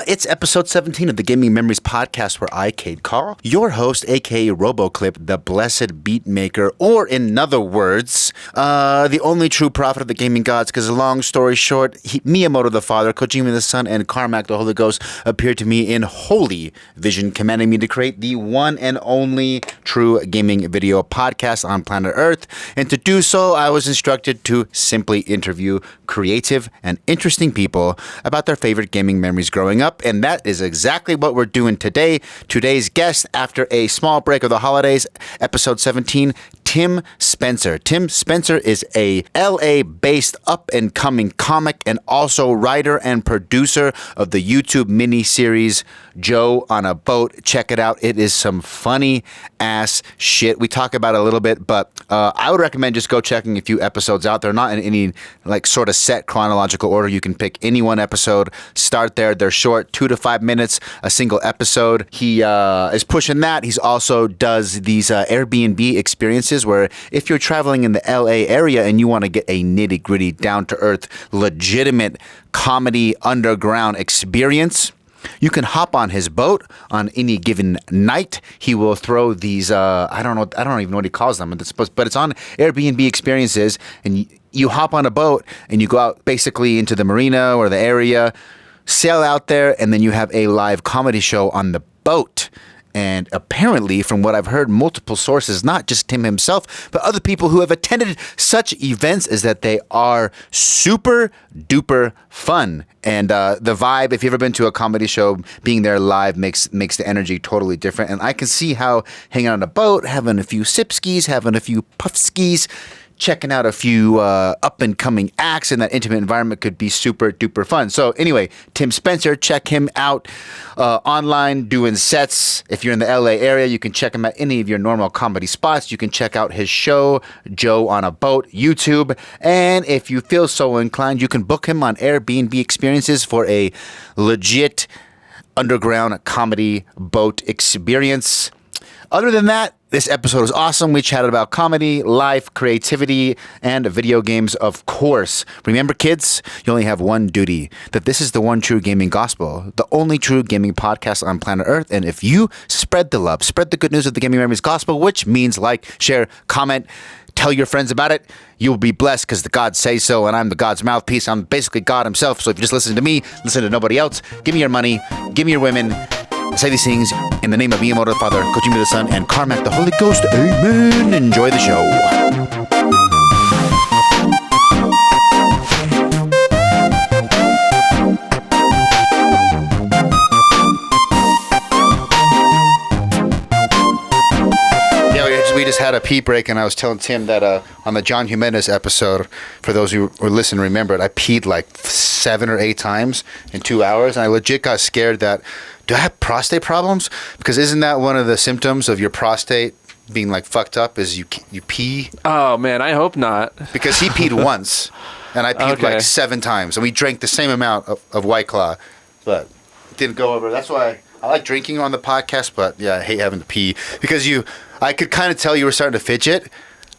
It's episode 17 of the Gaming Memories podcast where I, Cade Carl, your host, aka RoboClip, the blessed beat maker, or in other words, the only true prophet of the gaming gods, because long story short, Miyamoto the Father, Kojima the Son, and Carmack the Holy Ghost appeared to me in holy vision, commanding me to create the one and only true gaming video podcast on planet Earth. And to do so, I was instructed to simply interview creative and interesting people about their favorite gaming memories growing up, and that is exactly what we're doing today. Today's guest, after a small break of the holidays, episode 17, Tim Spencer. Tim Spencer is a LA-based up-and-coming comic and also writer and producer of the YouTube miniseries Joe on a Boat. Check it out. It is some funny-ass shit. We talk about it a little bit, but I would recommend just go checking a few episodes out. They're not in any like sort of set chronological order. You can pick any one episode, start there. They're short, 2 to 5 minutes, a single episode. He is pushing that. He's also does these Airbnb experiences where if you're traveling in the LA area and you want to get a nitty gritty, down to earth, legitimate comedy underground experience, you can hop on his boat on any given night. He will throw these, I don't even know what he calls them, but it's on Airbnb experiences, and you hop on a boat and you go out basically into the marina or the area, sail out there, and then you have a live comedy show on the boat. And apparently, from what I've heard, multiple sources, not just Tim himself, but other people who have attended such events, is that they are super duper fun. And the vibe, if you've ever been to a comedy show, being there live makes the energy totally different. And I can see how hanging on a boat, having a few sip skis, having a few puff skis, checking out a few up-and-coming acts in that intimate environment could be super duper fun. So anyway, Tim Spencer, check him out online doing sets. If you're in the LA area, you can check him at any of your normal comedy spots. You can check out his show, Joe on a Boat, YouTube. And if you feel so inclined, you can book him on Airbnb experiences for a legit underground comedy boat experience. Other than that, this episode was awesome. We chatted about comedy, life, creativity, and video games, of course. Remember, kids, you only have one duty, that this is the one true gaming gospel, the only true gaming podcast on planet Earth. And if you spread the love, spread the good news of the Gaming Memories gospel, which means like, share, comment, tell your friends about it, you will be blessed because the gods say so, and I'm the God's mouthpiece. I'm basically God himself. So if you just listen to me, listen to nobody else, give me your money, give me your women. I say these things in the name of Miyamoto the Father, Kojima the Son, and Carmack the Holy Ghost. Amen. Enjoy the show. We just had a pee break, and I was telling Tim that on the John Jimenez episode, for those who were listening, remember it, I peed like 7 or 8 times in 2 hours, and I legit got scared that, do I have prostate problems? Because isn't that one of the symptoms of your prostate being like fucked up, is you pee? Oh man, I hope not. Because he peed once, and I peed like 7 times, and we drank the same amount of White Claw, but it didn't go over. That's why I like drinking on the podcast, but yeah, I hate having to pee because I could kind of tell you were starting to fidget.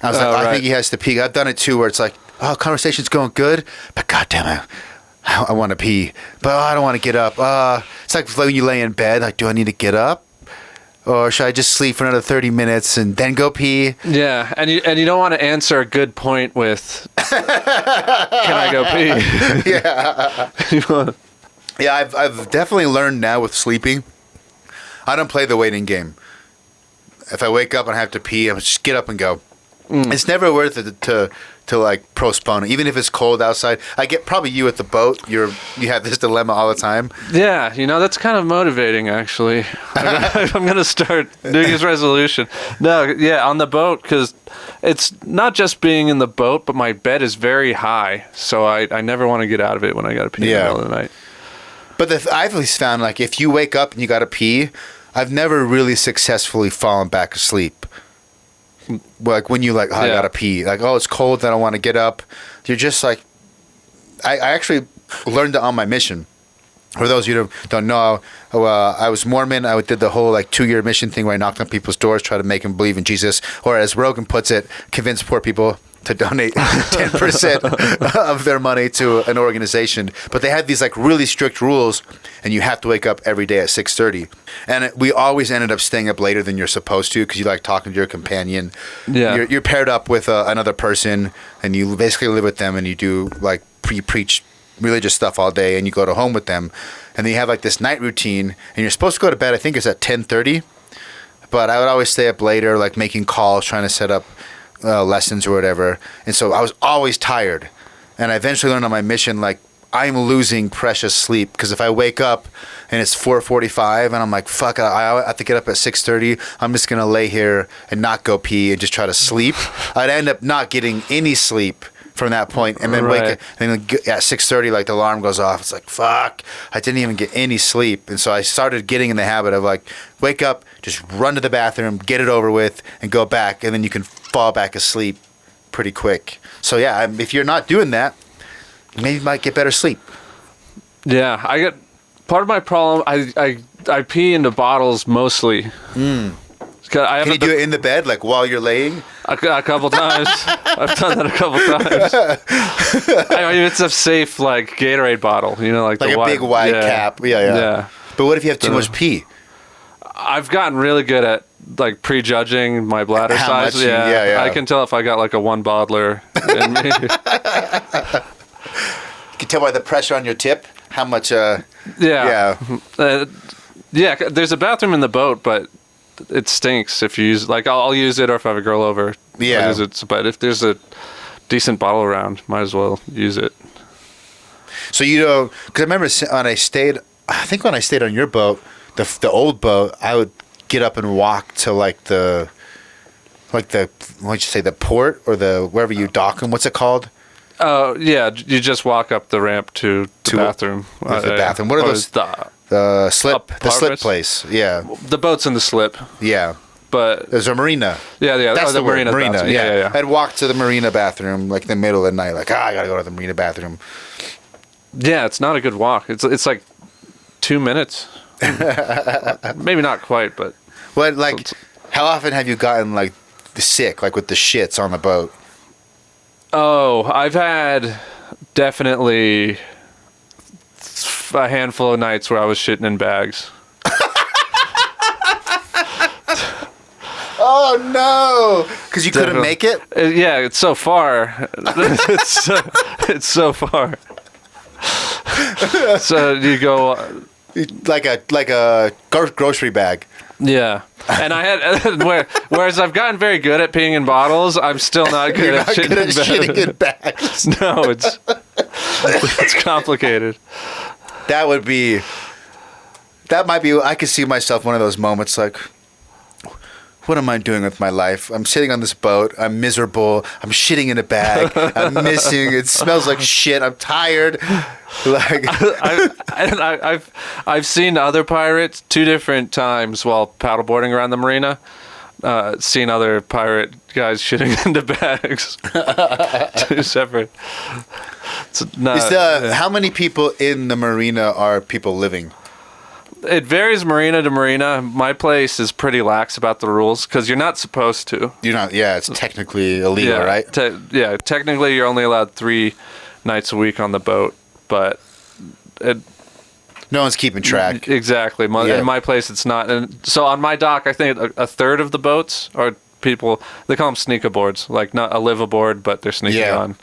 I was like, I think he has to pee. I've done it too, where it's like, oh, conversation's going good, but goddamn it, I want to pee, but I don't want to get up. It's like when you lay in bed, like, do I need to get up? Or should I just sleep for another 30 minutes and then go pee? Yeah, and you don't want to answer a good point with, can I go pee? Yeah. Yeah, I've definitely learned now with sleeping, I don't play the waiting game. If I wake up and I have to pee, I'm just get up and go. It's never worth it to like postpone it, even if it's cold outside. I get probably you at the boat. You have this dilemma all the time. Yeah, that's kind of motivating actually. I'm gonna start New Year's resolution. No, yeah, on the boat, because it's not just being in the boat, but my bed is very high, so I never want to get out of it when I gotta pee in the middle of the night. But I've at least found, like, if you wake up and you gotta pee, I've never really successfully fallen back asleep. Like when you I gotta pee. Like, oh, it's cold, I don't want to get up. You're just like, I actually learned it on my mission. For those of you who don't know, I was Mormon. I did the whole 2-year mission thing where I knocked on people's doors, try to make them believe in Jesus, or as Rogan puts it, convince poor people to donate 10% of their money to an organization. But they had these really strict rules, and you have to wake up every day at 6:30. And we always ended up staying up later than you're supposed to because you like talking to your companion. Yeah. You're paired up with another person, and you basically live with them, and you do preach religious stuff all day, and you go to home with them, and then you have this night routine, and you're supposed to go to bed. I think it's at 10:30, but I would always stay up later, making calls, trying to set up lessons or whatever, and so I was always tired. And I eventually learned on my mission I'm losing precious sleep because if I wake up and it's 4:45 and I'm like, fuck, I have to get up at 6:30, I'm just gonna lay here and not go pee and just try to sleep. I'd end up not getting any sleep from that point, and then Right. wake up, and then at 6:30 the alarm goes off. It's fuck, I didn't even get any sleep. And so I started getting in the habit of wake up, just run to the bathroom, get it over with, and go back, and then you can fall back asleep pretty quick. So yeah, if you're not doing that, maybe you might get better sleep. Yeah, I get part of my problem. I pee into bottles mostly. Can you do it in the bed, while you're laying? A couple times. I've done that a couple times. I mean, it's a safe Gatorade bottle, the A big wide cap. Yeah. But what if you have too much pee? I've gotten really good at prejudging my bladder How size. much you- yeah. I can tell if I got a 1 bottler in me. You can tell by the pressure on your tip how much. Yeah. Yeah. There's a bathroom in the boat, but it stinks if you use I'll use it, or if I have a girl over. Yeah. I'll use it. But if there's a decent bottle around, might as well use it. So because I remember when I stayed on your boat, the old boat, I would get up and walk to the what'd you say, the port or the wherever you dock them. What's it called? Oh yeah, you just walk up the ramp to the bathroom. The bathroom. What are those? The slip Apartments? place. Yeah. The boat's in the slip, Yeah. but There's a marina. yeah. That's the word. marina. bathroom. Yeah. I'd walk to the marina bathroom in the middle of the night, I gotta go to the marina bathroom. Yeah, it's not a good walk. It's 2 minutes. Maybe not quite, but What how often have you gotten sick, with the shits on the boat? oh, I've had definitely a handful of nights where I was shitting in bags. Oh no! Because you couldn't Definitely. make it. Yeah, it's so far. It's so far. So you go. Like a grocery bag. Yeah, and I had whereas I've gotten very good at peeing in bottles, I'm still not good You're at not shitting good at in bags. shitting in bags. No, it's complicated. That might be. I could see myself one of those moments what am I doing with my life? I'm sitting on this boat. I'm miserable. I'm shitting in a bag. I'm missing. It smells like shit. I'm tired. I've seen other pirates 2 different times while paddleboarding around the marina. Seen other pirate guys shitting into bags. 2 separate. How many people in the marina are people living? It varies marina to marina. My place is pretty lax about the rules because you're not supposed to. You're not. Yeah, it's technically illegal, right? Technically you're only allowed 3 nights a week on the boat, but No one's keeping track. Exactly. In my place, it's not. And so on my dock, I think a third of the boats are people. They call them sneakaboards, not a liveaboard, but they're sneaking on.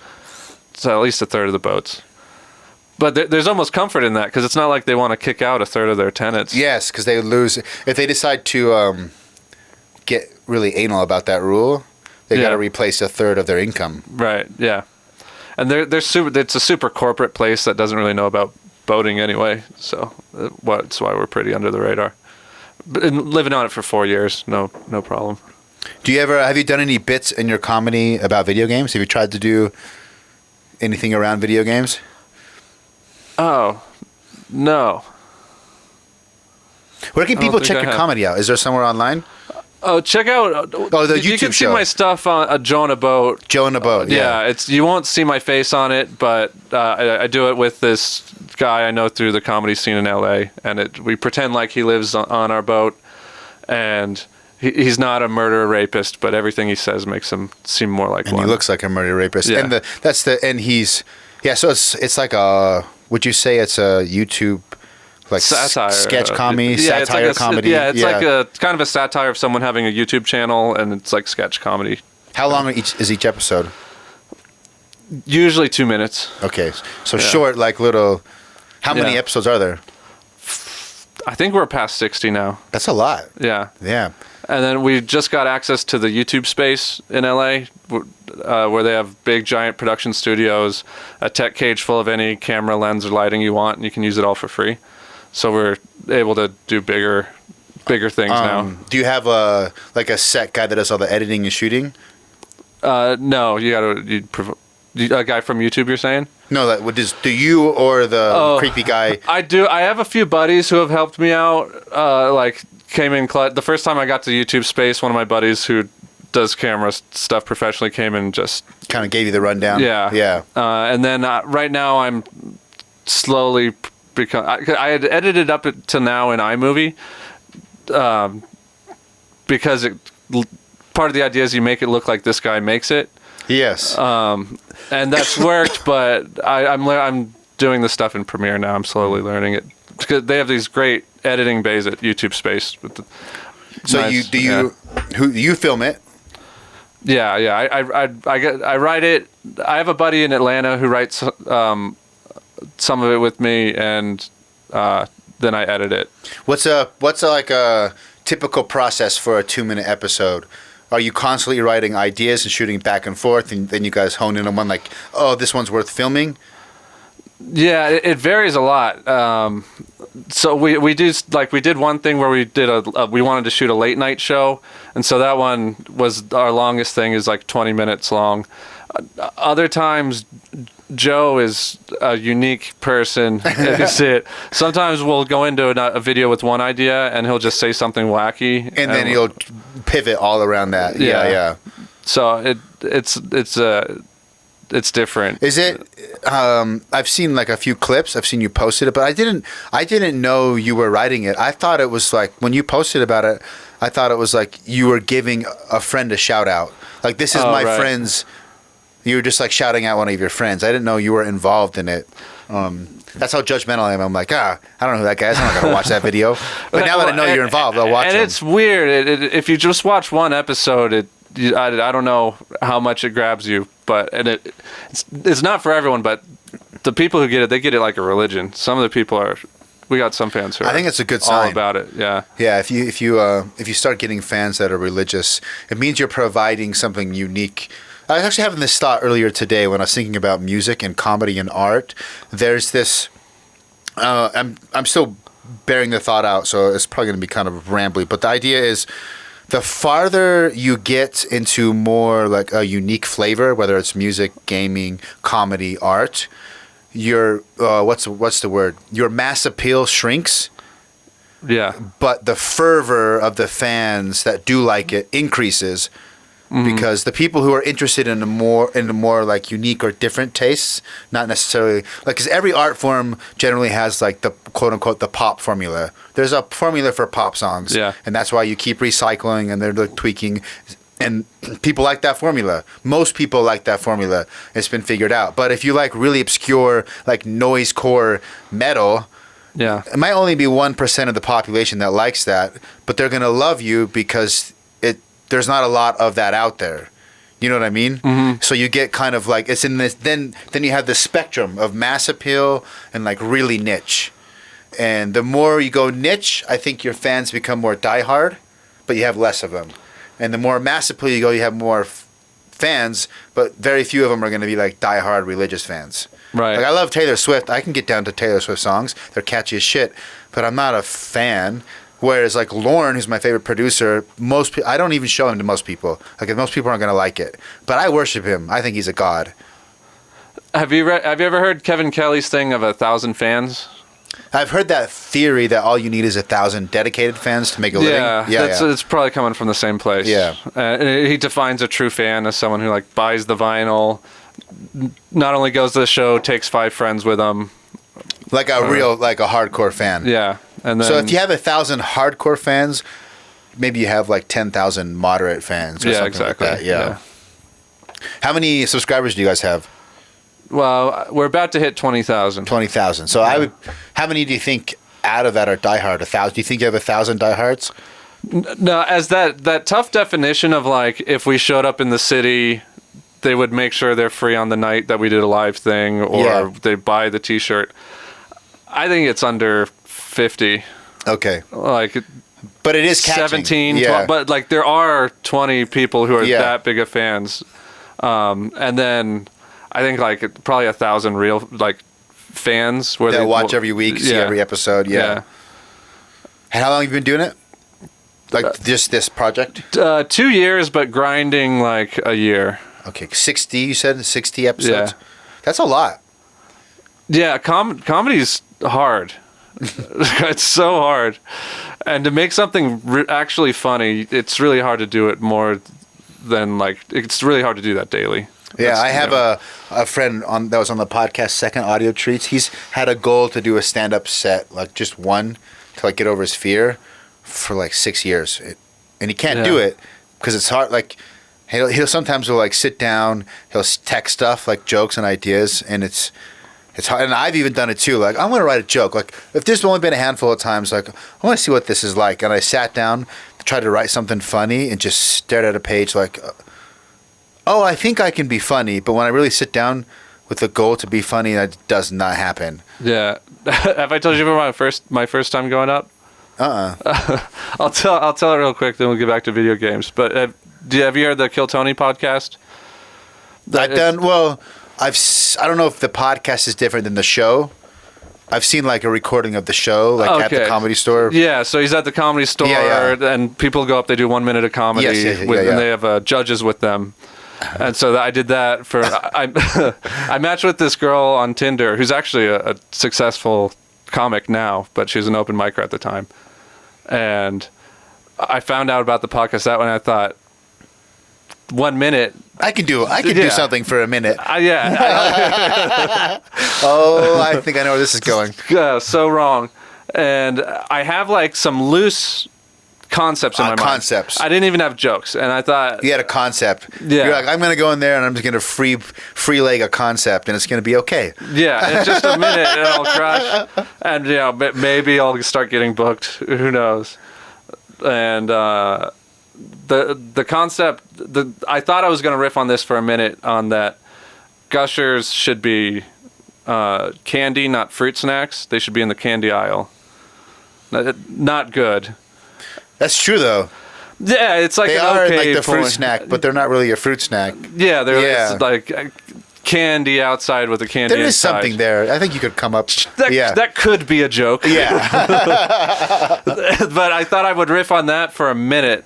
So at least a third of the boats. But there's almost comfort in that because it's not like they want to kick out a third of their tenants. Yes, because they would lose if they decide to get really anal about that rule. They got to replace a third of their income. Right. Yeah. And they're super. It's a super corporate place that doesn't really know about boating anyway. So that's why we're pretty under the radar. But living on it for 4 years, no problem. Have you done any bits in your comedy about video games? Have you tried to do anything around video games? Oh, no. Where can people check your comedy out? Is there somewhere online? Oh, check out. The YouTube You can see show. my stuff on Joe on a Boat. Joe on a Boat. Yeah, you won't see my face on it, but I do it with this guy I know through the comedy scene in LA, and we pretend like he lives on our boat, and he's not a murderer rapist, but everything he says makes him seem more like and one. he looks like a murder rapist. Yeah. And he's so it's like a, would you say it's a YouTube like satire, sketch comedy, yeah, satire it's like comedy? it's like a kind of a satire of someone having a YouTube channel, and it's like sketch comedy. How long is each episode? Usually 2 minutes. Okay, so Yeah. short, like little. How many Yeah. episodes are there? I think we're past 60 now. That's a lot. Yeah. Yeah. And then we just got access to the YouTube space in LA, where they have big, giant production studios, a tech cage full of any camera, lens, or lighting you want, and you can use it all for free. So we're able to do bigger things now. Do you have a set guy that does all the editing and shooting? No, a guy from YouTube, you're saying? No, do you or the creepy guy? I do. I have a few buddies who have helped me out. Came in the first time I got to YouTube space. One of my buddies who does camera stuff professionally came and just Kind of gave you the rundown. Yeah. And then right now I'm slowly I had edited up to now in iMovie, because part of the idea is you make it look like this guy makes it. Yes. And that's worked, but I'm doing the stuff in Premiere now. I'm slowly learning it because they have these great editing bays at YouTube Space. So you film it? Yeah. I write it. I have a buddy in Atlanta who writes some of it with me, and then I edit it. What's a typical process for a 2-minute episode? Are you constantly writing ideas and shooting back and forth, and then you guys hone in on one, like, oh, this one's worth filming? Yeah, it varies a lot. So we did one thing where we wanted to shoot a late night show, and so that one was our longest thing, is like 20 minutes long. Other times, Joe is a unique person. If you see it, sometimes we'll go into a video with one idea, and he'll just say something wacky, and then he'll pivot all around that. Yeah. So it's different. Is it? I've seen like a few clips. I've seen you posted it, but I didn't know you were writing it. I thought it was like, when you posted about it, I thought it was like you were giving a friend a shout out. Like, this is my friend's. You were just like shouting out one of your friends. I didn't know you were involved in it. That's how judgmental I am. I'm like, I don't know who that guy is. I'm not going to watch that video. But now that I know you're involved, I'll watch it. And it's weird. If you just watch one episode, I don't know how much it grabs you. But it's not for everyone. But the people who get it, they get it like a religion. Some of the people are. We got some fans who are. I think it's a good sign. All about it. Yeah. Yeah. If you start getting fans that are religious, it means you're providing something unique. I was actually having this thought earlier today when I was thinking about music and comedy and art. There's this. I'm still bearing the thought out, so it's probably going to be kind of rambly. But the idea is, the farther you get into more like a unique flavor, whether it's music, gaming, comedy, art, your what's the word? Your mass appeal shrinks. Yeah. But the fervor of the fans that do like it increases. Because the people who are interested in the more like unique or different tastes, not necessarily like, because every art form generally has like the quote unquote the pop formula. There's a formula for pop songs, and that's why you keep recycling and they're like tweaking, and people like that formula. Most people like that formula. It's been figured out. But if you like really obscure like noisecore metal, it might only be 1% of the population that likes that, but they're gonna love you because there's not a lot of that out there. You know what I mean? Mm-hmm. So you get kind of like, it's in this, then you have the spectrum of mass appeal and like really niche. And the more you go niche, I think your fans become more diehard, but you have less of them. And the more mass appeal you go, you have more fans, but very few of them are going to be like diehard religious fans. Right. Like, I love Taylor Swift. I can get down to Taylor Swift songs. They're catchy as shit, but I'm not a fan. Whereas like Lauren, who's my favorite producer, I don't even show him to most people. Like, most people aren't going to like it, but I worship him. I think he's a god. Have you ever heard Kevin Kelly's thing of 1,000 fans? I've heard that theory that all you need is 1,000 dedicated fans to make a living. Yeah, it's probably coming from the same place. Yeah. He defines a true fan as someone who like buys the vinyl, not only goes to the show, takes 5 friends with them. Like a real, like a hardcore fan. Yeah, and then So if you have 1,000 hardcore fans, maybe you have like 10,000 moderate fans or yeah, something exactly. like that. Yeah. How many subscribers do you guys have? Well, we're about to hit 20,000. 20,000. So I would. How many do you think out of that are diehard? 1,000? Do you think you have 1,000 diehards? No, as that tough definition of like if we showed up in the city, they would make sure they're free on the night that we did a live thing, or Yeah. they buy the T-shirt. I think it's under 50. Okay, Like but it is catching. 17, Yeah. 12, but like there are 20 people who are Yeah. that big of fans. And then I think like probably 1,000 real like fans where that they watch every week, see every episode. Yeah. And how long have you been doing it? Like just this project? 2 years, but grinding like a year. Okay, 60. You said 60 episodes. Yeah. That's a lot. Yeah, comedy's hard. It's so hard, and to make something actually funny, it's really hard to do it more than like it's really hard to do that daily. Yeah, I have a friend that was on the podcast, Second Audio Treats. He's had a goal to do a stand-up set, like just one, to like get over his fear for like 6 years. And he can't do it because it's hard. Like he'll sometimes will like sit down, he'll text stuff like jokes and ideas, and it's hard. And I've even done it too. Like I'm going to write a joke. Like if there's only been a handful of times, like I want to see what this is like. And I sat down, tried to write something funny, and just stared at a page like, oh, I think I can be funny. But when I really sit down with the goal to be funny, that does not happen. Yeah. Have I told you about my first time going up? I'll tell it real quick, then we'll get back to video games. But have you heard the Kill Tony podcast? I don't know if the podcast is different than the show. I've seen like a recording of the show, like at the Comedy Store. Yeah, so he's at the Comedy Store, and people go up. They do 1 minute of comedy, and they have judges with them. And so I did that for. I matched with this girl on Tinder who's actually a successful comic now, but she was an open micer at the time. And I found out about the podcast that when I thought, 1 minute. I can do something for a minute. Yeah. Oh, I think I know where this is going. Yeah, so wrong. And I have like some loose concepts in my mind. Concepts. I didn't even have jokes, and I thought you had a concept. Yeah. You're like, I'm gonna go in there and I'm just gonna free leg a concept, and it's gonna be okay. Yeah, in just a minute it'll crash, and maybe I'll start getting booked. Who knows? And the concept, I thought I was gonna riff on this for a minute on that. Gushers should be candy, not fruit snacks. They should be in the candy aisle. Not good. That's true though. Yeah, it's like they an are okay like the fruit point. snack, but they're not really a fruit snack. Yeah, it's like candy outside with a candy There is inside. something there. I think you could come up. That could be a joke. Yeah. But I thought I would riff on that for a minute,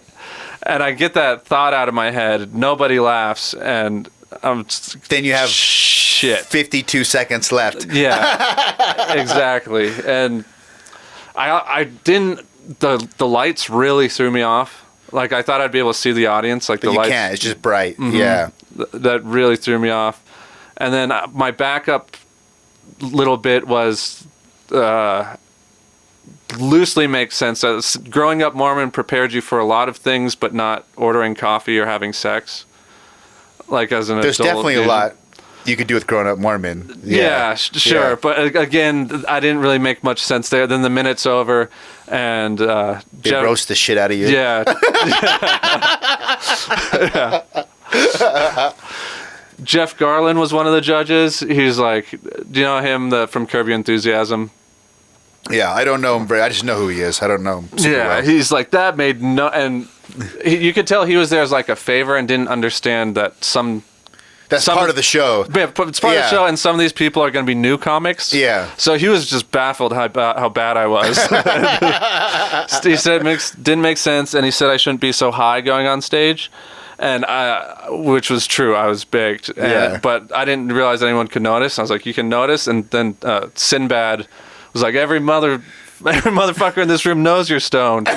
and I get that thought out of my head. Nobody laughs, and Then you have shit. 52 seconds left. Yeah, exactly. And I didn't. The lights really threw me off. Like I thought I'd be able to see the audience. Like But the you lights. can't. It's just bright. Mm-hmm. Yeah. That really threw me off. And then my backup little bit was loosely makes sense. Growing up Mormon prepared you for a lot of things, but not ordering coffee or having sex. Like as an There's adult, definitely a lot you could do with growing up Mormon. Yeah, sure. Yeah. But again, I didn't really make much sense there. Then the minute's over, and They roast the shit out of you. Yeah. Jeff Garlin was one of the judges. He's like, do you know him from Curb Your Enthusiasm? Yeah, I don't know him I just know who he is. I don't know him super well. He's like, that made no... And you could tell he was there as like a favor and didn't understand that That's part of the show. Yeah, it's part of the show, and some of these people are going to be new comics. Yeah. So he was just baffled how bad I was. He said it didn't make sense, and he said I shouldn't be so high going on stage, and which was true. I was baked. But I didn't realize anyone could notice. I was like, you can notice, and then Sinbad was like, every motherfucker in this room knows you're stoned. And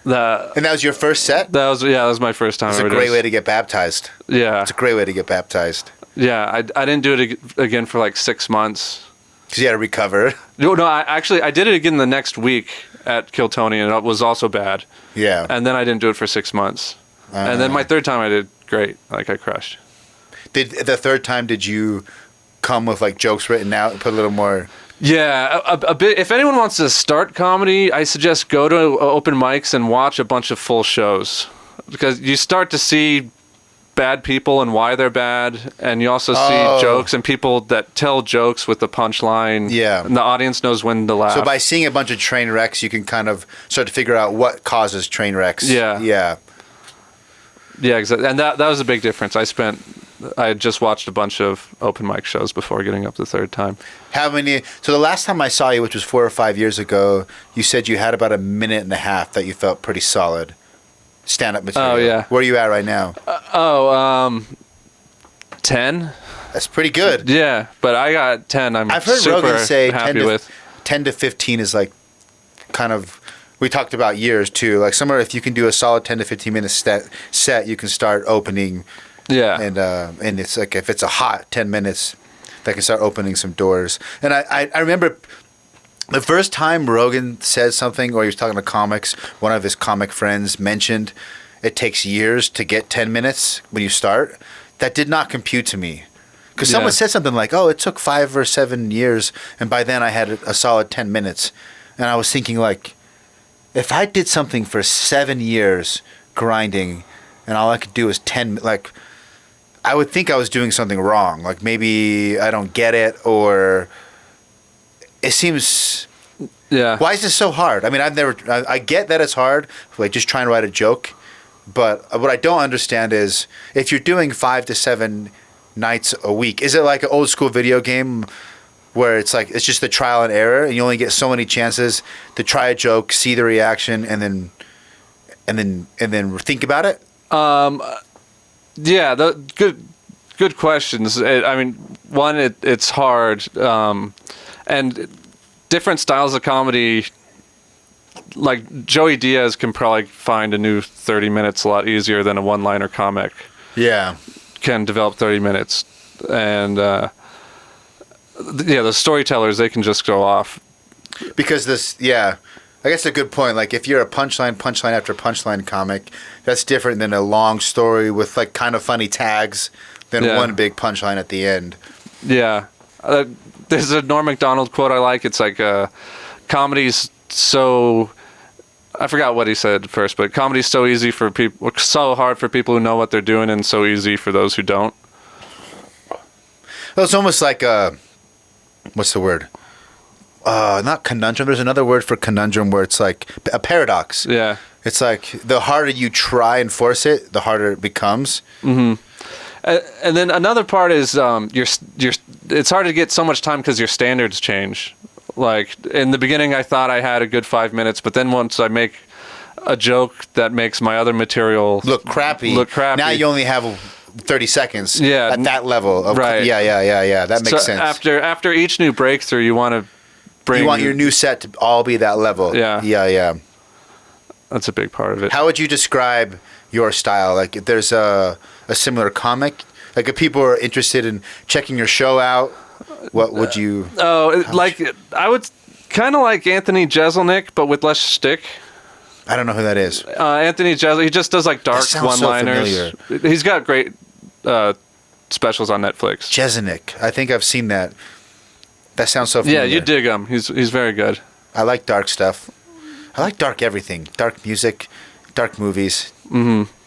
that was your first set? That was my first time. It's a great way to get baptized. Yeah. It's a great way to get baptized. Yeah, I didn't do it again for like 6 months. Because you had to recover. No, I did it again the next week at Kill Tony, and it was also bad. Yeah. And then I didn't do it for 6 months. And then my third time I did great. Like, I crushed. The third time, did you come with like jokes written out and put a little more? Yeah, a bit. If anyone wants to start comedy, I suggest go to open mics and watch a bunch of full shows, because you start to see bad people and why they're bad, and you also see jokes and people that tell jokes with the punchline. Yeah. And the audience knows when to laugh. So by seeing a bunch of train wrecks, you can kind of start to figure out what causes train wrecks. Yeah. Yeah. Yeah, exactly. And that was a big difference. I had just watched a bunch of open mic shows before getting up the third time. How many? So the last time I saw you, which was 4 or 5 years ago, you said you had about a minute and a half that you felt pretty solid stand-up material. Oh, yeah. Where are you at right now? 10. That's pretty good. Yeah, but I got 10. I've heard super Rogan say happy with. 10 to 15 is like kind of. We talked about years too. Like somewhere, if you can do a solid 10 to 15 minute set, you can start opening. Yeah. And it's like if it's a hot 10 minutes, that can start opening some doors. And I remember the first time Rogan said something, or he was talking to comics, one of his comic friends mentioned it takes years to get 10 minutes when you start. That did not compute to me. Because someone said something like, oh, it took 5 or 7 years, and by then I had a solid 10 minutes. And I was thinking, like, if I did something for 7 years grinding, and all I could do is 10, like, I would think I was doing something wrong. Like, maybe I don't get it, or it seems... Yeah. Why is this so hard? I mean, I get that it's hard, like, just trying to write a joke. But what I don't understand is, if you're doing 5 to 7 nights a week, is it like an old school video game where it's like it's just the trial and error, and you only get so many chances to try a joke, see the reaction, and then think about it? Yeah, good questions. I mean, one, it's hard, and different styles of comedy. Like Joey Diaz can probably find a new 30 minutes a lot easier than a one-liner comic. Yeah, can develop 30 minutes, and the storytellers, they can just go off. Because I guess a good point. Like if you're a punchline after punchline comic, that's different than a long story with like kind of funny tags than one big punchline at the end. Yeah, there's a Norm Macdonald quote I like. It's like comedy's so. I forgot what he said first, but comedy's so easy for people, so hard for people who know what they're doing, and so easy for those who don't. Well, it's almost like what's the word? Not conundrum. There's another word for conundrum where it's like a paradox. Yeah. It's like the harder you try and force it, the harder it becomes. Mm-hmm. And then another part is it's hard to get so much time because your standards change. Like in the beginning, I thought I had a good 5 minutes, but then once I make a joke that makes my other material look crappy, now you only have 30 seconds. Yeah, at that level. Right. Yeah. That makes sense. After each new breakthrough, you want your new set to all be that level. Yeah. That's a big part of it. How would you describe your style? Like, if there's a similar comic, like if people are interested in checking your show out, what would you? I would kind of like Anthony Jeselnik, but with less shtick. I don't know who that is. Anthony Jeselnik, he just does like dark one-liners. So he's got great specials on Netflix. Jeselnik, I think I've seen that. That sounds so familiar. Yeah, you dig him. He's very good. I like dark stuff. I like dark everything. Dark music, dark movies,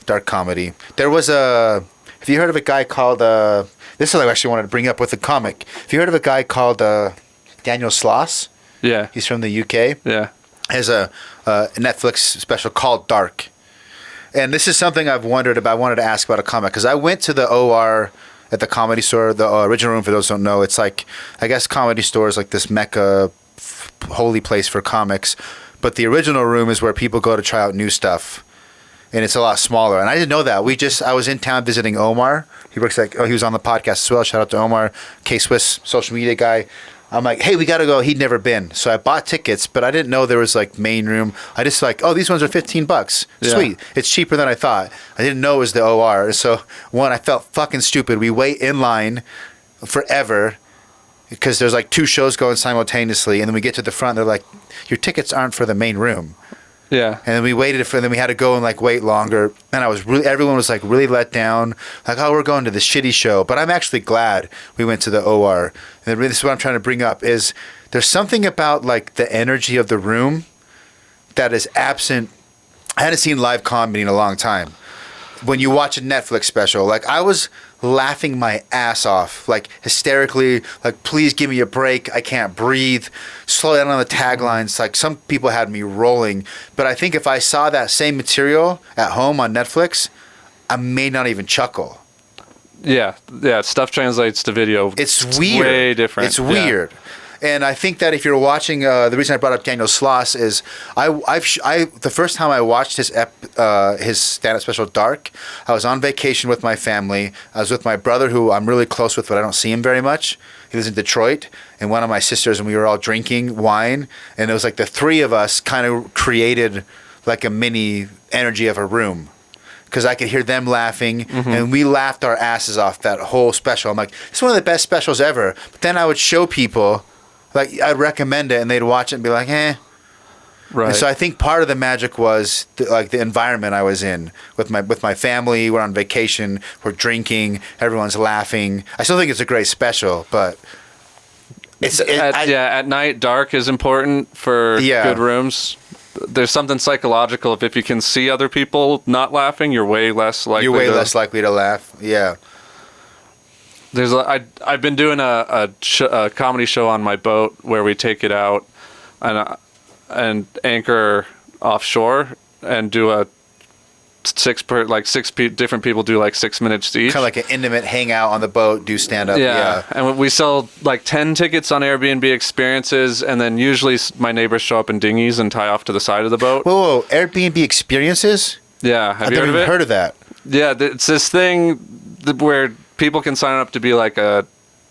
dark comedy. There was have you heard of a guy called, this is what I actually wanted to bring up with a comic. Have you heard of a guy called Daniel Sloss? Yeah. He's from the UK. Yeah. Has a Netflix special called Dark. And this is something I've wondered about. I wanted to ask about a comic, because I went to the OR at the Comedy Store, the Original Room, for those who don't know. It's like, I guess Comedy Store is like this mecca, holy place for comics. But the Original Room is where people go to try out new stuff. And it's a lot smaller. And I didn't know that. I was in town visiting Omar. He works he was on the podcast as well. Shout out to Omar, K-Swiss, social media guy. I'm like, hey, we got to go. He'd never been. So I bought tickets, but I didn't know there was like main room. I just like, oh, these ones are $15. Yeah. Sweet. It's cheaper than I thought. I didn't know it was the OR. So I felt fucking stupid. We wait in line forever because there's like 2 shows going simultaneously. And then we get to the front. They're like, your tickets aren't for the main room. Yeah. And then we waited for them. We had to go and like wait longer. And everyone was like really let down. Like, oh, we're going to the shitty show. But I'm actually glad we went to the OR. And this is what I'm trying to bring up is there's something about like the energy of the room that is absent. I hadn't seen live comedy in a long time. When you watch a Netflix special, like I was laughing my ass off, like hysterically, like please give me a break. I can't breathe. Slow down on the taglines. Like some people had me rolling. But I think if I saw that same material at home on Netflix, I may not even chuckle. Yeah. Stuff translates to video. It's weird. Way different. It's weird. And I think that if you're watching, the reason I brought up Daniel Sloss is the first time I watched his stand-up special, Dark, I was on vacation with my family. I was with my brother, who I'm really close with, but I don't see him very much. He lives in Detroit, and one of my sisters, and we were all drinking wine. And it was like the 3 of us kind of created like a mini energy of a room. Because I could hear them laughing, and we laughed our asses off that whole special. I'm like, it's one of the best specials ever. But then I would show people, like I'd recommend it, and they'd watch it and be like, eh. Right. And so I think part of the magic was the environment I was in with my family. We're on vacation, we're drinking, everyone's laughing. I still think it's a great special, but at night, dark is important for good rooms. There's something psychological. If you can see other people not laughing, you're way less likely. Less likely to laugh. Yeah. I've been doing a comedy show on my boat where we take it out and anchor offshore and do a different people do like 6 minutes each. Kind of like an intimate hangout on the boat, do stand up. Yeah. And we sell like 10 tickets on Airbnb experiences, and then usually my neighbors show up in dinghies and tie off to the side of the boat. Whoa, Airbnb experiences? Yeah. I've never even heard of that. Yeah, it's this thing where people can sign up to be like a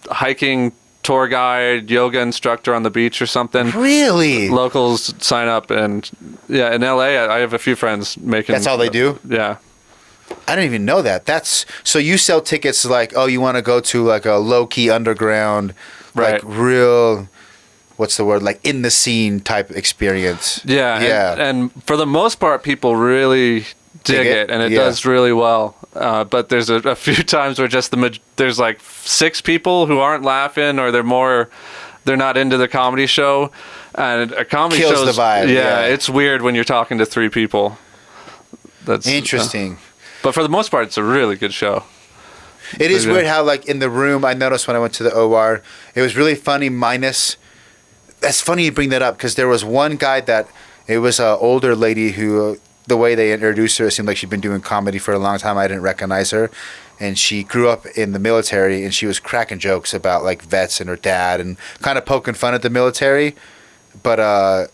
hiking tour guide, yoga instructor on the beach or something. Really? Locals sign up, and in LA, I have a few friends making. That's all they do? Yeah. I didn't even know that. So you sell tickets like, oh, you want to go to like a low key underground, right? Like real, what's the word? Like in the scene type experience. Yeah. Yeah. And for the most part, people really dig it, and it does really well. But there's a few times where just there's like 6 people who aren't laughing, or they're not into the comedy show, and a comedy show kills the vibe. Yeah, it's weird when you're talking to 3 people. That's interesting. But for the most part, it's a really good show. It is weird how like in the room, I noticed when I went to the OR, it was really funny. That's funny you bring that up, because there was one guy that it was an older lady who. The way they introduced her, it seemed like she'd been doing comedy for a long time. I didn't recognize her. And she grew up in the military, and she was cracking jokes about like vets and her dad and kind of poking fun at the military. But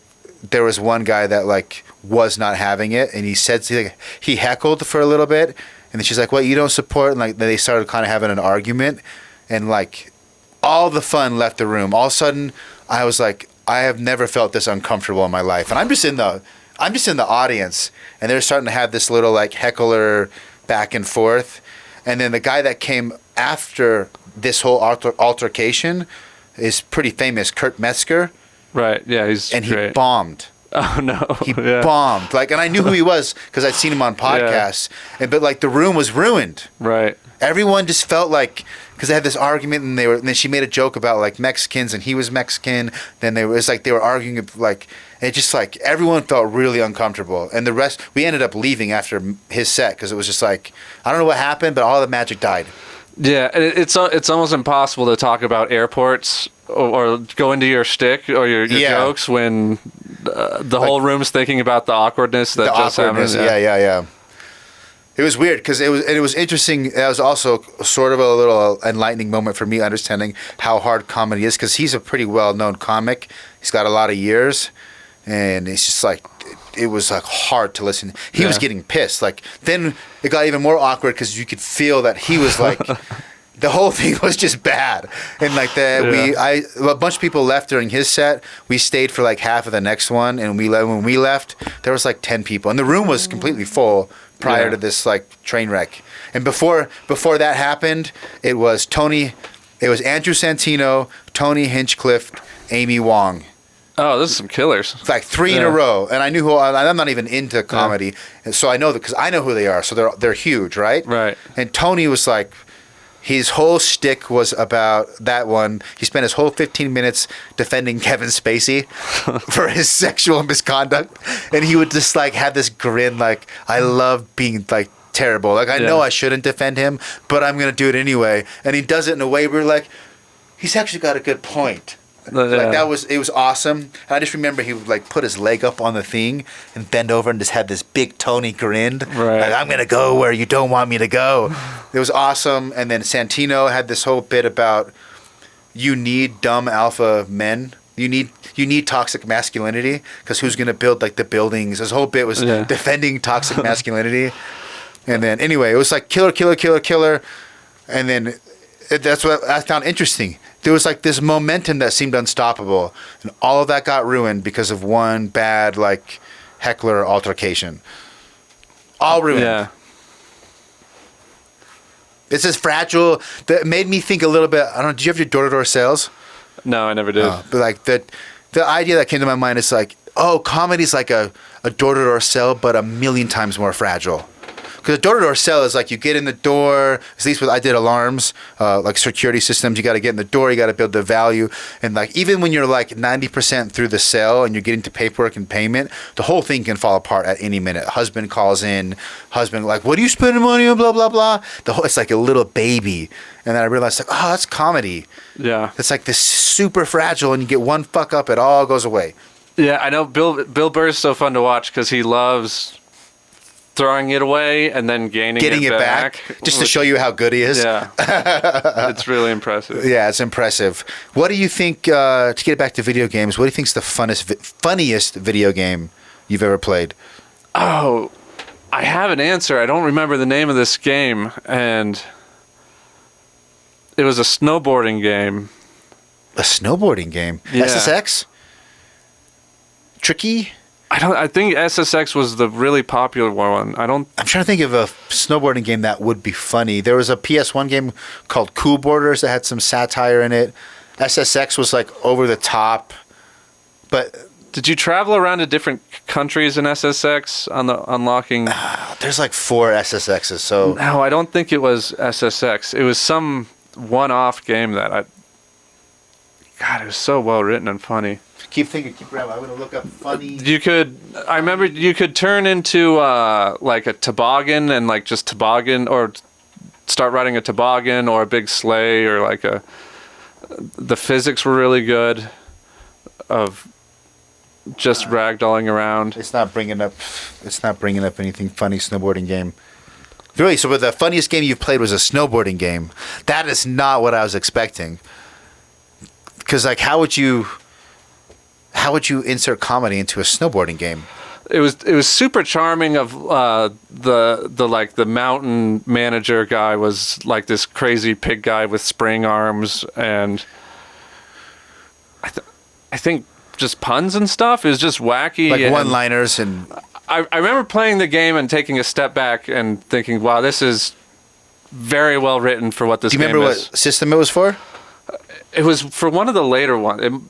there was one guy that like was not having it, and he heckled for a little bit. And then she's like, "What, you don't support?" And like then they started kind of having an argument, and like all the fun left the room. All of a sudden, I was like, I have never felt this uncomfortable in my life. And I'm just in the audience, and they're starting to have this little like heckler back and forth. And then the guy that came after this whole altercation is pretty famous, Kurt Metzger. Right. Yeah, he great. Bombed. Oh no. He bombed. Like, and I knew who he was because I'd seen him on podcasts. Yeah. But like the room was ruined. Right. Everyone just felt like, because they had this argument, and then she made a joke about like Mexicans, and he was Mexican. Then it was like they were arguing, like it just like everyone felt really uncomfortable. And the rest, we ended up leaving after his set because it was just like, I don't know what happened, but all the magic died. Yeah, it's almost impossible to talk about airports or go into your shtick or your jokes when the whole room's thinking about the awkwardness that just happened. Yeah. It was weird because it was interesting. It was also sort of a little enlightening moment for me understanding how hard comedy is, because he's a pretty well-known comic. He's got a lot of years, and it's just like it was like hard to listen. He was getting pissed. Like then it got even more awkward because you could feel that he was like the whole thing was just bad. And like a bunch of people left during his set. We stayed for like half of the next one, and when we left, there was like 10 people, and the room was completely full prior to this like train wreck. And before that happened, it was Andrew Santino, Tony Hinchcliffe, Amy Wong. Oh, this is some killers. It's like 3 in a row, and I knew I'm not even into comedy, and so I know that because I know who they are. So they're huge, right? Right. And Tony was like, his whole shtick was about that one. He spent his whole 15 minutes defending Kevin Spacey for his sexual misconduct, and he would just like have this grin, like, I love being like terrible. Like I know I shouldn't defend him, but I'm gonna do it anyway. And he does it in a way where like, he's actually got a good point. Like it was awesome. And I just remember he would like put his leg up on the thing and bend over and just had this big Tony grin. Right. Like, I'm gonna go where you don't want me to go. It was awesome. And then Santino had this whole bit about you need dumb alpha men. You need toxic masculinity because who's gonna build like the buildings? His whole bit was defending toxic masculinity. And then anyway, it was like killer. And then that's what I found interesting. There was like this momentum that seemed unstoppable, and all of that got ruined because of one bad like heckler altercation. All ruined. Yeah. It's this fragile that made me think a little bit. I don't know. Did you have your door-to-door sales? No, I never did. But like the idea that came to my mind is like, oh, comedy's like a door-to-door sale, but a million times more fragile. Because a door-to-door sell is like you get in the door, at least I did alarms, like security systems, you got to get in the door, you got to build the value. And like even when you're like 90% through the sale and you're getting to paperwork and payment, the whole thing can fall apart at any minute. Husband calls in, like, what are you spending money on, blah, blah, blah. It's like a little baby. And then I realized like, oh, that's comedy. Yeah. It's like this super fragile, and you get one fuck up, it all goes away. Yeah, I know Bill Burr's so fun to watch because he loves throwing it away and then getting it back just to show you how good he is. Yeah. It's really impressive. Yeah, it's impressive. What do you think, to get back to video games, what do you think is the funniest video game you've ever played? Oh, I have an answer. I don't remember the name of this game, and it was a snowboarding game. A snowboarding game? Yeah. SSX? Tricky? I think SSX was the really popular one. I'm trying to think of a snowboarding game that would be funny. There was a PS1 game called Cool Boarders that had some satire in it. SSX was like over the top. But did you travel around to different countries in SSX on the unlocking? There's like 4 SSXs. So no, I don't think it was SSX. It was some one-off game that God, it was so well written and funny. Keep grabbing. I'm going to look up funny. I remember you could turn into like a toboggan and like just toboggan, or start riding a toboggan or a big sleigh, or like the physics were really good of just ragdolling around. It's not bringing up anything funny snowboarding game. Really? So the funniest game you've played was a snowboarding game? That is not what I was expecting. Because like, how would you insert comedy into a snowboarding game? It was super charming. Of the mountain manager guy was like this crazy pig guy with spring arms, and I think just puns and stuff. It was just wacky, like one-liners. And I remember playing the game and taking a step back and thinking, wow, this is very well written for what this game is. Do you remember what system it was for? It was for one of the later ones.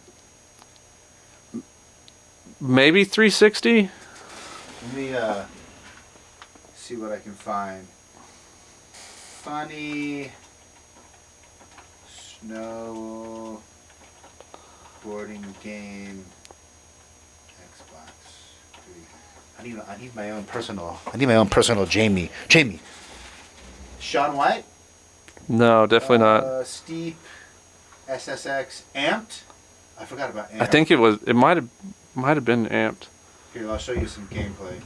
Maybe 360? Let me see what I can find. Funny snowboarding game, Xbox 3. I need my own personal Jamie. Sean White? No, definitely not. Steep, SSX, Amped? I forgot about Amped. I think it might have been Amped. Here, I'll show you some gameplay.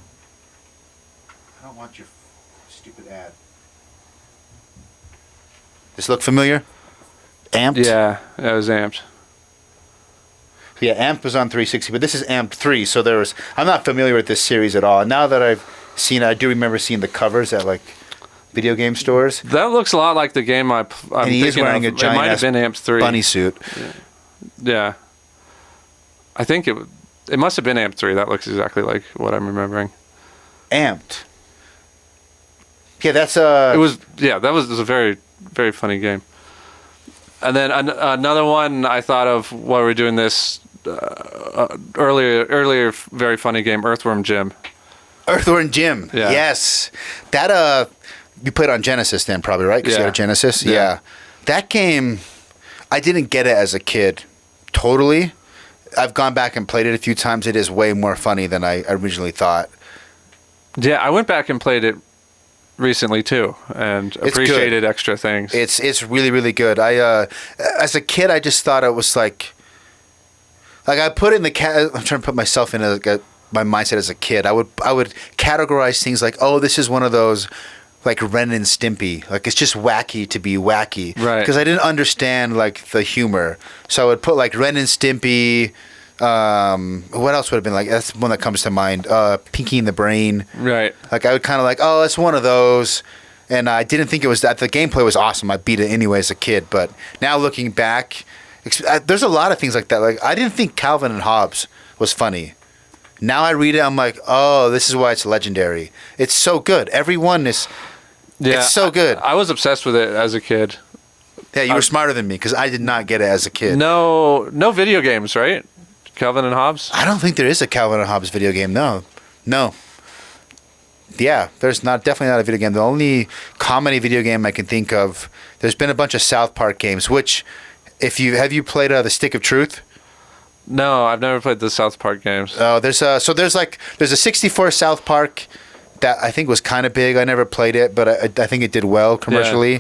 I don't want your stupid ad. This look familiar? Amped? Yeah, it was Amped. Yeah, Amped was on 360, but this is Amped 3, so I'm not familiar with this series at all. Now that I've seen it, I do remember seeing the covers at like video game stores. That looks a lot like the game I'm And he is thinking wearing of. a giant It might have been Amped 3. bunny suit. Yeah. I think it must have been Amped 3. That looks exactly like what I'm remembering. Amped. Yeah, that's That was a very, very funny game. And then another one I thought of while we were doing this earlier, very funny game, Earthworm Jim. Earthworm Jim. Yeah. Yes. That you played on Genesis then probably, right? Because you Yeah. had a Genesis. Yeah. Yeah. That game, I didn't get it as a kid. Totally. I've gone back and played it a few times. It is way more funny than I originally thought. Yeah, I went back and played it recently too, and It's appreciated extra things. It's really, really good. I as a kid, I just thought it was like I put it in the I'm trying to put myself in my mindset as a kid. I would categorize things like, oh, this is one of those like Ren and Stimpy. Like it's just wacky to be wacky. Right. Because I didn't understand like the humor. So I would put like Ren and Stimpy. What else would have been like? That's one that comes to mind. Pinky and the Brain. Right. Like I would kind of like, oh, it's one of those. And I didn't think it was that. The gameplay was awesome. I beat it anyway as a kid. But now looking back, there's a lot of things like that. Like I didn't think Calvin and Hobbes was funny. Now I read it, I'm like, oh, this is why it's legendary. It's so good. Everyone is. Yeah, it's so good. I was obsessed with it as a kid. Yeah, you were smarter than me because I did not get it as a kid. No video games, right? Calvin and Hobbes? I don't think there is a Calvin and Hobbes video game. No. Yeah, there's definitely not a video game. The only comedy video game I can think of, there's been a bunch of South Park games, which, have you played The Stick of Truth? No, I've never played the South Park games. Oh, there's a 64 South Park that I think was kind of big. I never played it, but I think it did well commercially. Yeah.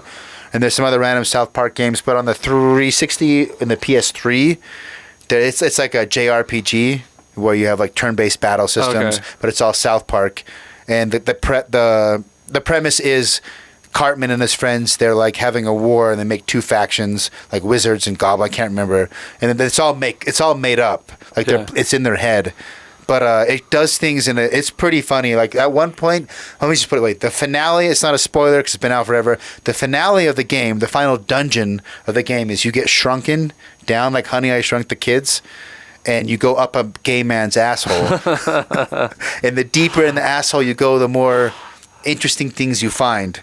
And there's some other random South Park games, but on the 360 and the PS3, it's like a JRPG where you have like turn-based battle systems, but it's all South Park. And the premise is Cartman and his friends, they're like having a war and they make two factions, like wizards and goblins, I can't remember. And then it's all made up. Like it's in their head. But it does things it's pretty funny. Like at one point, let me just put it away. The finale, it's not a spoiler because it's been out forever. The finale of the game, the final dungeon of the game is you get shrunken down like Honey, I Shrunk the Kids. And you go up a gay man's asshole. And the deeper in the asshole you go, the more interesting things you find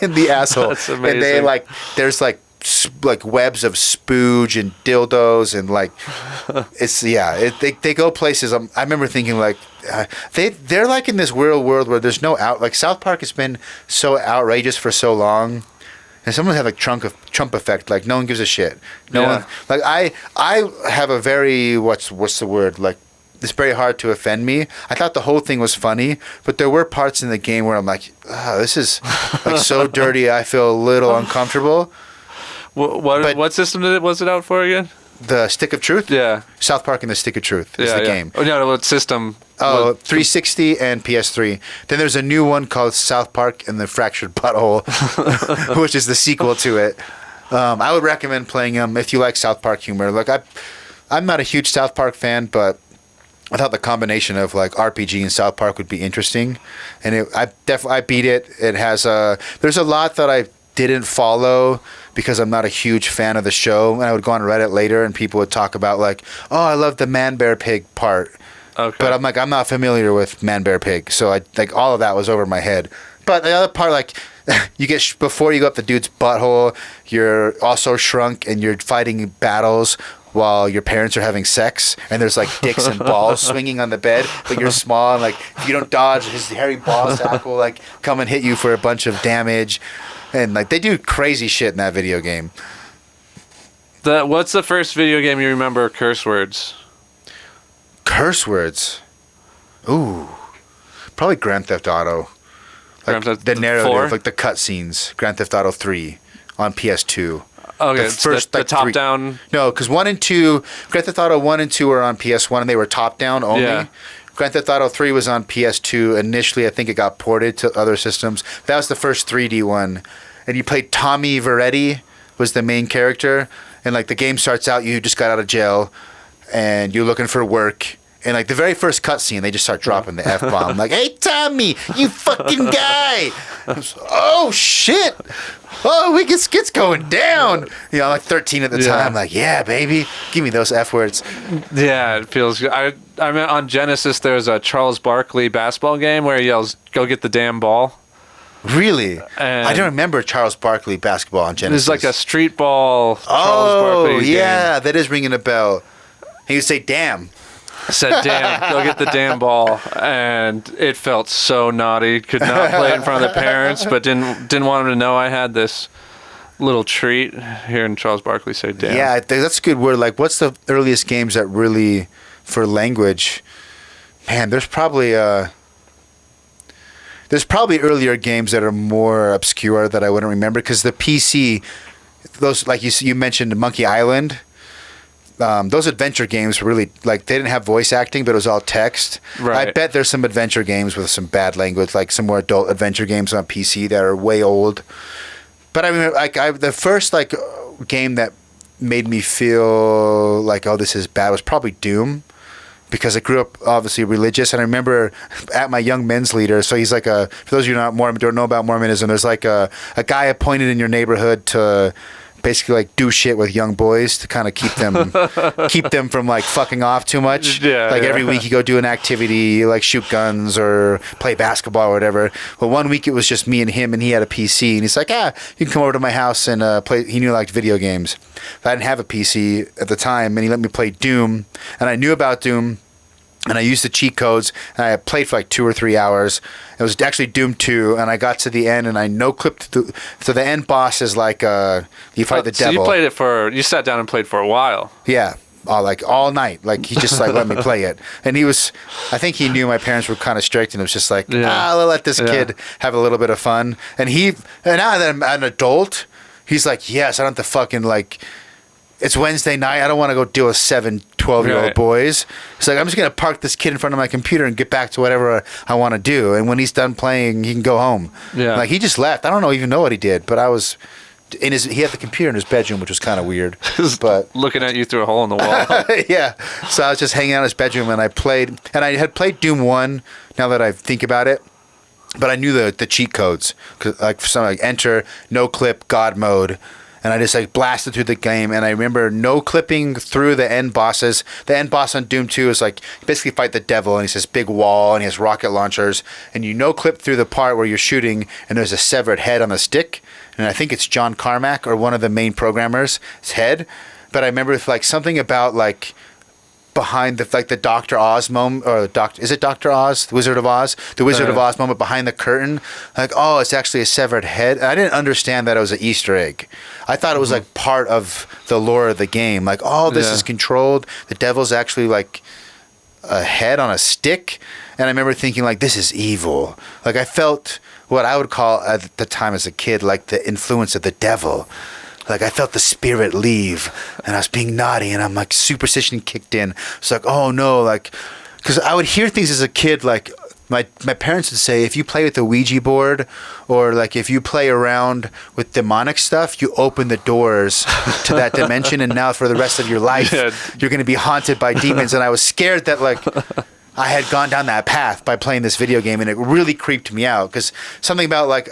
in the asshole. That's amazing. And there's like webs of spooge and dildos and like they go places. I remember thinking like they're like in this weird world where there's no like South Park has been so outrageous for so long. And someone had like Trump effect, like no one gives a shit. No one like I have a very what's the word, like it's very hard to offend me. I thought the whole thing was funny, but there were parts in the game where I'm like, this is like so dirty. I feel a little uncomfortable. What system was it out for again? The Stick of Truth? Yeah. South Park and the Stick of Truth is the game. Oh, no, what system? Oh, 360 and PS3. Then there's a new one called South Park and the Fractured Butthole, which is the sequel to it. I would recommend playing them if you like South Park humor. Look, I'm not a huge South Park fan, but I thought the combination of like RPG and South Park would be interesting. And I beat it. It has there's a lot that I didn't follow because I'm not a huge fan of the show. And I would go on Reddit later and people would talk about like, oh, I love the Man Bear Pig part. Okay. But I'm like, I'm not familiar with Man Bear Pig. So I like all of that was over my head. But the other part, like you get before you go up the dude's butthole, you're also shrunk and you're fighting battles while your parents are having sex, and there's like dicks and balls swinging on the bed, but you're small, and like if you don't dodge, his hairy ball sack will like come and hit you for a bunch of damage. And like they do crazy shit in that video game. What's the first video game you remember curse words? Curse words? Ooh. Probably Grand Theft Auto. Like the narrative, 4? like the cutscenes. Grand Theft Auto 3 on PS2. Okay, the first the top down. No, because 1 and 2, Grand Theft Auto 1 and 2 were on PS1 and they were top down only. Yeah. Grand Theft Auto 3 was on PS2. Initially, I think it got ported to other systems. That was the first 3D one. And you played Tommy Vercetti was the main character. And like the game starts out, you just got out of jail and you're looking for work. And like the very first cutscene, they just start dropping the F-bomb. Like, hey, Tommy, you fucking guy. Oh, shit. Oh, it's going down. You know, I'm like 13 at the time. Like, yeah, baby. Give me those F words. Yeah, it feels good. I mean, on Genesis, there's a Charles Barkley basketball game where he yells, "Go get the damn ball." Really? And I don't remember Charles Barkley basketball on Genesis. There's like a street ball Charles Barkley yeah, game. that is ringing a bell. He would say, damn. I said, damn, go get the damn ball. And it felt so naughty. Could not play it in front of the parents, but didn't want them to know I had this little treat. Hearing Charles Barkley say damn. Yeah, that's a good word. Like, what's the earliest games that really, for language? Man, there's probably earlier games that are more obscure that I wouldn't remember, because the PC, those, like you mentioned, Monkey Island, those adventure games were really, like, they didn't have voice acting, but it was all text. Right. I bet there's some adventure games with some bad language, like some more adult adventure games on PC that are way old. But I mean, like, the first like game that made me feel like, oh, this is bad, was probably Doom. Because I grew up obviously religious, and I remember at my young men's leader. So he's like for those of you who don't know about Mormonism, there's like a guy appointed in your neighborhood to basically like do shit with young boys to kind of keep them from like fucking off too much. Yeah. Like every week you go do an activity, like shoot guns or play basketball or whatever. But one week it was just me and him, and he had a PC, and he's like, you can come over to my house and play. He knew I liked video games. But I didn't have a PC at the time, and he let me play Doom, and I knew about Doom. And I used the cheat codes, and I played for like 2 or 3 hours. It was actually Doom 2, and I got to the end, and I no-clipped. So the end boss is like, you fight the devil. So you sat down and played for a while. Yeah, like all night. Like, he just like let me play it. And I think he knew my parents were kind of strict, and it was just like, I'll let this kid have a little bit of fun. And now that I'm an adult, he's like, yes, I don't have to fucking like... It's Wednesday night. I don't want to go deal with 7, 12-year-old boys. It's like, I'm just going to park this kid in front of my computer and get back to whatever I want to do. And when he's done playing, he can go home. Yeah. Like, he just left. I don't even know what he did, but I was he had the computer in his bedroom, which was kind of weird. But looking at you through a hole in the wall. yeah. So I was just hanging out in his bedroom, and I had played Doom 1, now that I think about it. But I knew the cheat codes. 'Cause, like, for something like enter, no clip, God mode. And I just like blasted through the game, and I remember no clipping through the end bosses. The end boss on Doom 2 is like, you basically fight the devil, and he's this big wall, and he has rocket launchers, and you no clip through the part where you're shooting, and there's a severed head on the stick, and I think it's John Carmack or one of the main programmers' head. But I remember like something about like behind the Dr. Oz moment, or is it Dr. Oz, the Wizard of Oz? The Wizard of Oz moment behind the curtain. Like, oh, it's actually a severed head. And I didn't understand that it was an Easter egg. I thought it was like part of the lore of the game. Like, oh, this is controlled. The devil's actually like a head on a stick. And I remember thinking like, this is evil. Like, I felt what I would call at the time as a kid, like the influence of the devil. Like, I felt the spirit leave, and I was being naughty, and I'm like, superstition kicked in. It's like, oh no, like, because I would hear things as a kid, like, my parents would say, if you play with the Ouija board, or like if you play around with demonic stuff, you open the doors to that dimension, and now for the rest of your life, you're going to be haunted by demons. And I was scared that, like, I had gone down that path by playing this video game, and it really creeped me out, because something about, like,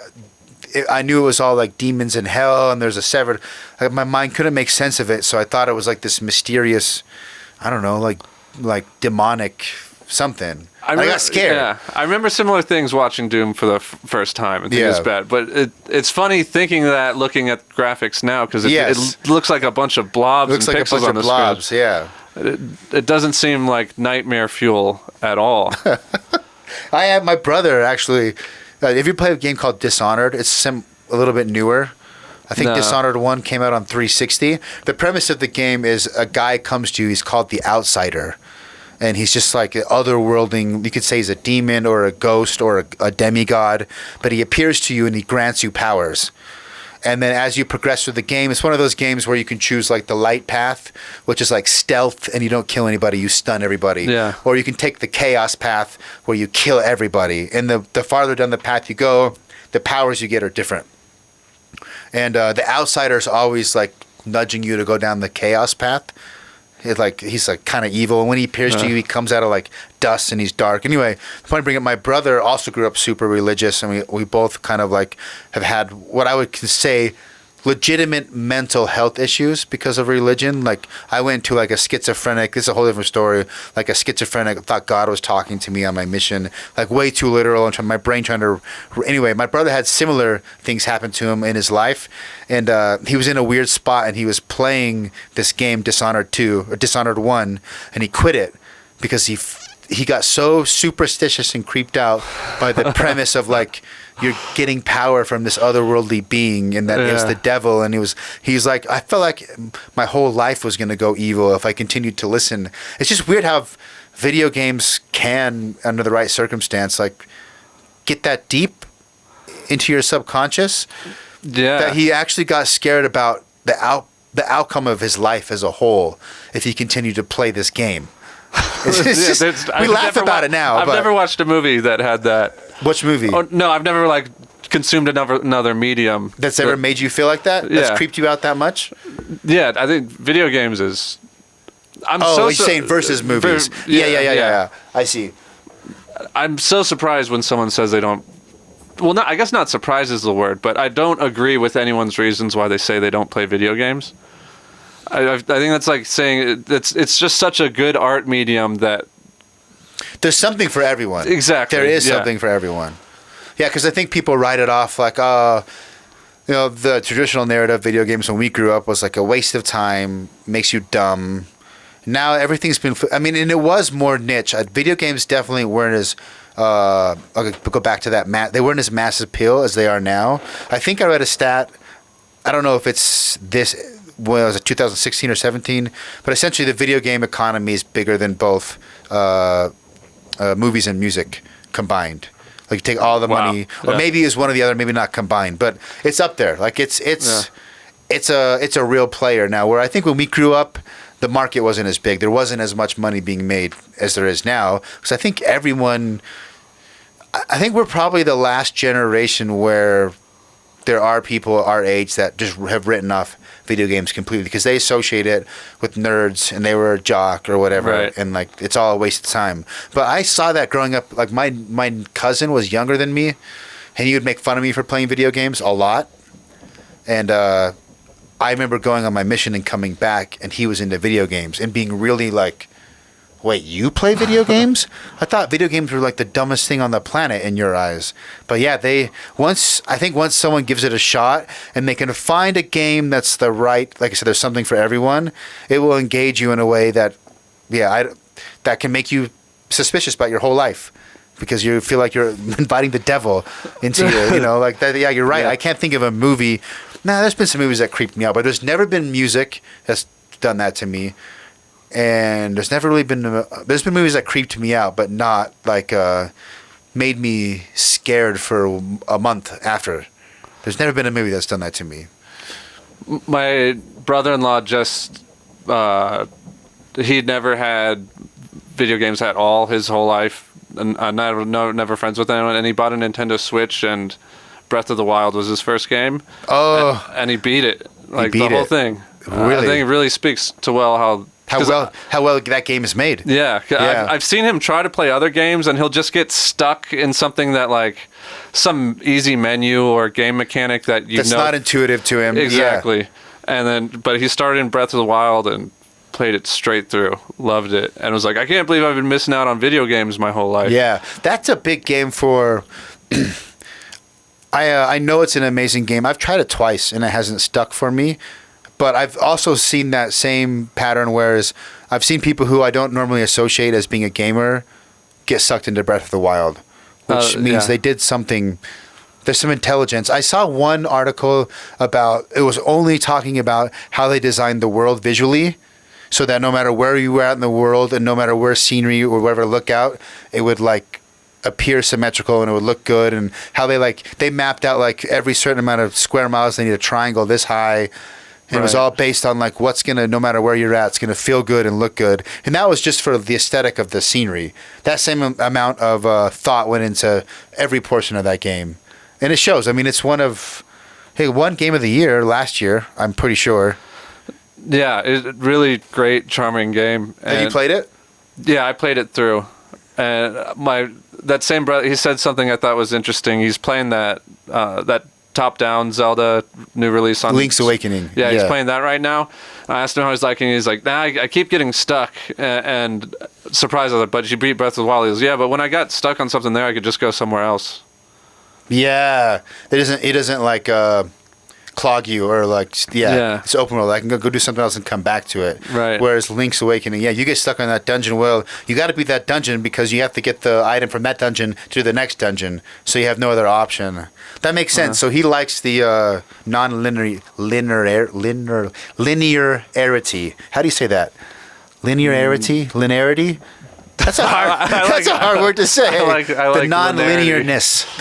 I knew it was all like demons in hell, and there's a severed. Like, my mind couldn't make sense of it, so I thought it was like this mysterious, I don't know, like demonic something. I got scared. Yeah, I remember similar things watching Doom for the first time. I think it was bad, but it's funny thinking that looking at graphics now, because it looks like a bunch of blobs and pixels on the screen. Yeah. It doesn't seem like nightmare fuel at all. I have my brother actually. If you play a game called Dishonored, it's a little bit newer. I think Dishonored 1 came out on 360. The premise of the game is a guy comes to you, he's called the Outsider. And he's just like an otherworlding, you could say he's a demon or a ghost or a demigod. But he appears to you and he grants you powers. And then as you progress through the game, it's one of those games where you can choose like the light path, which is like stealth, and you don't kill anybody, you stun everybody. Yeah. Or you can take the chaos path where you kill everybody. And the farther down the path you go, the powers you get are different. And the Outsider's always like nudging you to go down the chaos path. He's like kind of evil, and when he appears to you, he comes out of like dust and he's dark. Anyway, the point of bringing up, my brother also grew up super religious, and we both kind of like have had what I would say legitimate mental health issues because of religion. Like I went to like a schizophrenic, this is a whole different story, like a schizophrenic, thought God was talking to me on my mission, like way too literal, and my brain trying to, anyway, my brother had similar things happen to him in his life, and he was in a weird spot, and he was playing this game Dishonored 2 or Dishonored 1, and he quit it because he got so superstitious and creeped out by the premise of like you're getting power from this otherworldly being, and that it was the devil. And he's like, I felt like my whole life was going to go evil if I continued to listen. It's just weird how video games can, under the right circumstance, like get that deep into your subconscious. Yeah. That he actually got scared about the outcome of his life as a whole if he continued to play this game. We laugh about it now. I've never watched a movie that had that. Which movie? Oh no, I've never like consumed another medium that's ever made you feel like that. Yeah. That's creeped you out that much. Yeah, I think video games is. You're saying versus movies. Yeah. I see. I'm so surprised when someone says they don't. Well, I guess not surprised is the word, but I don't agree with anyone's reasons why they say they don't play video games. I think that's like saying it's just such a good art medium that there's something for everyone. Exactly. There is something for everyone. Yeah, because I think people write it off like, the traditional narrative video games when we grew up was like a waste of time, makes you dumb. Now everything's been, and it was more niche. Video games definitely weren't as, I'll go back to that, they weren't as mass appeal as they are now. I think I read a stat, I don't know if it's this, well, it was 2016 or 17, but essentially the video game economy is bigger than both movies and music combined. Like you take all the money, or maybe it's one or the other, maybe not combined, but it's up there. Like it's a real player now. Where I think when we grew up, the market wasn't as big. There wasn't as much money being made as there is now. Because I think we're probably the last generation where there are people our age that just have written off video games completely because they associate it with nerds and they were a jock or whatever, right. And like it's all a waste of time. But I saw that growing up. Like my cousin was younger than me, and he would make fun of me for playing video games a lot. And I remember going on my mission and coming back, and he was into video games and being really like, wait, you play video games? I thought video games were like the dumbest thing on the planet in your eyes. But yeah, once someone gives it a shot and they can find a game that's the right, like I said, there's something for everyone, it will engage you in a way that, that can make you suspicious about your whole life because you feel like you're inviting the devil into you, like that. Yeah, you're right. Yeah. I can't think of a movie. There's been some movies that creeped me out, but there's never been music that's done that to me. And there's never really been movies that creeped me out, but not like made me scared for a month after. There's never been a movie that's done that to me. My brother-in-law just he'd never had video games at all his whole life, and never friends with anyone. And he bought a Nintendo Switch, and Breath of the Wild was his first game. Oh, and he beat it, like the whole thing. Really, I think it really speaks to how well that game is made. Yeah. I've seen him try to play other games, and he'll just get stuck in something that like some easy menu or game mechanic that's not intuitive to him. Exactly. Yeah. But he started in Breath of the Wild and played it straight through, loved it, and was like, I can't believe I've been missing out on video games my whole life. Yeah, that's a big game for. I know it's an amazing game. I've tried it twice and it hasn't stuck for me. But I've also seen that same pattern, whereas I've seen people who I don't normally associate as being a gamer get sucked into Breath of the Wild, which means they did something. There's some intelligence. I saw one article it was only talking about how they designed the world visually so that no matter where you were at in the world and no matter where scenery or wherever look out, it would like appear symmetrical and it would look good, and how they mapped out like every certain amount of square miles they need a triangle this high. And it was all based on like what's going to, no matter where you're at, it's going to feel good and look good. And that was just for the aesthetic of the scenery. That same amount of thought went into every portion of that game. And it shows. It's one game of the year last year, I'm pretty sure. Yeah, it's really great, charming game. Have you played it? Yeah, I played it through, and that same brother, he said something I thought was interesting. He's playing that top-down Zelda new release on Link's Awakening. Yeah, he's playing that right now. I asked him how he's liking it. He's like, nah, I keep getting stuck, and surprised. I was like, but you beat Breath of the Wild. He goes, yeah, but when I got stuck on something there, I could just go somewhere else. Yeah, it doesn't like clog you or like it's open world. I can go do something else and come back to it. Right. Whereas Link's Awakening, you get stuck on that dungeon. Well, you got to beat that dungeon because you have to get the item from that dungeon to the next dungeon. So you have no other option. That makes sense. So he likes the linearity. How do you say that? Linearity. That's a hard word to say. I like the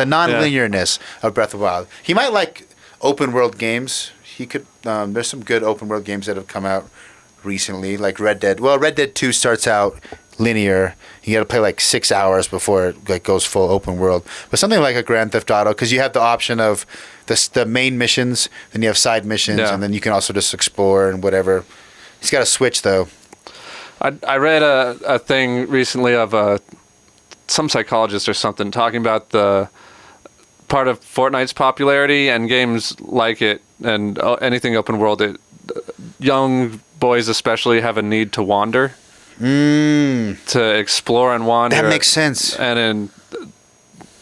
non-linearness of Breath of the Wild. He might like open world games. He could. There's some good open world games that have come out recently, like Red Dead. Well, Red Dead 2 starts out linear. You got to play like 6 hours before it like goes full open world. But something like a Grand Theft Auto, because you have the option of the main missions, then you have side missions, and then you can also just explore and whatever. He's got a Switch though. I read a thing recently of some psychologist or something talking about the part of Fortnite's popularity and games like it and anything open world. Young boys especially have a need to wander, to explore and wander. That makes sense. And in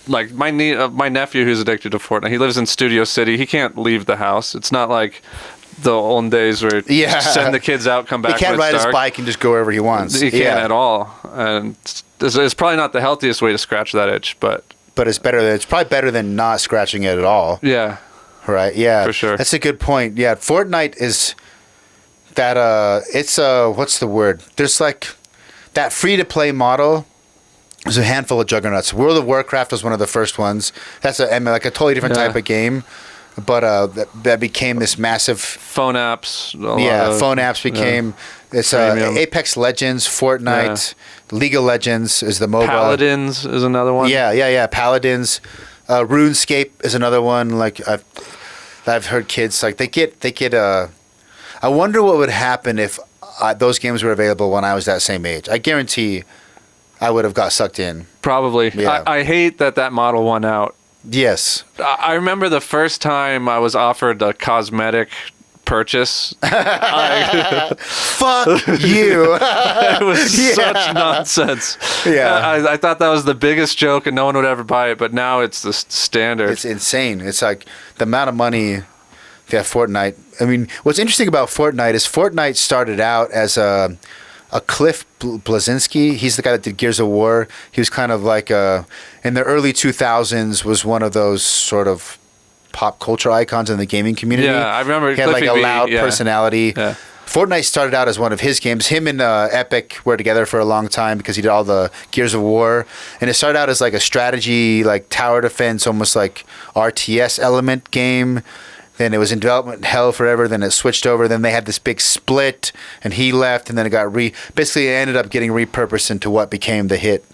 like my nephew who's addicted to Fortnite, he lives in Studio City. He can't leave the house. It's not like the old days where send the kids out, come back. He can't ride his bike and just go wherever he wants. He can't at all, and it's probably not the healthiest way to scratch that itch, but it's better. It's probably better than not scratching it at all. Yeah. Right. Yeah. For sure. That's a good point. Yeah. Fortnite is that. It's what's the word? There's like that free to play model. There's a handful of juggernauts. World of Warcraft was one of the first ones. That's like a totally different type of game. But that became this massive phone apps. Phone apps became it's Apex Legends, Fortnite, League of Legends is the mobile. Paladins is another one. Yeah. Paladins, RuneScape is another one. Like I've heard kids like they get. I wonder what would happen if those games were available when I was that same age. I guarantee I would have got sucked in. Probably. Yeah. I hate that model won out. Yes. I remember the first time I was offered a cosmetic purchase. Fuck you. It was such nonsense. Yeah. I thought that was the biggest joke and no one would ever buy it, but now it's the standard. It's insane. It's like the amount of money that Fortnite. I mean, what's interesting about Fortnite is Fortnite started out as a Cliff Bleszinski. He's the guy that did Gears of War. He was kind of like in the early 2000s was one of those sort of pop culture icons in the gaming community. Yeah, I remember. He had like a loud personality. Yeah. Fortnite started out as one of his games. Him and Epic were together for a long time because he did all the Gears of War. And it started out as like a strategy, like tower defense, almost like RTS element game. Then it was in development hell forever. Then it switched over. Then they had this big split, and he left. And then it got basically it ended up getting repurposed into what became the hit.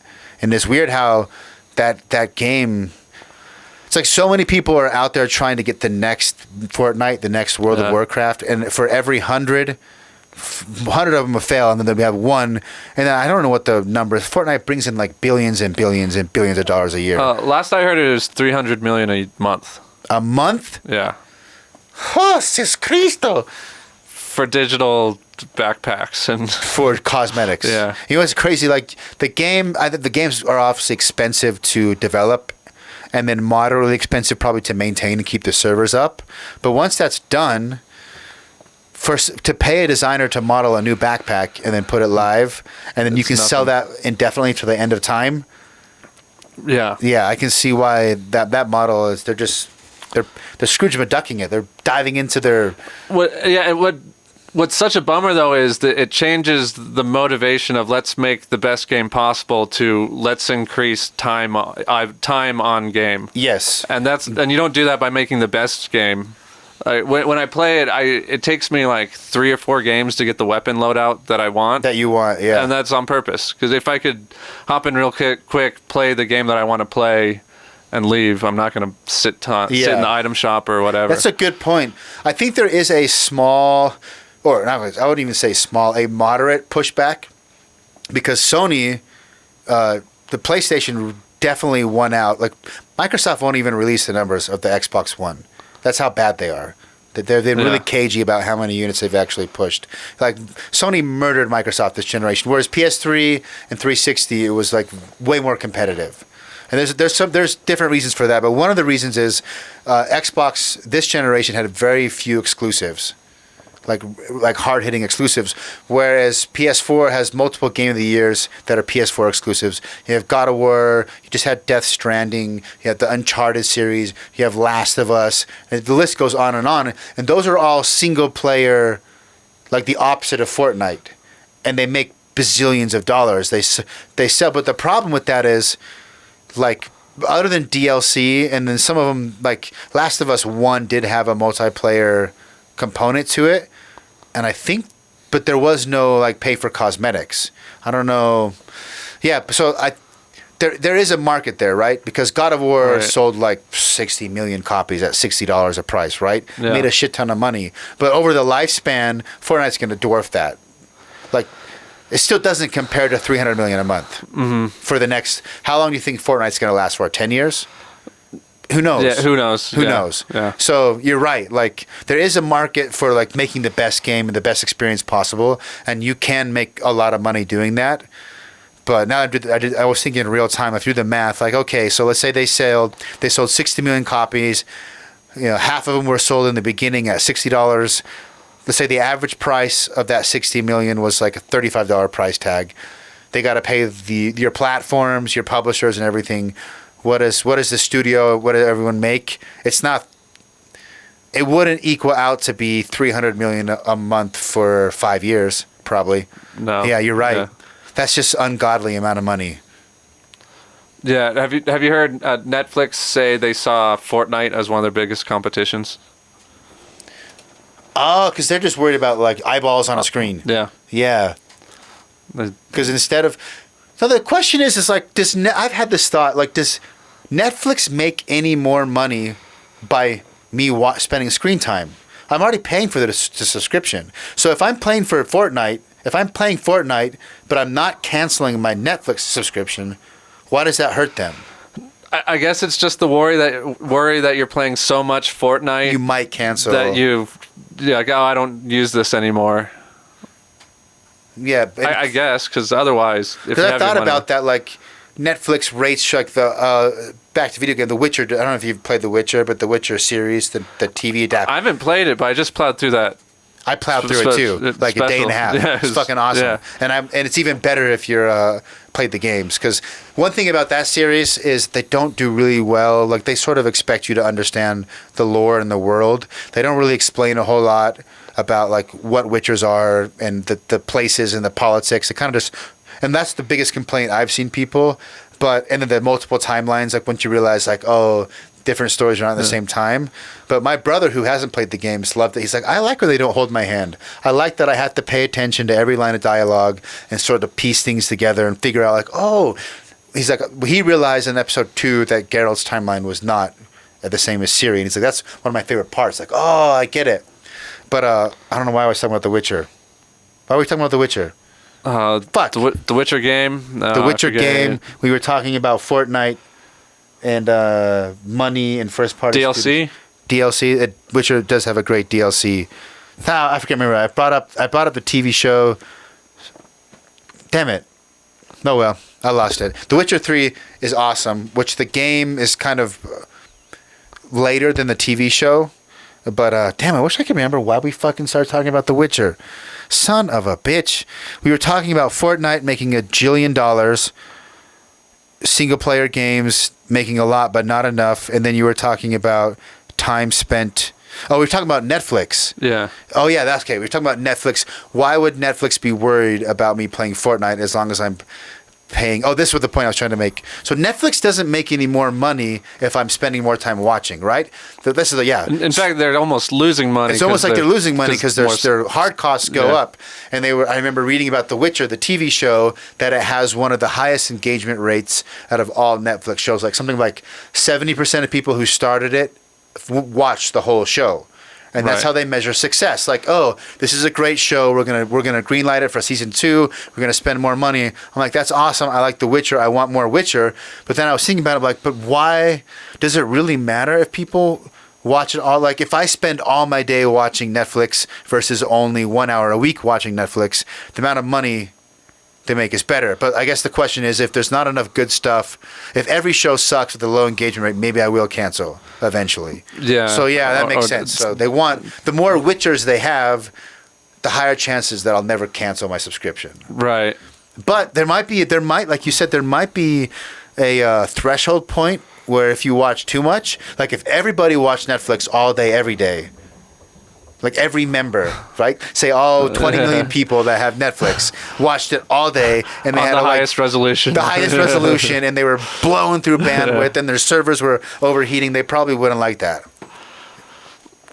And it's weird how that game. It's like so many people are out there trying to get the next Fortnite, the next World of Warcraft, and for every 100 of them will fail, and then they'll have one. And then I don't know what the number is. Fortnite brings in like billions and billions and billions of dollars a year. Last I heard, it was $300 million a month. A month? Yeah. Jesus Cristo! For digital backpacks and for cosmetics. Yeah. You know what's crazy? Like the games are obviously expensive to develop, and then moderately expensive probably to maintain and keep the servers up. But once that's done, to pay a designer to model a new backpack and then put it live, and then you can sell that indefinitely to the end of time. Yeah. Yeah, I can see why that model is. They're Scrooge McDucking it. They're diving into their. What's such a bummer though is that it changes the motivation of let's make the best game possible to let's increase time on game. Yes, and you don't do that by making the best game. When I play it, it takes me like 3 or 4 games to get the weapon loadout that I want. That you want, yeah. And that's on purpose because if I could hop in real quick, play the game that I want to play, and leave, I'm not going to sit in the item shop or whatever. That's a good point. I think there is a small, or not, I wouldn't even say small, a moderate pushback, because Sony, the PlayStation definitely won out. Like Microsoft won't even release the numbers of the Xbox One. That's how bad they are. They're really cagey about how many units they've actually pushed. Like Sony murdered Microsoft this generation, whereas PS3 and 360 it was like way more competitive. And there's different reasons for that, but one of the reasons is Xbox this generation had very few exclusives, like hard hitting exclusives, whereas PS4 has multiple Game of the Years that are PS4 exclusives. You have God of War, you just had Death Stranding, you have the Uncharted series, you have Last of Us, and the list goes on, and those are all single player, like the opposite of Fortnite, and they make bazillions of dollars. They sell, but the problem with that is, like, other than DLC, and then some of them, like Last of Us 1 did have a multiplayer component to it, and I think, but there was no like pay for cosmetics. I don't know. Yeah, so there is a market there, right? Because God of War sold like 60 million copies at $60 a price, right? Yeah. Made a shit ton of money, but over the lifespan, Fortnite's going to dwarf that. Like, it still doesn't compare to 300 million a month for the next. How long do you think Fortnite's going to last for? 10 years? Who knows? Yeah, who knows? Who knows? Yeah. So you're right. Like, there is a market for like making the best game and the best experience possible, and you can make a lot of money doing that. But now I was thinking in real time. I threw the math. Like, okay, so let's say they sold 60 million copies. You know, half of them were sold in the beginning at $60. Let's say the average price of that 60 million was like a $35 price tag. They got to pay your platforms, your publishers, and everything. What is the studio? What does everyone make? It's not. It wouldn't equal out to be 300 million a month for 5 years, probably. No. Yeah, you're right. Yeah. That's just ungodly amount of money. Yeah. Have you heard Netflix say they saw Fortnite as one of their biggest competitions? Oh, because they're just worried about like eyeballs on a screen. Yeah. Yeah. Because instead of, so the question is like, I've had this thought, like, does Netflix make any more money by me spending screen time? I'm already paying for the subscription. So if I'm playing Fortnite, but I'm not canceling my Netflix subscription, why does that hurt them? I guess it's just the worry that you're playing so much Fortnite, you might cancel that like, oh, I don't use this anymore. Yeah, I guess, because otherwise, if because I thought about that, like Netflix rates like the back to video game, The Witcher. I don't know if you've played The Witcher, but The Witcher series, the TV adapt. I haven't played it, but I just plowed through that. I plowed through it too, like a day and a half. Yeah, it's fucking awesome, yeah. And it's even better if you're played the games, because one thing about that series is they don't do really well. Like, they sort of expect you to understand the lore and the world. They don't really explain a whole lot about like what Witchers are and the places and the politics. It kind of just, and that's the biggest complaint I've seen people. And then the multiple timelines, like once you realize like, oh, different stories are not at the same time. But my brother, who hasn't played the games, loved it. He's like, I like when they don't hold my hand. I like that I have to pay attention to every line of dialogue and sort of piece things together and figure out like, oh, he's like, he realized in episode 2 that Geralt's timeline was not the same as Ciri. And he's like, that's one of my favorite parts. Like, oh, I get it. But I don't know why I was talking about The Witcher. Why are we talking about The Witcher? Fuck. The Witcher game. The Witcher game. We were talking about Fortnite and money and first party DLC. DLC. Witcher does have a great DLC. I forget. Remember, I brought up the TV show. Damn it. Oh well, I lost it. The Witcher 3 is awesome, which the game is kind of later than the TV show. But damn, I wish I could remember why we fucking started talking about The Witcher. Son of a bitch. We were talking about Fortnite making $1 jillion, single player games making a lot but not enough, and then you were talking about time spent. Oh, we were talking about Netflix. Yeah. Oh yeah, that's okay. We were talking about Netflix. Why would Netflix be worried about me playing Fortnite as long as I'm paying? Oh, this was the point I was trying to make. So Netflix doesn't make any more money if I'm spending more time watching, right? This is In fact, they're almost losing money. It's almost like they're losing money because their hard costs go up. And I remember reading about The Witcher, the TV show, that it has one of the highest engagement rates out of all Netflix shows. Like something like 70% of people who started it watched the whole show. And that's how they measure success. Like, oh, this is a great show. We're gonna greenlight it for season 2. We're gonna spend more money. I'm like, that's awesome. I like The Witcher. I want more Witcher. But then I was thinking about it, like, but why does it really matter if people watch it all? Like, if I spend all my day watching Netflix versus only 1 hour a week watching Netflix, the amount of money they make is better. But I guess the question is, if there's not enough good stuff, if every show sucks with a low engagement rate, maybe I will cancel eventually. Yeah. So yeah, that makes sense. So the more Witchers they have, the higher chances that I'll never cancel my subscription. Right. But there might, like you said, there might be a threshold point where if you watch too much, like if everybody watched Netflix all day, every day, like every member, right? Say all 20 million people that have Netflix watched it all day, and they on had the highest resolution. The highest resolution, and they were blowing through bandwidth, and their servers were overheating. They probably wouldn't like that.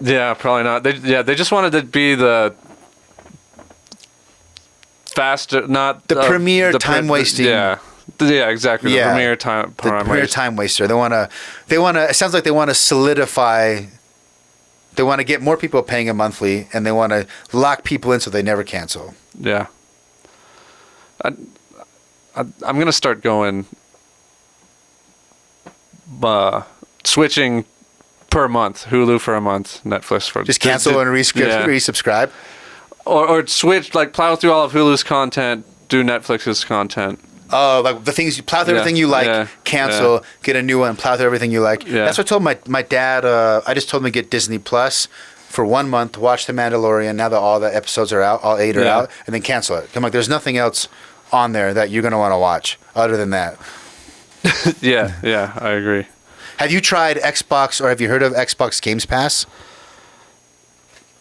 Yeah, probably not. They just wanted to be the faster, not the premier time wasting. Yeah, exactly. The premier time waster. They want to. It sounds like they want to solidify. They want to get more people paying a monthly, and they want to lock people in so they never cancel. Yeah. I'm going to start going, switching per month, Hulu for a month, Netflix for... Just cancel and resubscribe? Or switch, like plow through all of Hulu's content, do Netflix's content. Oh, like the things you plow through everything you like, cancel, get a new one, plow through everything you like. Yeah. That's what I told my dad. I just told him to get Disney Plus for 1 month, watch The Mandalorian. Now that all the episodes are out, all 8 are out, and then cancel it. I'm like, there's nothing else on there that you're gonna want to watch other than that. yeah, I agree. Have you tried Xbox, or have you heard of Xbox Games Pass?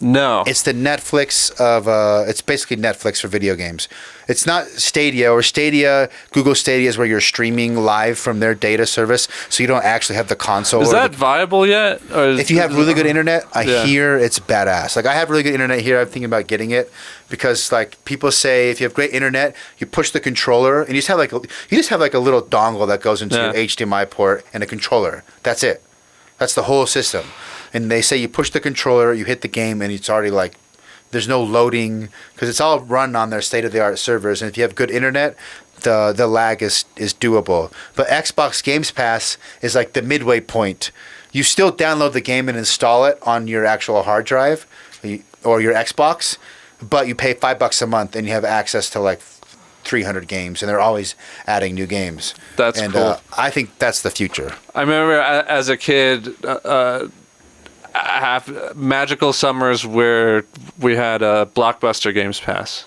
No. It's the Netflix of, it's basically Netflix for video games. It's not Stadia, or Stadia, Google Stadia is where you're streaming live from their data service, so you don't actually have the console. Is that viable yet? Or if you have really good internet, I hear it's badass. Like, I have really good internet here. I'm thinking about getting it because, like, people say if you have great internet, you push the controller and you just have like a little dongle that goes into your HDMI port and a controller. That's it. That's the whole system. And they say you push the controller, you hit the game, and it's already like, there's no loading because it's all run on their state-of-the-art servers. And if you have good internet, the lag is doable. But Xbox Games Pass is like the midway point. You still download the game and install it on your actual hard drive or your Xbox, but you pay $5 a month and you have access to like 300 games, and they're always adding new games. That's cool. I think that's the future. I remember as a kid, have magical summers where we had a Blockbuster Games Pass.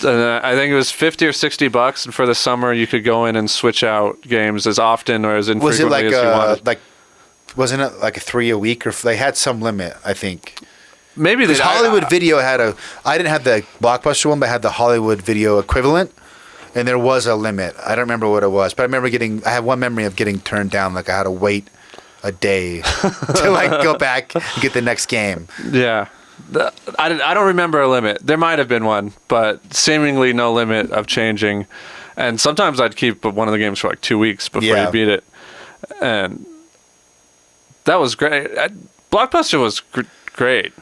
And I think it was $50 or $60, and for the summer you could go in and switch out games as often or as infrequently as you wanted. Wasn't it like a 3 a week, or they had some limit? I think. Maybe because Hollywood Video had I didn't have the Blockbuster one, but I had the Hollywood Video equivalent, and there was a limit. I don't remember what it was, but I remember I have one memory of getting turned down. Like, I had to wait a day to like go back and get the next game. Yeah. I don't remember a limit. There might have been one, but seemingly no limit of changing. And sometimes I'd keep one of the games for like 2 weeks before you beat it. And that was great. Blockbuster was great.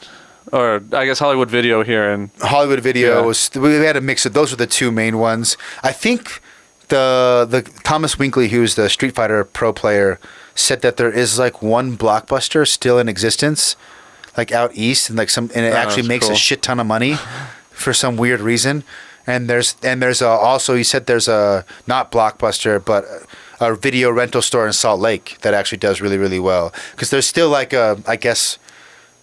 Or I guess Hollywood Video here. And Hollywood Video was, we had a mix of, those were the two main ones. I think the Thomas Winkley, who's the Street Fighter pro player, said that there is like one Blockbuster still in existence, like out east, and like and it actually makes a shit ton of money for some weird reason. And there's also, he said there's a, not Blockbuster, but a video rental store in Salt Lake that actually does really, really well. Because there's still like I guess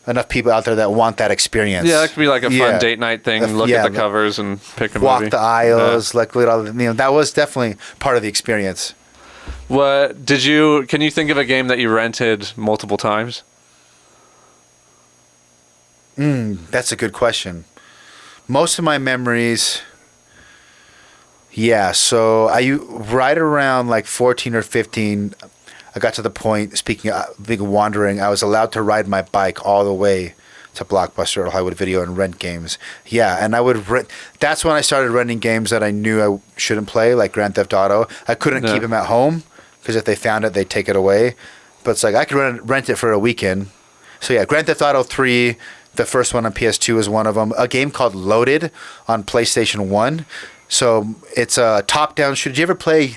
enough people out there that want that experience. Yeah, that could be like a fun date night thing. Look at the covers and pick a movie. Walk the aisles, like that was definitely part of the experience. Can you think of a game that you rented multiple times? That's a good question. Most of my memories, so right around like 14 or 15, I got to the point, speaking of big wandering, I was allowed to ride my bike all the way to Blockbuster or Hollywood Video and rent games. Yeah, and I would rent. That's when I started renting games that I knew I shouldn't play, like Grand Theft Auto. I couldn't keep them at home because if they found it, they'd take it away. But it's like I could rent it for a weekend, So yeah, Grand Theft Auto 3, the first one on PS2 is one of them. A game called Loaded on PlayStation 1. So it's a top-down shooter. Did you ever play,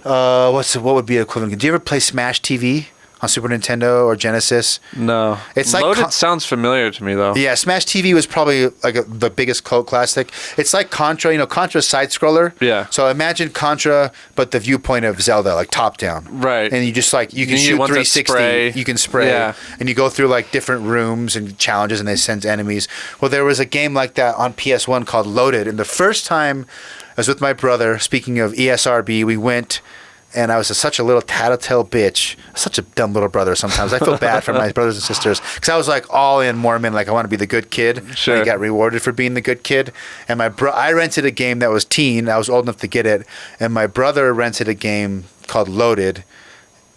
what would be equivalent? Did you ever play Smash TV on Super Nintendo or Genesis? No. It's like Loaded sounds familiar to me, though. Yeah, Smash TV was probably like the biggest cult classic. It's like Contra. You know, Contra's side-scroller. Yeah. So imagine Contra, but the viewpoint of Zelda, like top-down. Right. And you just like, you can You shoot want that 360. spray. You can spray. Yeah. And you go through like different rooms and challenges and they send enemies. Well, there was a game like that on PS1 called Loaded. And the first time I was with my brother, speaking of ESRB, we went... And I was such a little tattletale bitch. Such a dumb little brother sometimes. I feel bad for my brothers and sisters. Because I was like all in Mormon. Like I want to be the good kid. Sure. And I got rewarded for being the good kid. And I rented a game that was teen. I was old enough to get it. And my brother rented a game called Loaded.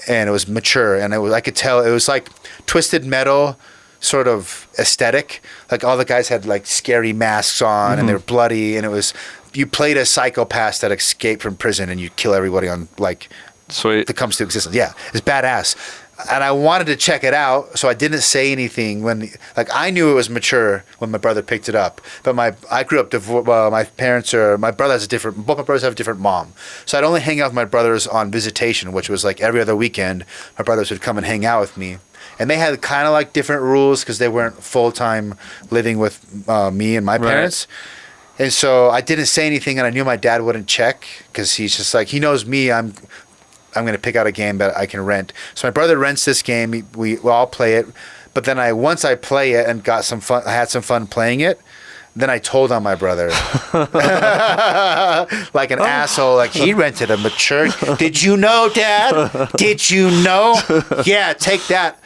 And it was mature. And I could tell it was like Twisted Metal sort of aesthetic. Like all the guys had like scary masks on and they were bloody. And it was... You played a psychopath that escaped from prison and you kill everybody on like Sweet. that comes to existence. Yeah, it's badass. And I wanted to check it out, so I didn't say anything when like I knew it was mature when my brother picked it up. But I grew up my brother has both my brothers have a different mom. So I'd only hang out with my brothers on visitation, which was like every other weekend. My brothers would come and hang out with me. And they had kind of like different rules because they weren't full-time living with me and my parents. Right. And so I didn't say anything, and I knew my dad wouldn't check because he's just like, he knows me. I'm going to pick out a game that I can rent. So my brother rents this game. We all play it. But then once I play it and got some fun, I had some fun playing it. Then I told on my brother, like an asshole. Like he rented a mature. Did you know, Dad? Did you know? Yeah, take that.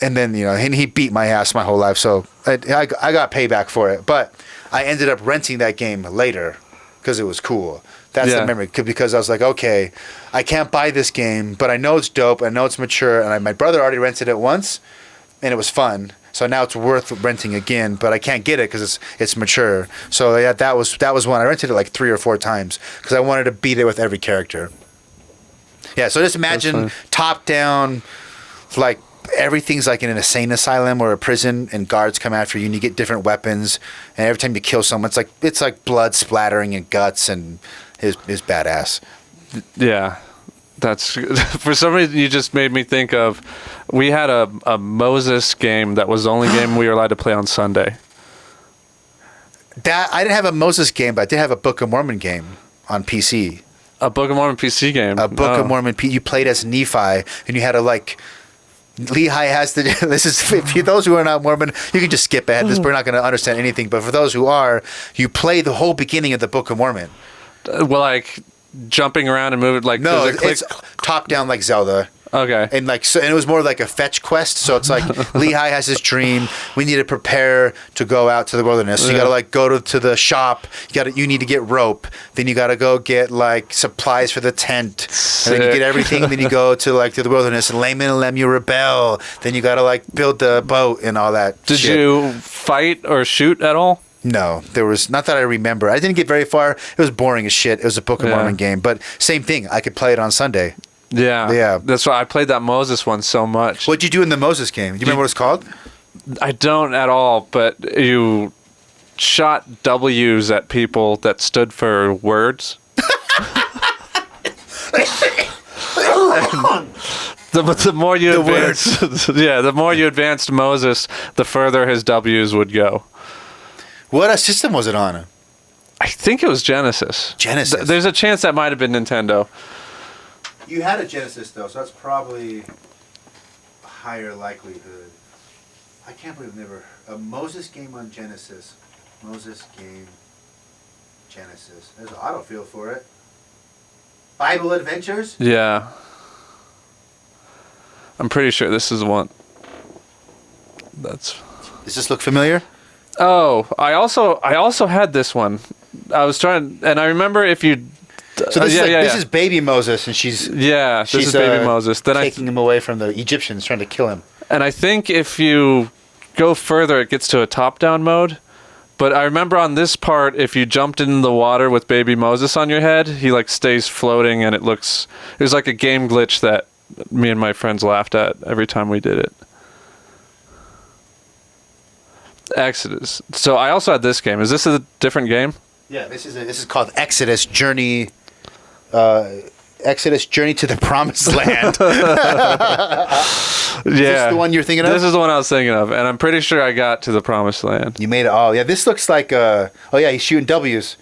And then and he beat my ass my whole life. So I got payback for it. But I ended up renting that game later because it was cool. That's the memory. Because I was like, okay, I can't buy this game, but I know it's dope. I know it's mature. And my brother already rented it once, and it was fun. So now it's worth renting again, but I can't get it because it's mature. So yeah, that was one. I rented it like 3 or 4 times because I wanted to beat it with every character. Yeah, so just imagine top down, like, everything's like in an insane asylum or a prison, and guards come after you, and you get different weapons. And every time you kill someone, it's like blood splattering and guts, and is badass. Yeah, that's for some reason you just made me think of. We had a Moses game that was the only game we were allowed to play on Sunday. That I didn't have a Moses game, but I did have a Book of Mormon game on PC. A Book of Mormon PC game. A Book of Mormon. You played as Nephi, and you had to like. Lehi has to. This is for those who are not Mormon. You can just skip ahead. We're not going to understand anything. But for those who are, you play the whole beginning of the Book of Mormon. Well, like jumping around and moving, like no, it's top down like Zelda. Okay. And and it was more like a fetch quest. So it's like Lehi has his dream. We need to prepare to go out to the wilderness. So you got to like go to the shop. You need to get rope. Then you got to go get like supplies for the tent. Sick. And then you get everything. Then you go to the wilderness. And Laman and Lemuel rebel. Then you got to like build the boat and all that. Did you fight or shoot at all? No, there was not that I remember. I didn't get very far. It was boring as shit. It was a Book of Mormon game, but same thing. I could play it on Sunday. Yeah. That's why I played that Moses one so much. What'd you do in the Moses game? Do you remember what it's called? I don't at all, but you shot W's at people that stood for words. The more you advanced, the more you advanced Moses, the further his W's would go. What system was it on? I think it was Genesis. Genesis. There's a chance that might have been Nintendo. You had a Genesis though, so that's probably a higher likelihood. I can't believe I've never a Moses game on Genesis. Moses game Genesis. There's an autofill for it. Bible Adventures? Yeah. I'm pretty sure this is the one. Does this look familiar? Oh, I also had this one. I was trying, and I remember if you. So this is baby Moses, and she's this is baby Moses. Then taking him away from the Egyptians, trying to kill him. And I think if you go further, it gets to a top-down mode. But I remember on this part, if you jumped in the water with baby Moses on your head, he like stays floating, and it was like a game glitch that me and my friends laughed at every time we did it. Exodus. So I also had this game. Is this a different game? Yeah, this is called Exodus Journey. Exodus Journey to the Promised Land. Yeah. Is this the one you're thinking of? This is the one I was thinking of, and I'm pretty sure I got to the Promised Land. You made it all. Yeah, this looks like oh yeah, he's shooting W's.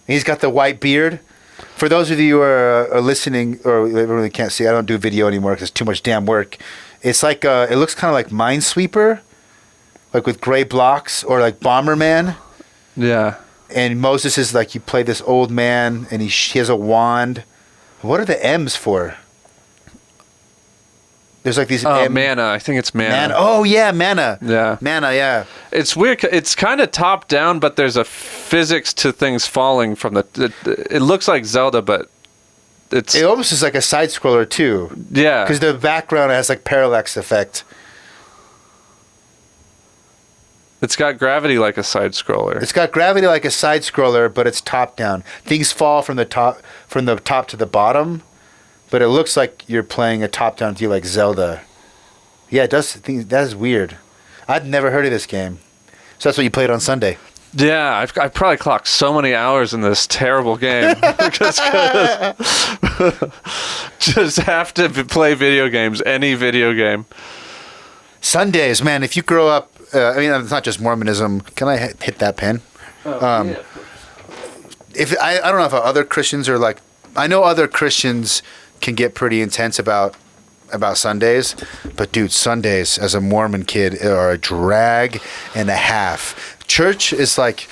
He's got the white beard. For those of you who are listening or really can't see, I don't do video anymore because it's too much damn work. It's like it looks kind of like Minesweeper, like with gray blocks, or like Bomberman. Yeah. And Moses is like, you play this old man, and he has a wand. What are the M's for? There's like these mana. I think it's mana. Oh yeah, mana. Yeah. Mana, yeah. It's weird. It's kind of top down, but there's a physics to things falling from the. It looks like Zelda, but it's. It almost is like a side scroller too. Yeah. Because the background has like parallax effect. It's got gravity like a side scroller. It's got gravity like a side scroller, but it's top down. Things fall from the top to the bottom, but it looks like you're playing a top down view like Zelda. Yeah, it does. That is weird. I'd never heard of this game. So that's what you played on Sunday. Yeah, I've probably clocked so many hours in this terrible game. Just have to play video games, any video game. Sundays, man. If you grow up, I mean, it's not just Mormonism. Can I hit that pen? Yeah. If I don't know if other Christians are like, I know other Christians can get pretty intense about Sundays, but dude, Sundays as a Mormon kid are a drag and a half. Church is like,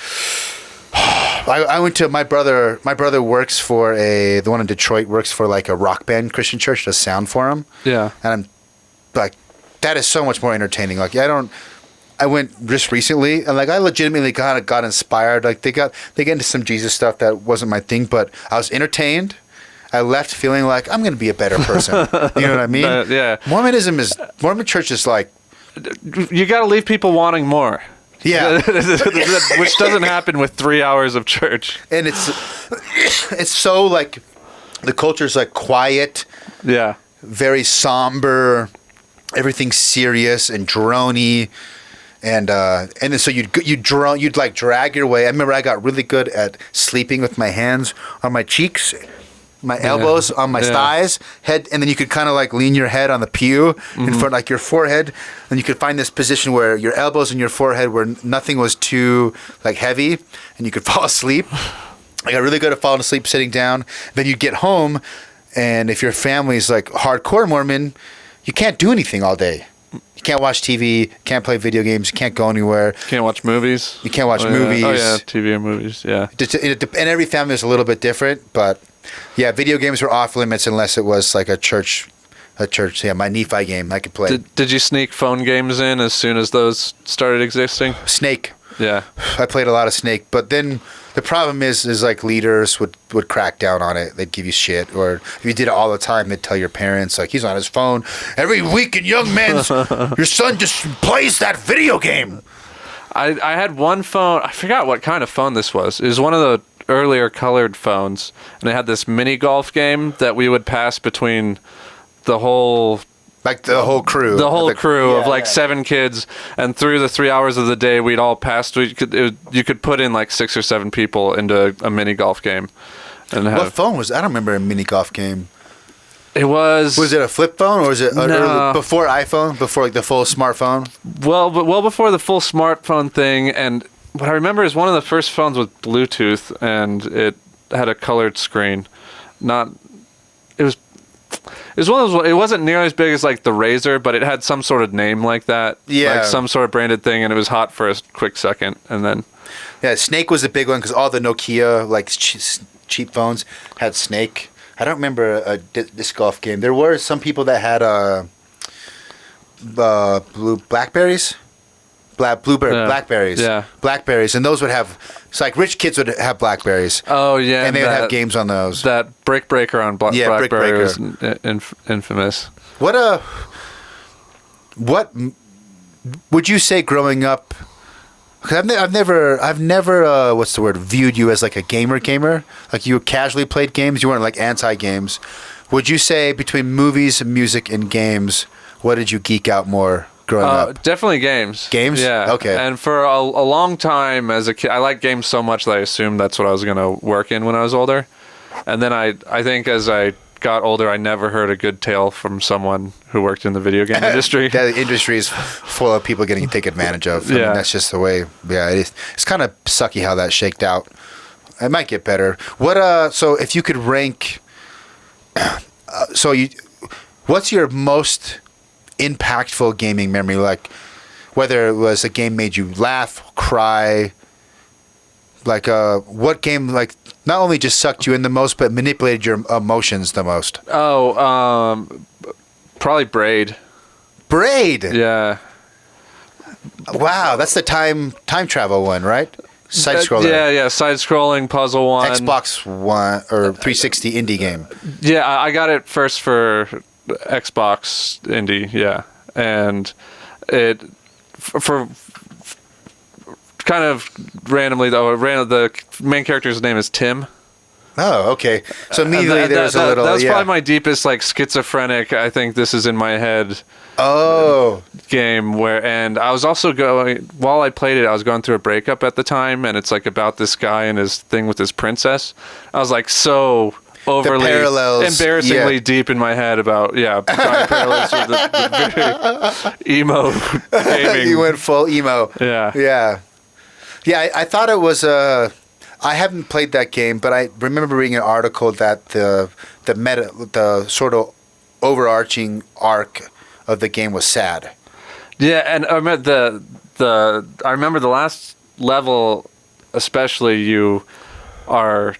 I went to my brother works for the one in Detroit works for like a rock band Christian church, does sound for him. Yeah. And I'm like, that is so much more entertaining. Like, I went just recently, and like I legitimately kind of got inspired. Like they get into some Jesus stuff that wasn't my thing, but I was entertained. I left feeling like I'm going to be a better person. You know what I mean? Yeah. Mormon church is like, you got to leave people wanting more. yeah, Which doesn't happen with 3 hours of church. and it's so like the culture's like quiet, Yeah. very somber, everything's serious and droney. And then so you'd like drag your way. I remember I got really good at sleeping with my hands on my cheeks, my elbows on my thighs, head, and then you could kind of like lean your head on the pew in front, like your forehead, and you could find this position where your elbows and your forehead where nothing was too like heavy, and you could fall asleep. I got really good at falling asleep sitting down. Then you'd get home, and if your family's like hardcore Mormon, you can't do anything all day. You can't watch TV, can't play video games, you can't go anywhere. Can't watch movies. You can't watch movies. Oh, yeah, TV and movies, yeah. And every family is a little bit different, but yeah, video games were off limits unless it was like a church. Yeah, my Nephi game I could play. Did you sneak phone games in as soon as those started existing? Snake. Yeah. I played a lot of Snake, but then the problem is like leaders would crack down on it. They'd give you shit, or if you did it all the time, they'd tell your parents like he's on his phone every week in young men's. Your son just plays that video game. I had one phone. I forgot what kind of phone this was. It was one of the earlier colored phones, and it had this mini golf game that we would pass between the whole. Like the whole crew. The whole crew of like 7 kids, and through the 3 hours of the day, we'd all pass. You could put in like 6 or 7 people into a mini golf game. And what phone was? I don't remember a mini golf game. It was. Was it a flip phone, or was it No. before iPhone? Before like the full smartphone? Well before the full smartphone thing, and what I remember is one of the first phones with Bluetooth, and it had a colored screen. It was one of those. It wasn't nearly as big as like the Razr, but it had some sort of name like that. Yeah, like some sort of branded thing, and it was hot for a quick second, and then. Yeah, Snake was a big one because all the Nokia like cheap phones had Snake. I don't remember a disc golf game. There were some people that had Blackberries. Blackberries. Yeah. Blackberries, and those would have. It's like rich kids would have Blackberries. Oh yeah, and they would have games on those. That Brick Breaker on Blackberry Breaker. was infamous. What would you say growing up? Cause I've never what's the word, viewed you as like a gamer. Like you casually played games. You weren't like anti-games. Would you say between movies, music, and games, what did you geek out more growing up? Definitely games. Games? Yeah. Okay. And for a long time as a kid, I liked games so much that I assumed that's what I was going to work in when I was older. And then I think as I got older, I never heard a good tale from someone who worked in the video game industry. The industry is full of people getting taken advantage of. I mean, that's just the way. Yeah, it is. It's kind of sucky how that shaked out. It might get better. So if you could rank, what's your most impactful gaming memory? Like, whether it was a game made you laugh, cry. Like, what game not only just sucked you in the most, but manipulated your emotions the most? Probably Braid. Braid. Yeah. Wow, that's the time travel one, right? Side scroller. Yeah, side scrolling puzzle one. Xbox One or 360 indie game. Yeah, I got it first for Xbox indie. Yeah, and it for kind of randomly though. The main character's name is Tim. Oh, okay. So immediately there was a little. That's probably my deepest schizophrenic. I think this is in my head. Game and I was also while I played it, I was going through a breakup at the time, and it's about this guy and his thing with his princess. I was so overly embarrassingly deep in my head about drawing parallels with the very emo gaming. You went full emo. Yeah. I thought it was I haven't played that game, but I remember reading an article that the sort of overarching arc of the game was sad. Yeah, and I remember I remember the last level, especially you and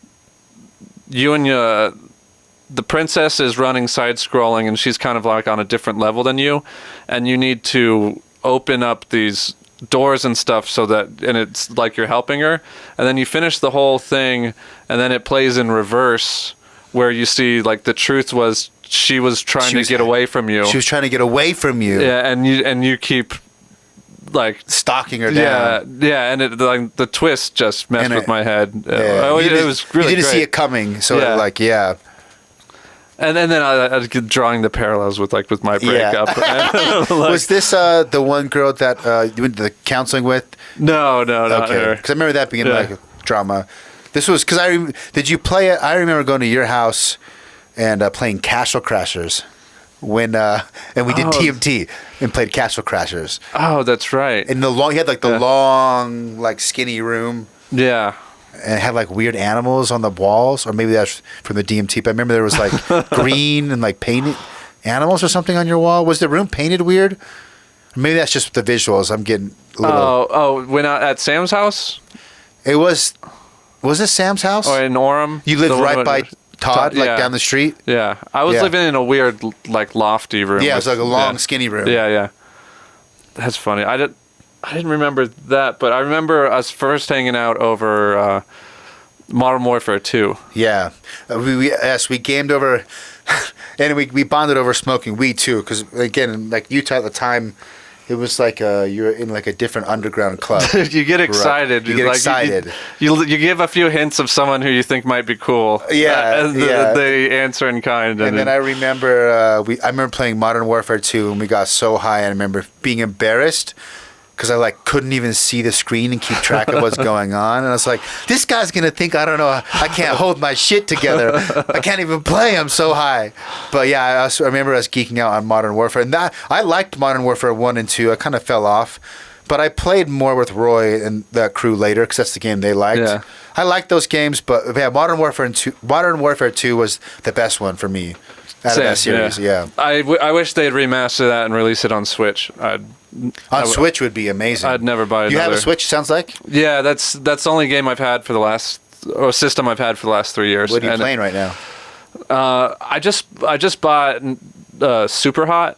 the princess is running side scrolling, and she's kind of on a different level than you, and you need to open up these doors and stuff and it's like you're helping her, and then you finish the whole thing, and then it plays in reverse where you see the truth was she was trying to get away from you. She was trying to get away from you. Yeah, and you keep stalking her down. Yeah, and the twist just messed with my head. Yeah. It was really you didn't great. see it coming, so And then I was drawing the parallels with my breakup. Was this the one girl that you went to the counseling with? No, not her. Because I remember that being a drama. This was because did you play it? I remember going to your house and playing Castle Crashers and we did TMT and played Castle Crashers. Oh, that's right. And you had the long skinny room. Yeah. And it had weird animals on the walls, or maybe that's from the DMT. But I remember there was green and painted animals or something on your wall. Was the room painted weird? Or maybe that's just the visuals. I'm getting a little. Oh, when at Sam's house. It was. Was it Sam's house? Or in Orem? You lived right by Todd, down the street. Yeah, I was living in a weird lofty room. Yeah, it was a long skinny room. Yeah. That's funny. I didn't remember that, but I remember us first hanging out over Modern Warfare 2. Yeah. We gamed over, and we bonded over smoking weed, too, because, again, Utah at the time, it was you're in a different underground club. You get excited. You get excited. You give a few hints of someone who you think might be cool. Yeah. They answer in kind. And then I remember I remember playing Modern Warfare 2, and we got so high, and I remember being embarrassed because I couldn't even see the screen and keep track of what's going on. And I was like, this guy's going to think, I don't know, I can't hold my shit together. I can't even play. I'm so high. But yeah, I remember us geeking out on Modern Warfare. And I liked Modern Warfare 1 and 2. I kind of fell off. But I played more with Roy and that crew later because that's the game they liked. Yeah. I liked those games, but yeah, Modern Warfare 2 was the best one for me out of that series. Yeah. I wish they'd remaster that and release it on Switch. Switch would be amazing. I'd never buy another. You have a Switch, sounds like? Yeah, that's the only game I've had for the last, or system I've had for the last 3 years. What are you playing right now? I just bought Super Hot.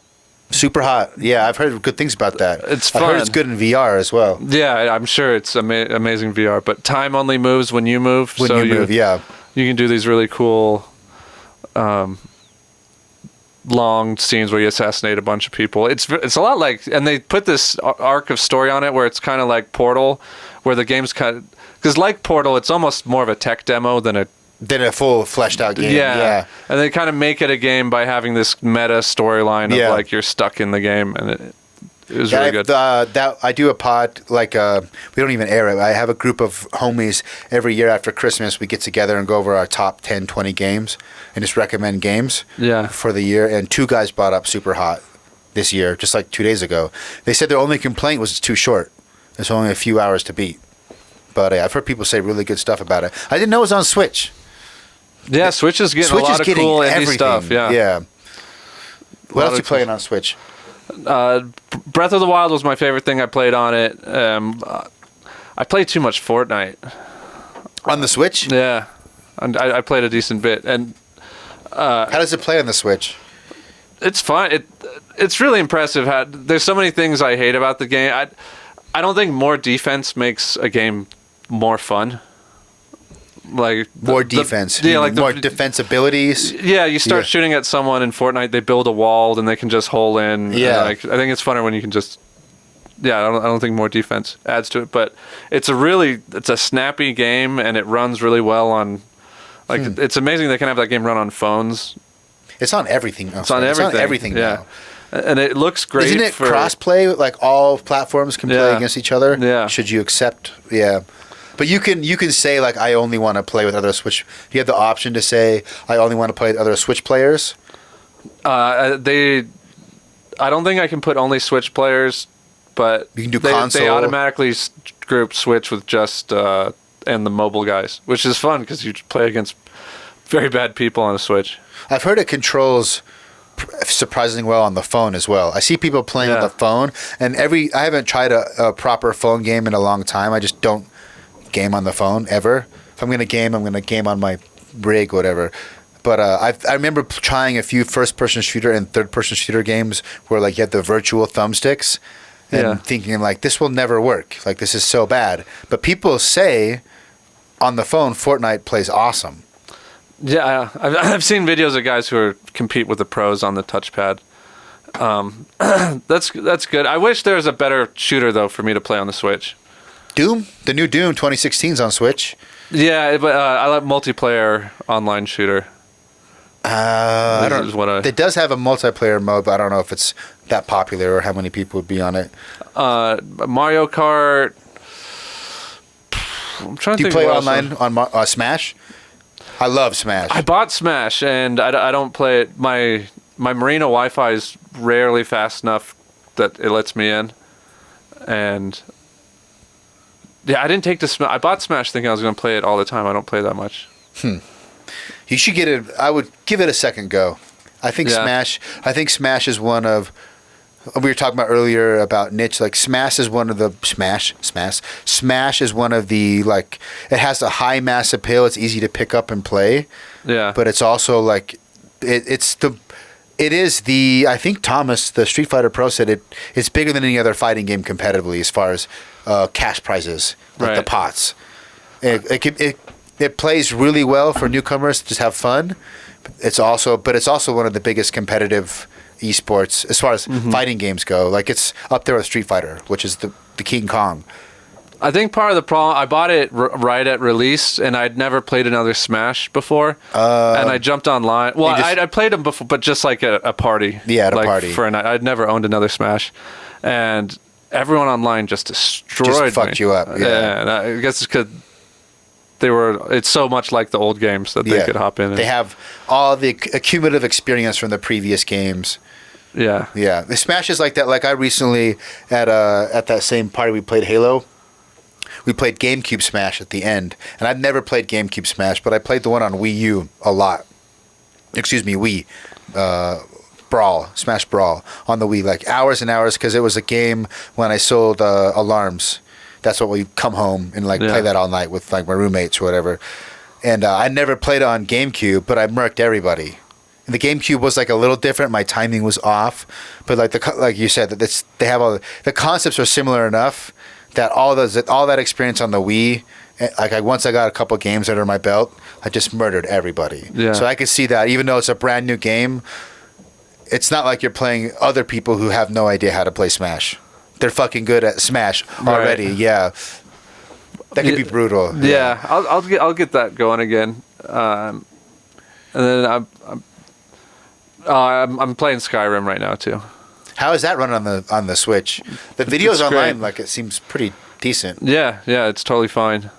Super Hot. Yeah, I've heard good things about that. It's fun. I've heard it's good in VR as well. Yeah, I'm sure it's amazing VR, but time only moves when you move. When you move, yeah. You can do these really cool long scenes where you assassinate a bunch of people. It's a lot and they put this arc of story on it where it's kind of like Portal, where the game's because like Portal, it's almost more of a tech demo than a full fleshed out game. Yeah. And they kind of make it a game by having this meta storyline of you're stuck in the game, and It was really good. I do a pod we don't even air it. I have a group of homies every year after Christmas. We get together and go over our top 10, 20 games and just recommend games for the year. And 2 guys brought up Super Hot this year, just like 2 days ago. They said their only complaint was it's too short. It's only a few hours to beat. But I've heard people say really good stuff about it. I didn't know it was on Switch. Yeah, Switch is getting a lot of cool indie stuff. Yeah. What else are you playing on Switch? Breath of the Wild was my favorite thing I played on it. I played too much Fortnite. On the Switch? Yeah. And I played a decent bit. And how does it play on the Switch? It's fun. It's really impressive. There's so many things I hate about the game. I don't think more defense makes a game more fun. Like more defense. More defense abilities. Yeah, you start shooting at someone in Fortnite, they build a wall, and they can just hole in. Yeah, I think it's funner when you can just. Yeah, I don't think more defense adds to it, but it's a snappy game, and it runs really well on. It's amazing they can have that game run on phones. It's on everything. It's on everything now. And it looks great. Isn't it cross-play? Like all platforms can play against each other? Yeah. Should you accept? Yeah. But you can say, like, I only want to play with other Switch. Do you have the option to say, I only want to play with other Switch players? I don't think I can put only Switch players, but you can do console. They automatically group Switch with just and the mobile guys, which is fun because you play against very bad people on a Switch. I've heard it controls surprisingly well on the phone as well. I see people playing on the phone, and I haven't tried a proper phone game in a long time. I just don't game on the phone ever. If I'm gonna game, I'm gonna game on my rig, whatever. But I remember trying a few first-person shooter and third-person shooter games where like you had the virtual thumbsticks, and thinking like this will never work. Like this is so bad. But people say on the phone, Fortnite plays awesome. Yeah, I've seen videos of guys who compete with the pros on the touchpad. That's good. I wish there was a better shooter though for me to play on the Switch. Doom, the new Doom 2016 is on Switch. Yeah, but I like multiplayer online shooter. I don't know. It does have a multiplayer mode, but I don't know if it's that popular or how many people would be on it. Mario Kart. I'm trying to think. Do you play online on Smash? I love Smash. I bought Smash, and I don't play it. My Marina Wi-Fi is rarely fast enough that it lets me in, and yeah, I didn't take the Smash. I bought Smash thinking I was going to play it all the time. I don't play that much. You should get it. I would give it a second go. I think Smash is one of. We were talking about earlier about niche. Like Smash is one of the Smash is one of the like. It has a high mass appeal. It's easy to pick up and play. Yeah. But it's also like, it is the. I think Thomas, the Street Fighter Pro, said it's bigger than any other fighting game competitively as far as cash prizes, like the pots. It plays really well for newcomers to just have fun. It's also one of the biggest competitive esports as far as fighting games go. Like it's up there with Street Fighter, which is the King Kong. I think part of the problem, I bought it right at release, and I'd never played another Smash before, and I jumped online. Well, I played them before, but just like at a party. Yeah, at a party. For a night. I'd never owned another Smash, and everyone online just destroyed me. Fucked you up. Yeah, and I guess it's because it's so much like the old games that they could hop in. They have all the accumulative experience from the previous games. Yeah. Yeah. The Smash is like that. Like I recently at that same party we played Halo. We played GameCube Smash at the end. And I've never played GameCube Smash, but I played the one on Wii U a lot. Excuse me, Wii. Brawl, Smash Brawl on the Wii, like hours and hours, because it was a game when I sold alarms. That's what we come home and play that all night with like my roommates or whatever. And I never played it on GameCube, but I murked everybody. And the GameCube was like a little different. My timing was off, but like you said, that they have all the concepts are similar enough that all that experience on the Wii. Once I got a couple games under my belt, I just murdered everybody. Yeah. So I could see that even though it's a brand new game, it's not like you're playing other people who have no idea how to play Smash. They're fucking good at Smash already. Right. Yeah, that could be brutal. Yeah, I'll get that going again. And then I'm playing Skyrim right now too. How is that running on the Switch? The videos It's online, great. like it seems pretty decent. Yeah, it's totally fine.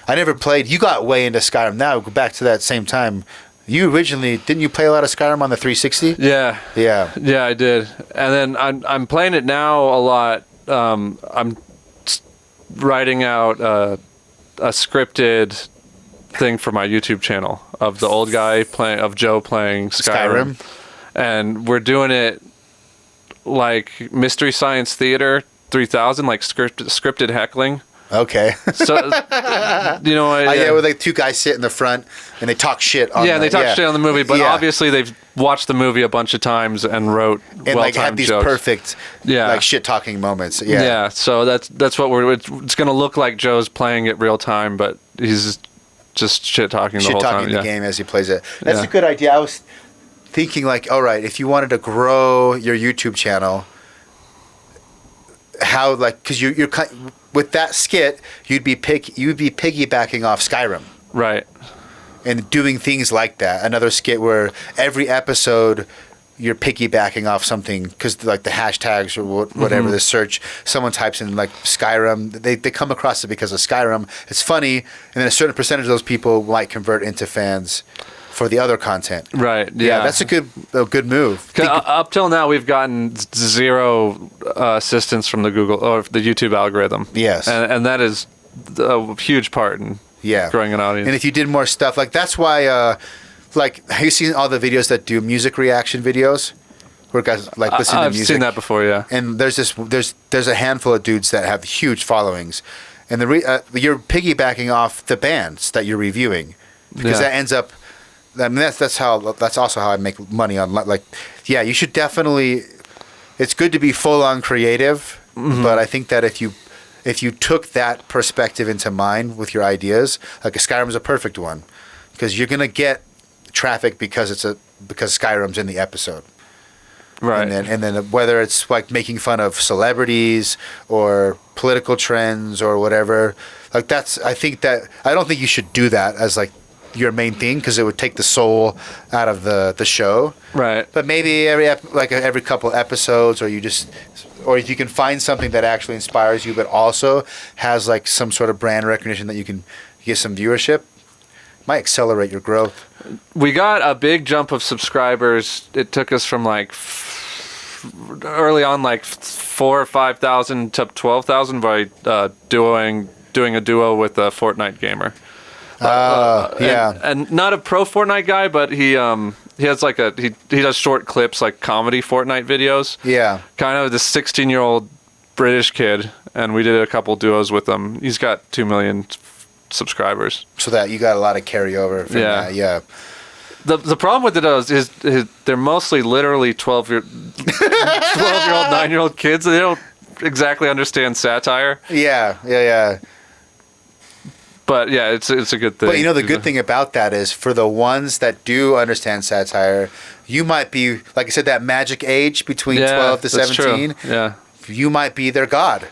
I never played. You got way into Skyrim. Now go back to that same time. You originally didn't you play a lot of Skyrim on the 360? Yeah. Yeah. Yeah, I did. And then I'm playing it now a lot. I'm writing out a scripted thing for my YouTube channel of the old guy of Joe playing Skyrim. And we're doing it like Mystery Science Theater 3000, like scripted heckling. Okay. So, yeah, where like two guys sit in the front and they talk shit on they talk shit on the movie, but Yeah. obviously they've watched the movie a bunch of times and wrote and like had well-timed these jokes. perfect like shit talking moments. Yeah. Yeah, so that's what it's going to look like. Joe's playing it real time, but he's just shit talking the Shit whole talking time. the game as he plays it. That's Yeah. a good idea. I was thinking like, all right, if you wanted to grow your YouTube channel, how like because you're with that skit, you'd be piggybacking off Skyrim. Right. And doing things like that. Another skit where every episode you're piggybacking off something because like the hashtags or whatever, the search, someone types in like Skyrim, they come across it because of Skyrim. It's funny, and then a certain percentage of those people might convert into fans for the other content. Right. Yeah. That's a good move. 'Cause up till now, we've gotten zero assistance from the Google or the YouTube algorithm. Yes. And that is a huge part in growing an audience. And if you did more stuff, like that's why, like, have you seen all the videos that do music reaction videos? Where guys like listen to I've music. seen that before, yeah. And there's a handful of dudes that have huge followings, and you're piggybacking off the bands that you're reviewing, because that ends up. I mean, that's also how I make money on like. Yeah, you should definitely. It's good to be full on creative, but I think that if you took that perspective into mind with your ideas, like Skyrim's a perfect one, because you're gonna get traffic because Skyrim's in the episode. Right. And then whether it's like making fun of celebrities or political trends or whatever, like I don't think you should do that as like your main thing, because it would take the soul out of the show. Right. But maybe every couple episodes, or if you can find something that actually inspires you, but also has like some sort of brand recognition that you can get some viewership, might accelerate your growth. We got a big jump of subscribers. It took us from like early on, like 4,000 or 5,000 to 12,000 by doing a duo with a Fortnite gamer. And not a pro Fortnite guy, but he has like he does short clips, like comedy Fortnite videos. Yeah. Kind of this 16-year-old British kid, and we did a couple duos with him. He's got 2 million subscribers. So that you got a lot of carryover from that. Yeah. The problem with it is they're mostly literally 12-year-old, 9-year-old kids. They don't exactly understand satire. Yeah. But yeah, it's a good thing. But the good thing about that is, for the ones that do understand satire, you might be, like I said, that magic age between 12 to 17. True. Yeah. You might be their god.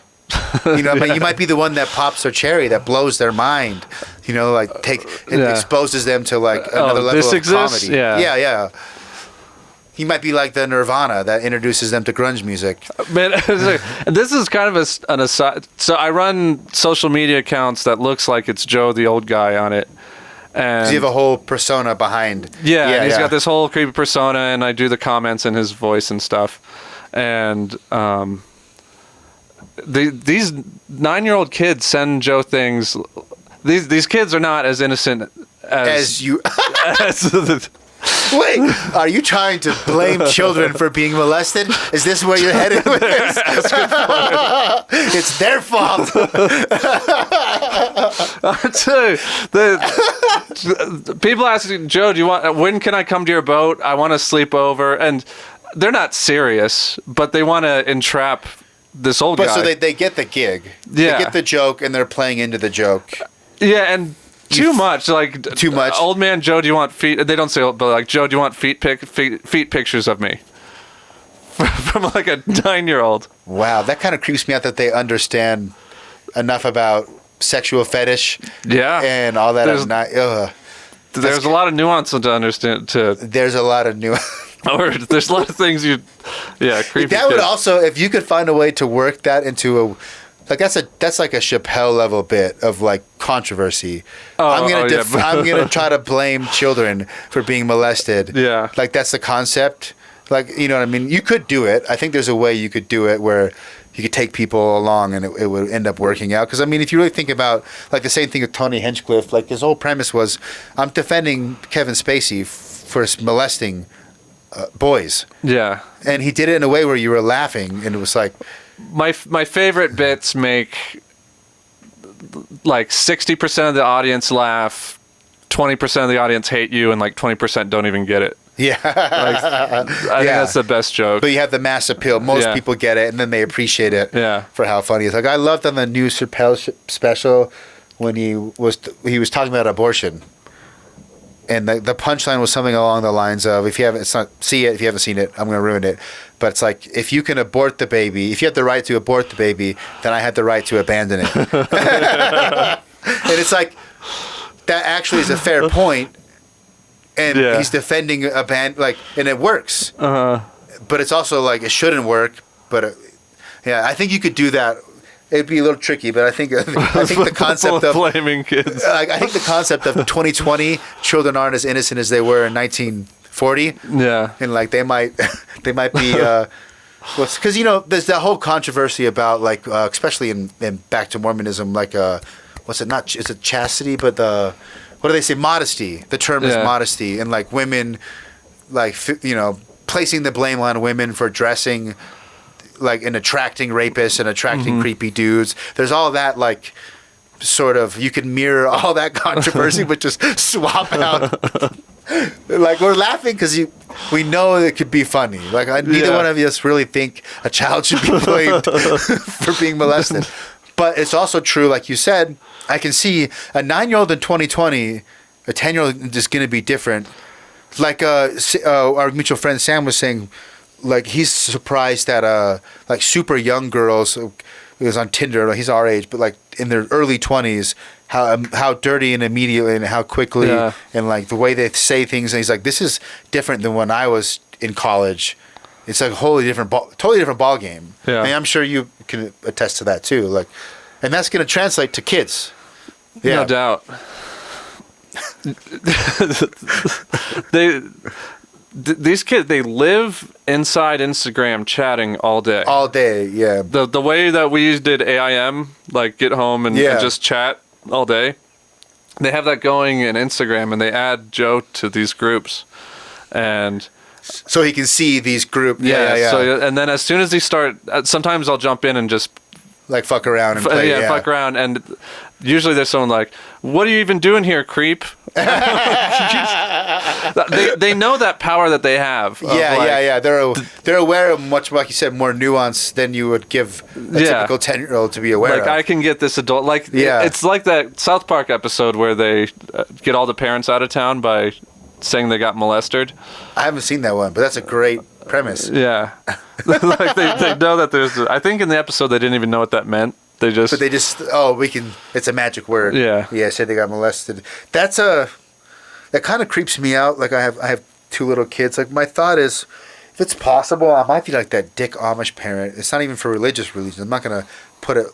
But you might be the one that pops their cherry, that blows their mind. Exposes them to like another level this of exists? comedy. Yeah. Yeah. He might be like the Nirvana that introduces them to grunge music. Man, this is kind of an aside. So I run social media accounts that looks like it's Joe, the old guy, on it. And you have a whole persona behind. Yeah, and he's got this whole creepy persona, and I do the comments in his voice and stuff. And these 9-year-old kids send Joe things. These kids are not as innocent as you. as Wait, are you trying to blame children for being molested? Is this where you're headed with this? It's their fault. People ask Joe, when can I come to your boat? I want to sleep over. And they're not serious, but they want to entrap this old guy. But so they get the gig. Yeah. They get the joke, and they're playing into the joke. Yeah, and too much. Old man Joe, do you want feet? They don't say, but like, Joe, do you want feet pictures of me? From like a 9-year-old. Wow, that kind of creeps me out that they understand enough about sexual fetish. Yeah. And all that. There's a lot of nuance to understand. There's a lot of nuance. Or there's a lot of things creepy. That would kids. also, if you could find a way to work that into a, like that's like a Chappelle level bit of like controversy. I'm gonna try to blame children for being molested. Yeah. Like that's the concept. Like, you know what I mean? You could do it. I think there's a way you could do it where you could take people along and it would end up working out. Because, I mean, if you really think about, like, the same thing with Tony Hinchcliffe, like, his whole premise was, I'm defending Kevin Spacey for molesting boys. Yeah. And he did it in a way where you were laughing, and it was like... My favorite bits make, like, 60% of the audience laugh, 20% of the audience hate you, and, like, 20% don't even get it. Yeah. I think that's the best joke. But you have the mass appeal. Most people get it, and then they appreciate it for how funny it is. Like, I loved on the new Chappelle special when he was talking about abortion. And the punchline was something along the lines of, if you haven't seen it, I'm going to ruin it. But it's like, if you can abort the baby, if you have the right to abort the baby, then I have the right to abandon it. And it's like, that actually is a fair point. And he's defending a band, like, and it works. But it's also like, it shouldn't work. But I think you could do that. It'd be a little tricky, but I think the concept of blaming kids. Like, I think the concept of 2020 children aren't as innocent as they were in 1940. Yeah, and like they might be. Because there's that whole controversy about like, especially in back to Mormonism, like is it chastity? But what do they say? Modesty. The term is modesty, and like women, like placing the blame on women for dressing, like, and attracting rapists and attracting creepy dudes. There's all that, like, sort of, you can mirror all that controversy, but just swap out. Like, we're laughing because we know it could be funny. Like, neither one of us really think a child should be blamed for being molested. But it's also true, like you said, I can see a 9-year-old in 2020, a 10-year-old is going to be different. Like our mutual friend Sam was saying, like, he's surprised that like super young girls, he was on Tinder, he's our age, but like in their early 20s, how dirty and immediately and how quickly and like the way they say things, and he's like, this is different than when I was in college. It's like a totally different ball game. Yeah. I mean, I'm sure you can attest to that too. Like, and that's going to translate to kids. Yeah. No doubt. These kids, they live inside Instagram chatting all day. All day, yeah. The way that we did AIM, like get home and just chat all day, they have that going in Instagram, and they add Joe to these groups. And so he can see these groups. Yeah. So, and then as soon as he start, sometimes I'll jump in and just like fuck around and play. Yeah, fuck around. And usually there's someone like, "What are you even doing here, creep?" They know that power that they have. Yeah. They're aware of much, like you said, more nuance than you would give a typical 10-year-old to be aware of. Like, I can get this adult. Like, it's like that South Park episode where they get all the parents out of town by saying they got molested. I haven't seen that one, but that's a great premise. Yeah. Like they know that there's. I think in the episode they didn't even know what that meant. But they just it's a magic word. Yeah, say they got molested. That kind of creeps me out. Like, I have 2 little kids. Like, my thought is, if it's possible, I might be like that dick Amish parent. It's not even for religious reasons. I'm not gonna put it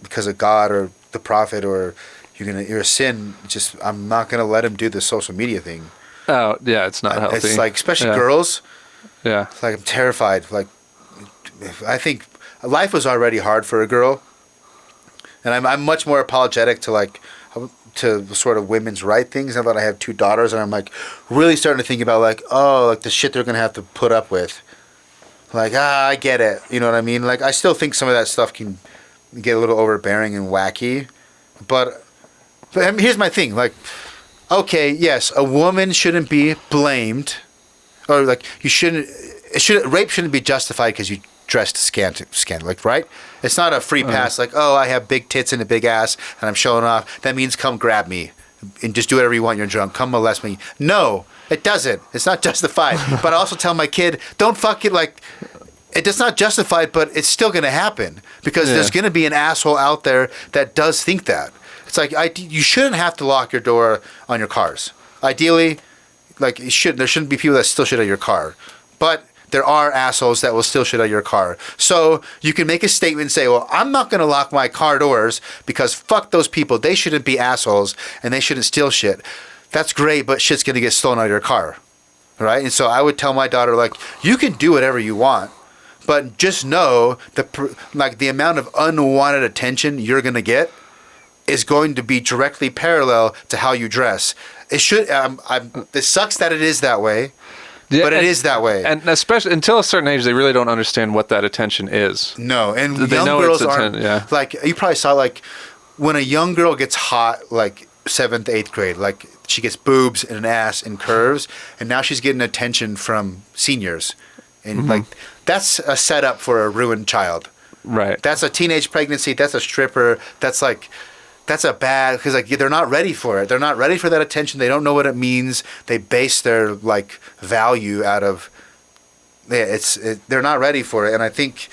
because of God or the prophet or you're a sin. Just, I'm not gonna let him do the social media thing. Oh yeah, it's not healthy. It's like, especially girls. Yeah. It's like, I'm terrified. Like, I think life was already hard for a girl. And I'm much more apologetic to sort of women's right things now that I have 2 daughters, and I'm like really starting to think about like the shit they're gonna have to put up with. Like, I get it, you know what I mean? Like, I still think some of that stuff can get a little overbearing and wacky, but I mean, here's my thing. Like, okay, yes, a woman shouldn't be blamed, or like rape shouldn't be justified because you dressed scant, like, right? It's not a free pass, like, I have big tits and a big ass and I'm showing off. That means come grab me and just do whatever you want. You're drunk. Come molest me. No, it doesn't. It's not justified. But I also tell my kid, don't fuck it. Like, it's not justified, but it's still going to happen because there's going to be an asshole out there that does think that. It's like, you shouldn't have to lock your door on your cars. Ideally, like, there shouldn't be people that still shit at your car. but there are assholes that will steal shit out of your car. So you can make a statement and say, well, I'm not going to lock my car doors because fuck those people. They shouldn't be assholes and they shouldn't steal shit. That's great, but shit's going to get stolen out of your car. Right? And so I would tell my daughter, like, you can do whatever you want, but just know the amount of unwanted attention you're going to get is going to be directly parallel to how you dress. It should, it sucks that it is that way. Yeah, but it is that way. And especially until a certain age, they really don't understand what that attention is. No, and they young know girls it's aren't. Like, you probably saw, like, when a young girl gets hot, like, 7th, 8th grade, like, she gets boobs and an ass and curves, and now she's getting attention from seniors. And, like, that's a setup for a ruined child. Right. That's a teenage pregnancy. That's a stripper. That's, like... That's a bad, because like they're not ready for it. They're not ready for that attention. They don't know what it means. They base their like value out of, they're not ready for it. And I think,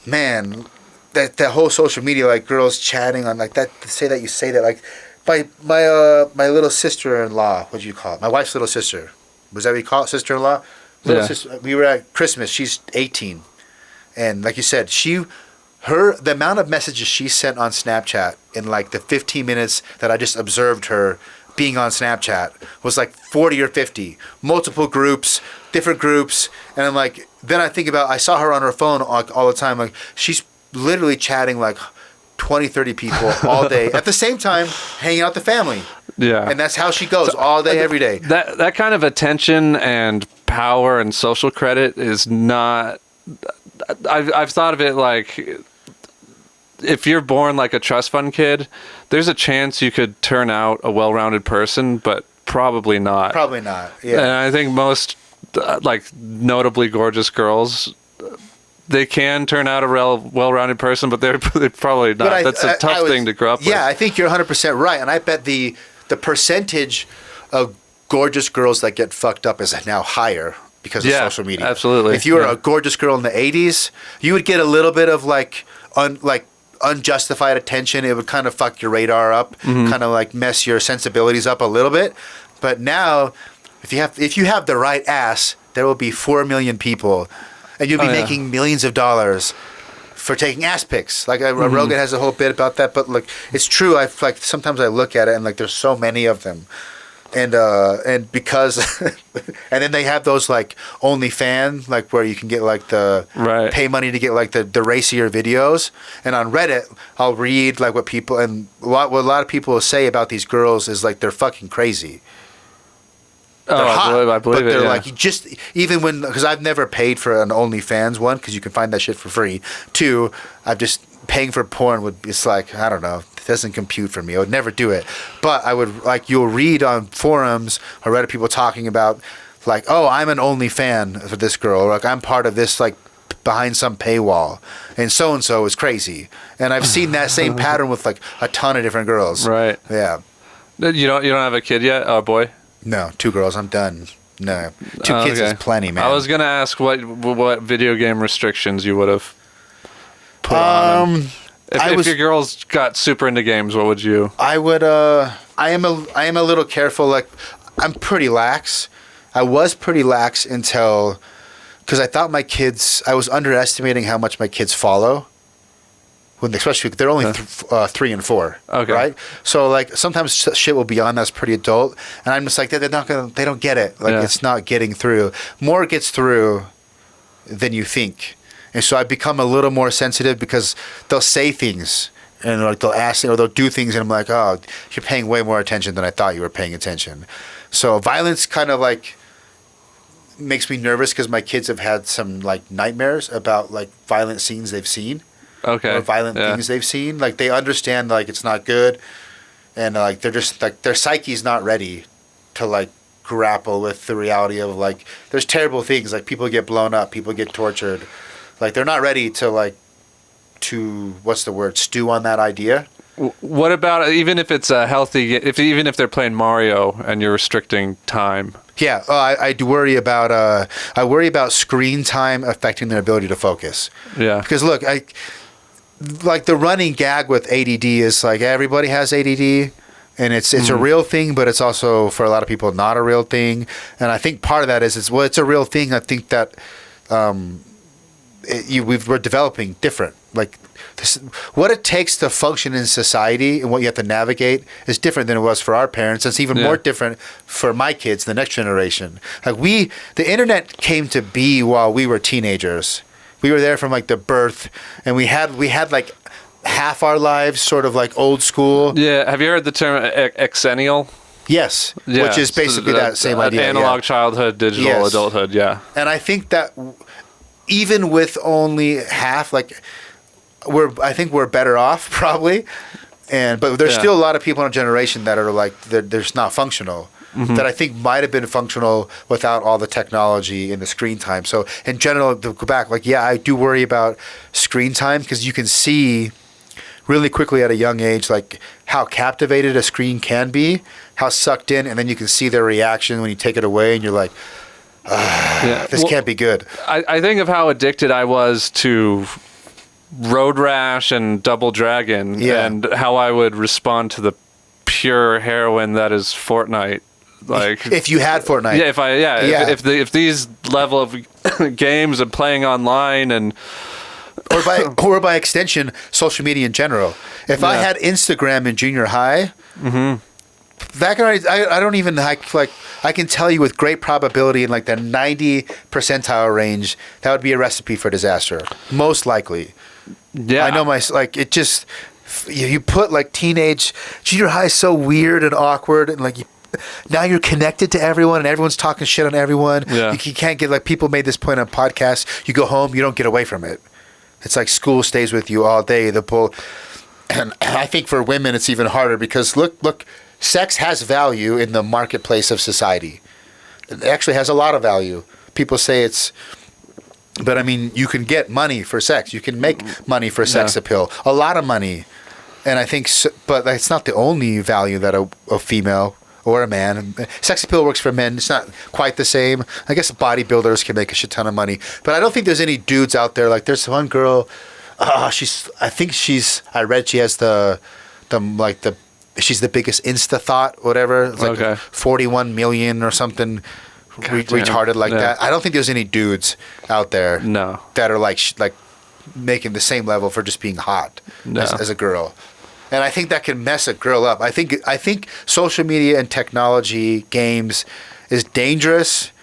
man, that whole social media, like girls chatting on like that, to say that you say that, like my little sister-in-law, what do you call it? My wife's little sister. Was that what you call it? Sister-in-law? Sister, we were at Christmas. She's 18. And like you said, the amount of messages she sent on Snapchat in like the 15 minutes that I just observed her being on Snapchat was like 40 or 50, multiple groups, different groups. And I'm like, then I think about, I saw her on her phone all the time. Like she's literally chatting like 20, 30 people all day at the same time, hanging out with the family. Yeah. And that's how she goes all day, every day. That kind of attention and power and social credit is not, I've thought of it like, if you're born like a trust fund kid, there's a chance you could turn out a well-rounded person, but probably not. Probably not. Yeah. And I think most like notably gorgeous girls, they can turn out a well-rounded person, but they're probably not. That's a tough thing to grow up with. Yeah, I think you're 100% right. And I bet the percentage of gorgeous girls that get fucked up is now higher because of social media. Absolutely. If you were a gorgeous girl in the 80s, you would get a little bit of like unjustified attention. It would kind of fuck your radar up, kind of like mess your sensibilities up a little bit. But now, if you have the right ass, there will be 4 million people, and you'll be making millions of dollars for taking ass pics. Like Rogan has a whole bit about that, but like it's true. I like sometimes I look at it and like there's so many of them. And because and then they have those like OnlyFans, like where you can get like the pay money to get like the racier videos. And on Reddit, I'll read like what a lot of people will say about these girls is like they're fucking crazy. They're hot, I believe but they're it. Yeah. like just even when because I've never paid for an OnlyFans one because you can find that shit for free. 2, I've just paying for porn it's like I don't know. Doesn't compute for me. I would never do it. But I would like you'll read on forums or Reddit people talking about like, oh, I'm an OnlyFan for this girl, or like I'm part of this like behind some paywall, and so is crazy. And I've seen that same pattern with like a ton of different girls. Right. Yeah. You don't have a kid yet? Oh boy. No, 2 girls. I'm done. No, 2 kids is plenty, man. I was gonna ask what video game restrictions you would have put on them. If your girls got super into games, what would you? I would. I am a little careful. Like, I'm pretty lax. I was pretty lax until, because I thought I was underestimating how much my kids follow. Especially they're only 3 and 4. Okay. Right. So like sometimes shit will be on that's pretty adult, and I'm just like they're not gonna. They don't get it. Like it's not getting through. More gets through than you think. And so I've become a little more sensitive because they'll say things and like they'll ask or they'll do things and I'm like, oh, you're paying way more attention than I thought you were paying attention. So violence kind of like makes me nervous because my kids have had some like nightmares about like violent scenes they've seen. Okay. Or violent things they've seen. Like they understand like it's not good, and like they're just like their psyche's not ready to like grapple with the reality of like there's terrible things like people get blown up, people get tortured. Like they're not ready to what's the word, stew on that idea. What about even if it's a healthy, even if they're playing Mario and you're restricting time? Yeah, I do worry about screen time affecting their ability to focus. Yeah, because look, like the running gag with ADD is like everybody has ADD, And it's a real thing, but it's also for a lot of people not a real thing. And I think part of that is it's a real thing. I think that we're developing different. Like what it takes to function in society and what you have to navigate is different than it was for our parents. It's even more different for my kids, the next generation. Like the internet came to be while we were teenagers. We were there from like the birth, and we had like half our lives sort of like old school. Yeah. Have you heard the term exennial? Yes. Yeah. Which is basically that same idea. Analog childhood, digital adulthood. Yeah. And I think that even with only half, like I think we're better off probably. But there's still a lot of people in our generation that are like, they're just not functional. That I think might have been functional without all the technology and the screen time. So in general, to go back, like, yeah, I do worry about screen time because you can see really quickly at a young age, like how captivated a screen can be, how sucked in, and then you can see their reaction when you take it away and you're like, this can't be good. I think of how addicted I was to Road Rash and Double Dragon and how I would respond to the pure heroin that is Fortnite. Like if you had Fortnite, if these level of games and playing online and or by extension social media in general. If I had Instagram in junior high, that can I don't even like I can tell you with great probability in like the 90 percentile range that would be a recipe for disaster, most likely. Yeah, I know it just you put like junior high is so weird and awkward and like. Now you're connected to everyone and everyone's talking shit on everyone. Yeah. You can't get, like, people made this point on podcasts. You go home, you don't get away from it. It's like school stays with you all day. And I think for women it's even harder because look, sex has value in the marketplace of society. It actually has a lot of value. People say but I mean, you can get money for sex. You can make money for sex appeal. A lot of money. And I think, but it's not the only value that a female or a man. Sex appeal works for men. It's not quite the same. I guess bodybuilders can make a shit ton of money. But I don't think there's any dudes out there. Like there's one girl, I read she has she's the biggest Insta thought, whatever. It's like 41 million or something retarded like that. I don't think there's any dudes out there that are like making the same level for just being hot as a girl. And I think that can mess a girl up. I think social media and technology, games, is dangerous.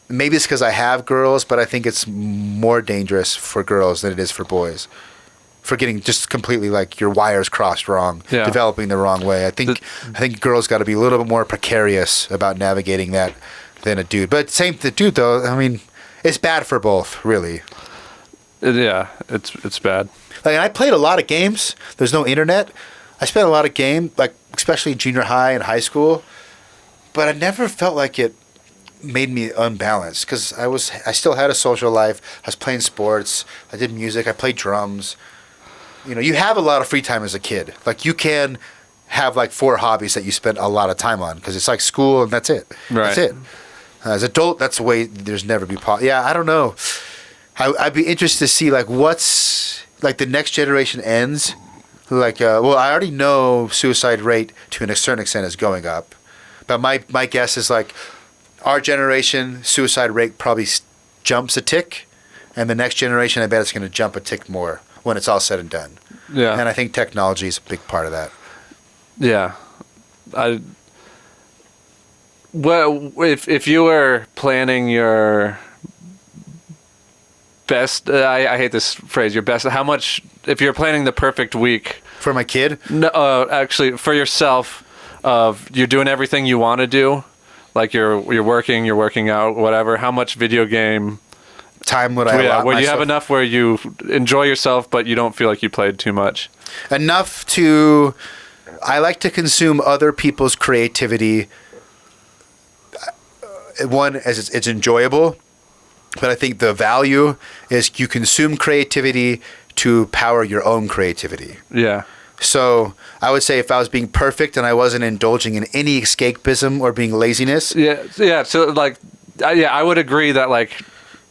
Maybe it's because I have girls, but I think it's more dangerous for girls than it is for boys. For getting just completely like your wires crossed wrong, developing the wrong way. I think girls got to be a little bit more precarious about navigating that than a dude. But the dude though. I mean, it's bad for both, really. Yeah, it's bad. Like, I played a lot of games. There's no internet. I spent a lot of game, like especially junior high and high school, but I never felt like it made me unbalanced because I still had a social life. I was playing sports. I did music. I played drums. You know, you have a lot of free time as a kid. Like you can have like 4 hobbies that you spend a lot of time on because it's like school and that's it. Right. That's it. As an adult, that's the way there's never be I don't know. I'd be interested to see like what's like the next generation ends. Like, I already know suicide rate to a certain extent is going up. But my guess is like our generation suicide rate probably jumps a tick. And the next generation, I bet it's going to jump a tick more when it's all said and done. Yeah. And I think technology is a big part of that. Yeah. Well, if you were planning your best, I hate this phrase, your best, how much, if you're planning the perfect week. For my kid? No, actually, for yourself, you're doing everything you want to do, like you're working, you're working out, whatever, how much video game time would I allot where you have enough where you enjoy yourself, but you don't feel like you played too much? Enough to, I like to consume other people's creativity. One, as it's enjoyable. But I think the value is you consume creativity to power your own creativity. Yeah. So I would say if I was being perfect and I wasn't indulging in any escapism or being laziness. Yeah. So like, I would agree that like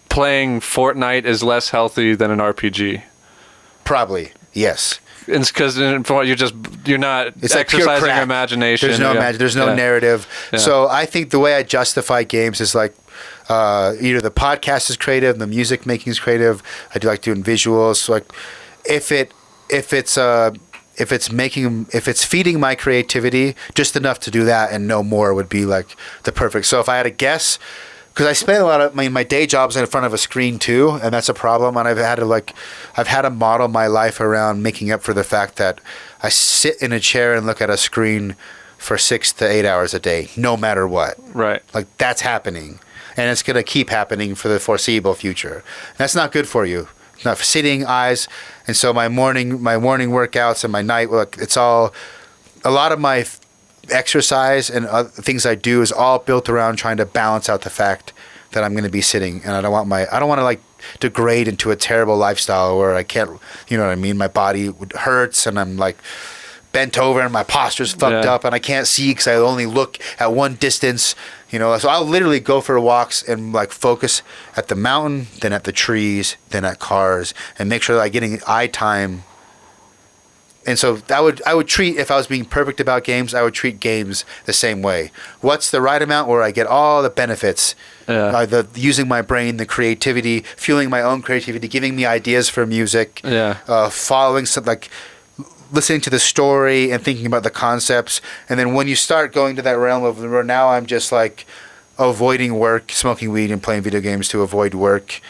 playing Fortnite is less healthy than an RPG. Probably, yes. it's because you're not It's like pure exercising crack. your imagination. There's no there's no narrative. Yeah. So I think the way I justify games is like either the podcast is creative, the music making is creative. I do like doing visuals. So like if it's feeding my creativity, just enough to do that and no more would be like the perfect. So if I had to guess, because I spend a lot of my day job's in front of a screen too, and that's a problem. And I've had to model my life around making up for the fact that I sit in a chair and look at a screen for 6 to 8 hours a day, no matter what. Right. Like that's happening, and it's gonna keep happening for the foreseeable future. That's not good for you. It's not for sitting eyes, and so my morning workouts and my night work, it's all a lot of my exercise and other things I do is all built around trying to balance out the fact that I'm going to be sitting, and I don't want to like degrade into a terrible lifestyle where I can't, you know what I mean? My body hurts and I'm like bent over and my posture's fucked up and I can't see because I only look at one distance, you know. So I'll literally go for walks and like focus at the mountain, then at the trees, then at cars, and make sure that I'm getting eye time. And so I would treat, if I was being perfect about games, I would treat games the same way. What's the right amount where I get all the benefits? The using my brain, the creativity, fueling my own creativity, giving me ideas for music, following some, like listening to the story and thinking about the concepts. And then when you start going to that realm of where now I'm just like avoiding work, smoking weed and playing video games to avoid work,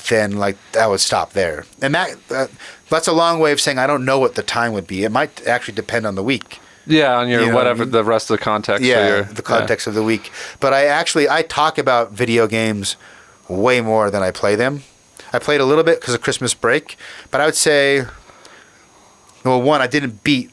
then like I would stop there. And that's a long way of saying I don't know what the time would be. It might actually depend on the week. Yeah, on your whatever what I mean? The rest of the context. Yeah, the context of the week. But I talk about video games way more than I play them. I played a little bit because of Christmas break, but I would say, well, one, I beat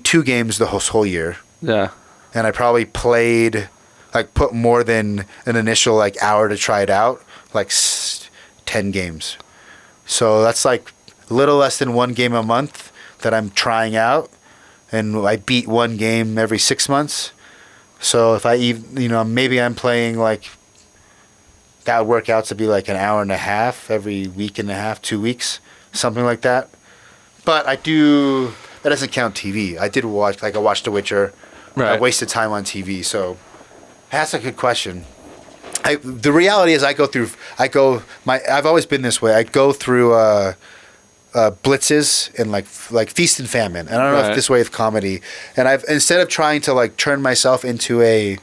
2 games the whole year. Yeah. And I probably played, like put more than an initial like hour to try it out, like 10 games. So that's like a little less than 1 game a month that I'm trying out, and I beat 1 game every 6 months. So if maybe I'm playing like, that would work out to be like an hour and a half every week and a half, 2 weeks, something like that. But that doesn't count TV. I watched The Witcher. Right. I wasted time on TV, so that's a good question. The reality is I've always been this way. I go through blitzes and like feast and famine. And I don't know if this way with comedy. And instead of trying to like turn myself into a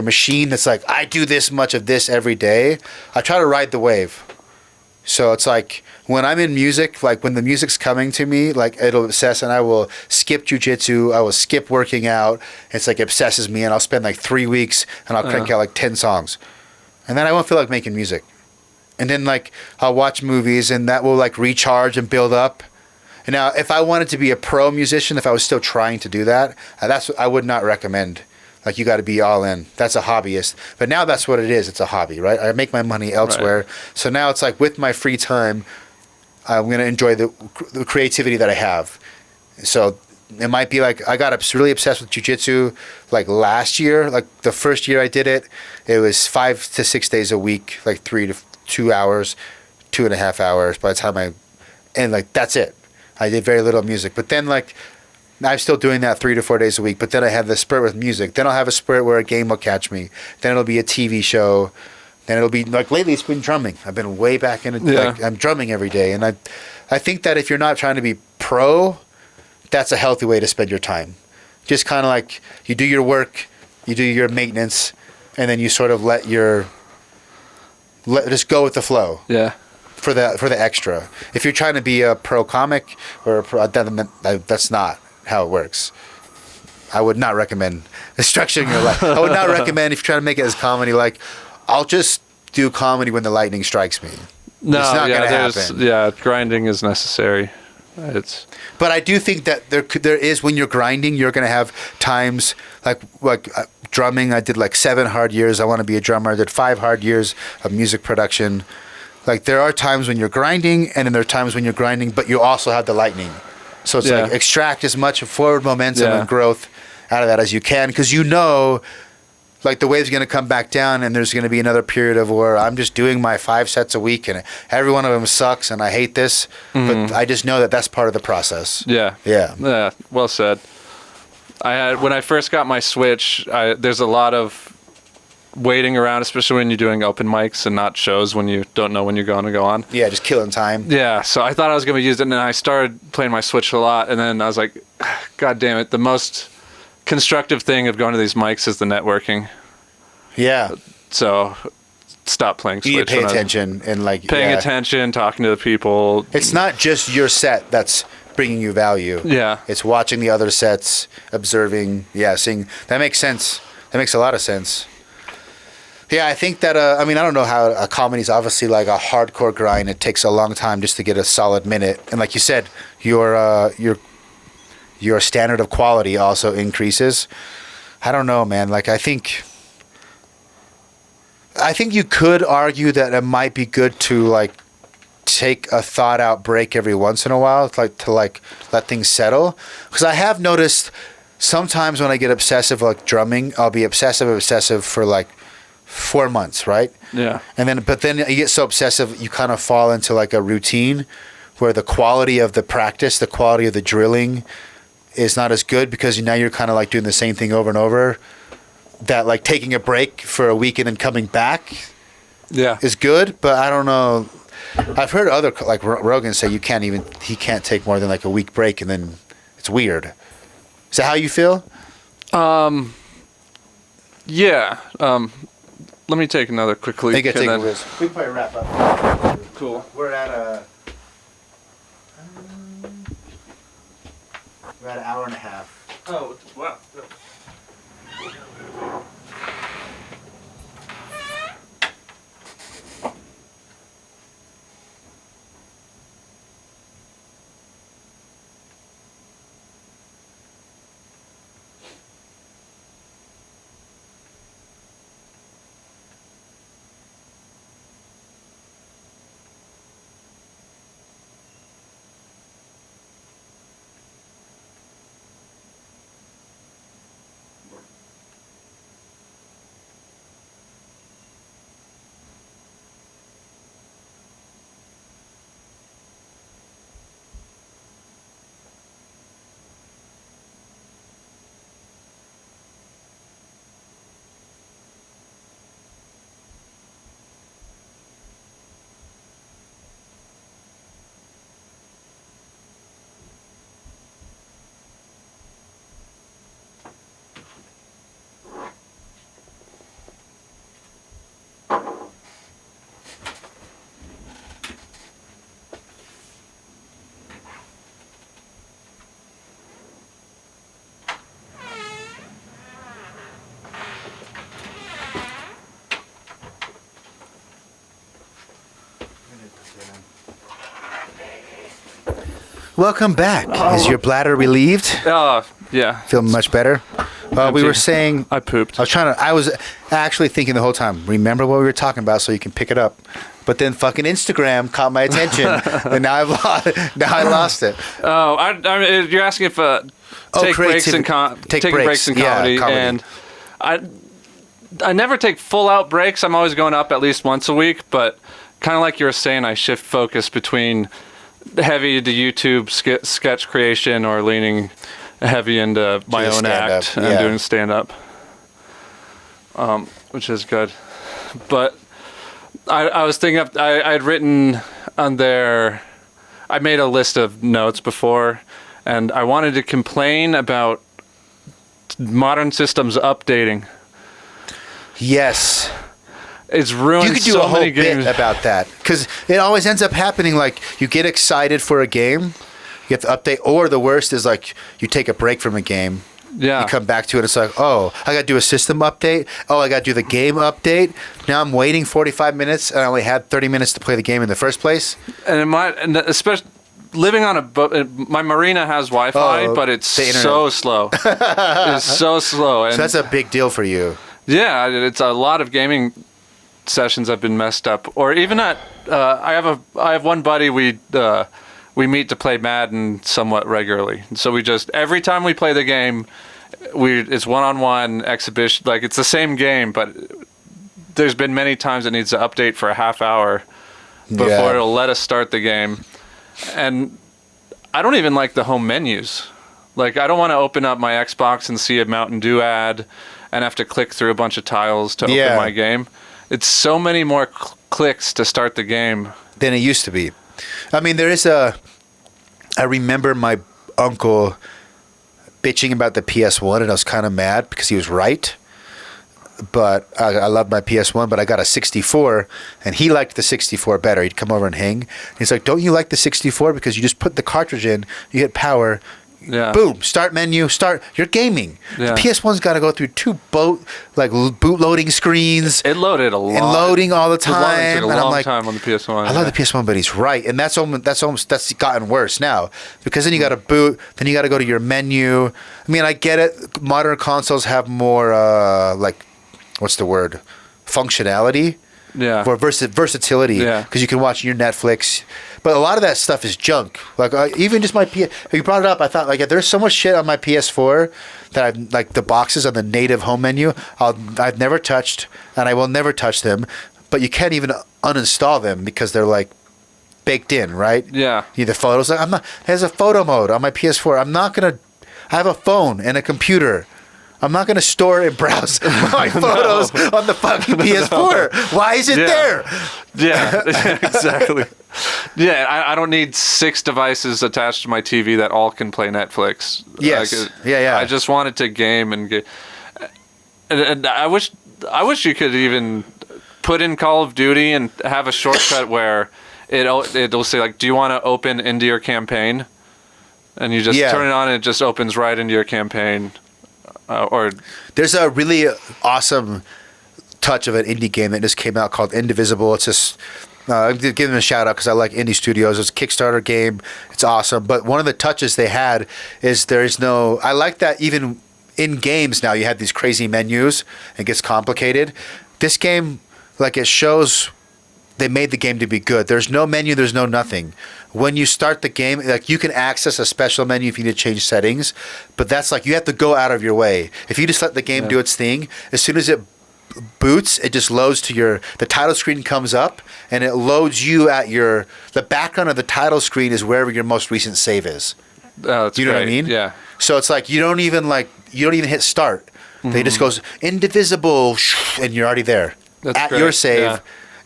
machine that's like, I do this much of this every day, I try to ride the wave. So it's like when I'm in music, like when the music's coming to me, like it'll obsess, and I will skip jujitsu, I will skip working out. It's like obsesses me, and I'll spend like 3 weeks and I'll crank out like 10 songs. And then I won't feel like making music. And then like I'll watch movies and that will like recharge and build up. And now if I wanted to be a pro musician, if I was still trying to do that, I would not recommend. Like you got to be all in. That's a hobbyist. But now that's what it is. It's a hobby, right? I make my money elsewhere. Right. So now it's like with my free time, I'm going to enjoy the creativity that I have. So it might be like I got really obsessed with jiu-jitsu like last year. Like the first year I did it, it was 5 to 6 days a week, like 3 to 2 hours, 2.5 hours by the time and like that's it. I did very little music. But then like I'm still doing that 3 to 4 days a week, but then I have the spurt with music. Then I'll have a spurt where a game will catch me. Then it'll be a TV show. Then it'll be like lately it's been drumming. I've been way back in it. Like, I'm drumming every day. And I think that if you're not trying to be pro, that's a healthy way to spend your time. Just kind of like you do your work, you do your maintenance, and then you sort of just go with the flow. Yeah. For the extra. If you're trying to be a pro comic or that's not how it works. I would not recommend structuring your life. I would not recommend if you're trying to make it as comedy, like I'll just do comedy when the lightning strikes me. No, it's not gonna happen. Grinding is necessary. But I do think that there is, when you're grinding, you're gonna have times like drumming. I did like 7 hard years. I want to be a drummer. I did 5 hard years of music production. Like there are times when you're grinding, and then there are times when you're grinding, but you also have the lightning. So it's like extract as much forward momentum and growth out of that as you can, because like the wave's going to come back down, and there's going to be another period of where I'm just doing my 5 sets a week, and every one of them sucks, and I hate this. But I just know that that's part of the process. Yeah. Yeah. Well said. When I first got my Switch, there's a lot of waiting around, especially when you're doing open mics and not shows when you don't know when you're going to go on. Yeah, just killing time. Yeah, so I thought I was going to use it, and then I started playing my Switch a lot, and then I was like, God damn it, the most constructive thing of going to these mics is the networking. Yeah. So stop playing Switch. You need to pay attention and like paying attention, talking to the people. It's not just your set that's bringing you value. Yeah. It's watching the other sets, observing, seeing. That makes sense. That makes a lot of sense. Yeah, I think that, I don't know how a comedy's obviously like a hardcore grind. It takes a long time just to get a solid minute. And like you said, your standard of quality also increases. I don't know, man. Like, I think you could argue that it might be good to like take a thought out break every once in a while, to let things settle. Because I have noticed sometimes when I get obsessive, like drumming, I'll be obsessive for like 4 months, right? Yeah. But then you get so obsessive, you kind of fall into like a routine where the quality of the practice, the quality of the drilling is not as good because now you're kind of like doing the same thing over and over. That like taking a break for a week and then coming back is good, but I don't know. I've heard other, like Rogan say he can't take more than like a week break and then it's weird. Is that how you feel? Yeah. Let me take another quick leak. We can probably wrap up. Cool. We're at an hour and a half. Oh, wow. Welcome back. Is your bladder relieved? Yeah. Feel much better? We were saying... I pooped. I was actually thinking the whole time, remember what we were talking about so you can pick it up. But then fucking Instagram caught my attention, and now I lost it. Oh, I mean, you're asking if taking breaks in comedy, and I never take full out breaks. I'm always going up at least once a week, but kind of like you were saying, I shift focus between heavy into YouTube sketch creation or leaning heavy into my own act and doing stand-up, which is good. But I was thinking I had written on there, I made a list of notes before, and I wanted to complain about modern systems updating. Yes. It's ruined so many games. You could do a whole bit about that because it always ends up happening. Like you get excited for a game, you get the update, or the worst is like you take a break from a game. Yeah. You come back to it. It's like, oh, I got to do a system update. Oh, I got to do the game update. Now I'm waiting 45 minutes, and I only had 30 minutes to play the game in the first place. And especially living on a boat, my marina has Wi-Fi, but it's so slow. It's so slow. And so that's a big deal for you. Yeah, it's a lot of gaming sessions have been messed up. Or even at I have one buddy we meet to play Madden somewhat regularly. So we just every time we play the game, it's one-on-one exhibition. Like, it's the same game, but there's been many times it needs to update for a half hour before it'll let us start the game. And I don't even like the home menus. Like, I don't want to open up my Xbox and see a Mountain Dew ad and have to click through a bunch of tiles to open my game. It's so many more clicks to start the game than it used to be. I mean, I remember my uncle bitching about the PS1, and I was kind of mad because he was right. But I love my PS1, but I got a 64, and he liked the 64 better. He'd come over and hang. He's like, don't you like the 64? Because you just put the cartridge in, you hit power, boom, start menu, you're gaming. The PS1's got to go through two boot loading screens. It loaded a lot. And loading all the time. It took a long time on the PS1. I love the PS1, but he's right. And that's gotten worse now. Because then you got to boot, then you got to go to your menu. I mean, I get it. Modern consoles have more, what's the word? Functionality. Yeah. Or versatility. Yeah. Because you can watch your Netflix. But a lot of that stuff is junk. Like, even just my you brought it up, I thought, like, if there's so much shit on my PS4 that I've, like, the boxes on the native home menu, I've never touched, and I will never touch them. But you can't even uninstall them because they're, like, baked in, right? Yeah. The photos. There's a photo mode on my PS4. I have a phone and a computer. I'm not going to store and browse my photos on the fucking PS4. Why is it there? Yeah, exactly. Yeah, I don't need 6 devices attached to my TV that all can play Netflix. Yes. I just wanted to game and get. And I wish you could even put in Call of Duty and have a shortcut where it'll say, like, do you want to open into your campaign? And you just turn it on and it just opens right into your campaign. Or there's a really awesome touch of an indie game that just came out called Indivisible. It's just I'm giving them a shout out because I like indie studios. It's a Kickstarter game. It's awesome. But one of the touches they had is I like that even in games now you have these crazy menus. It gets complicated. This game, like, it shows they made the game to be good. There's no menu. There's no nothing. When you start the game, like, you can access a special menu if you need to change settings, but that's like you have to go out of your way. If you just let the game do its thing, as soon as it boots, it just loads to the title screen comes up, and it loads you at the background of the title screen is wherever your most recent save is. That's you know what I mean? Yeah. So it's like you don't even hit start. Mm-hmm. It just goes indivisible, and you're already there at your save. Yeah.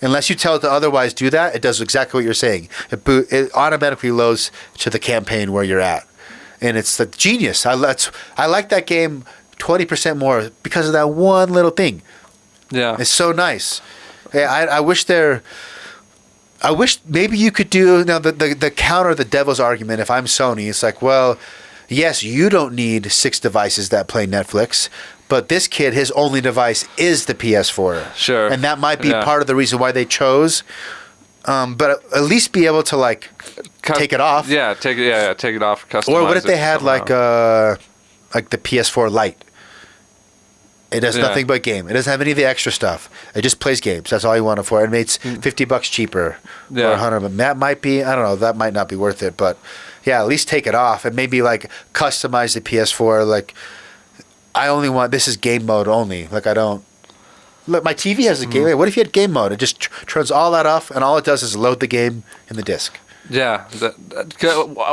Unless you tell it to otherwise do that, it does exactly what you're saying. It automatically loads to the campaign where you're at. And it's the genius. I like that game 20% more because of that one little thing. Yeah. It's so nice. Yeah, I wish maybe you could do the counter the devil's argument. If I'm Sony, it's like, well, yes, you don't need 6 devices that play Netflix, but this kid, his only device is the PS4. Sure. And that might be part of the reason why they chose. But at least be able to, take it off. Yeah, take it off. Customize or what if they had like the PS4 Lite? It does nothing but game. It doesn't have any of the extra stuff. It just plays games. That's all you want it for. And it's $50 cheaper or $100. But that might be, I don't know, that might not be worth it. But yeah, at least take it off and maybe customize the PS4. I only want, this is game mode only. I don't. Look, my TV has a game. What if you had game mode? It just turns all that off, and all it does is load the game in the disc. Yeah.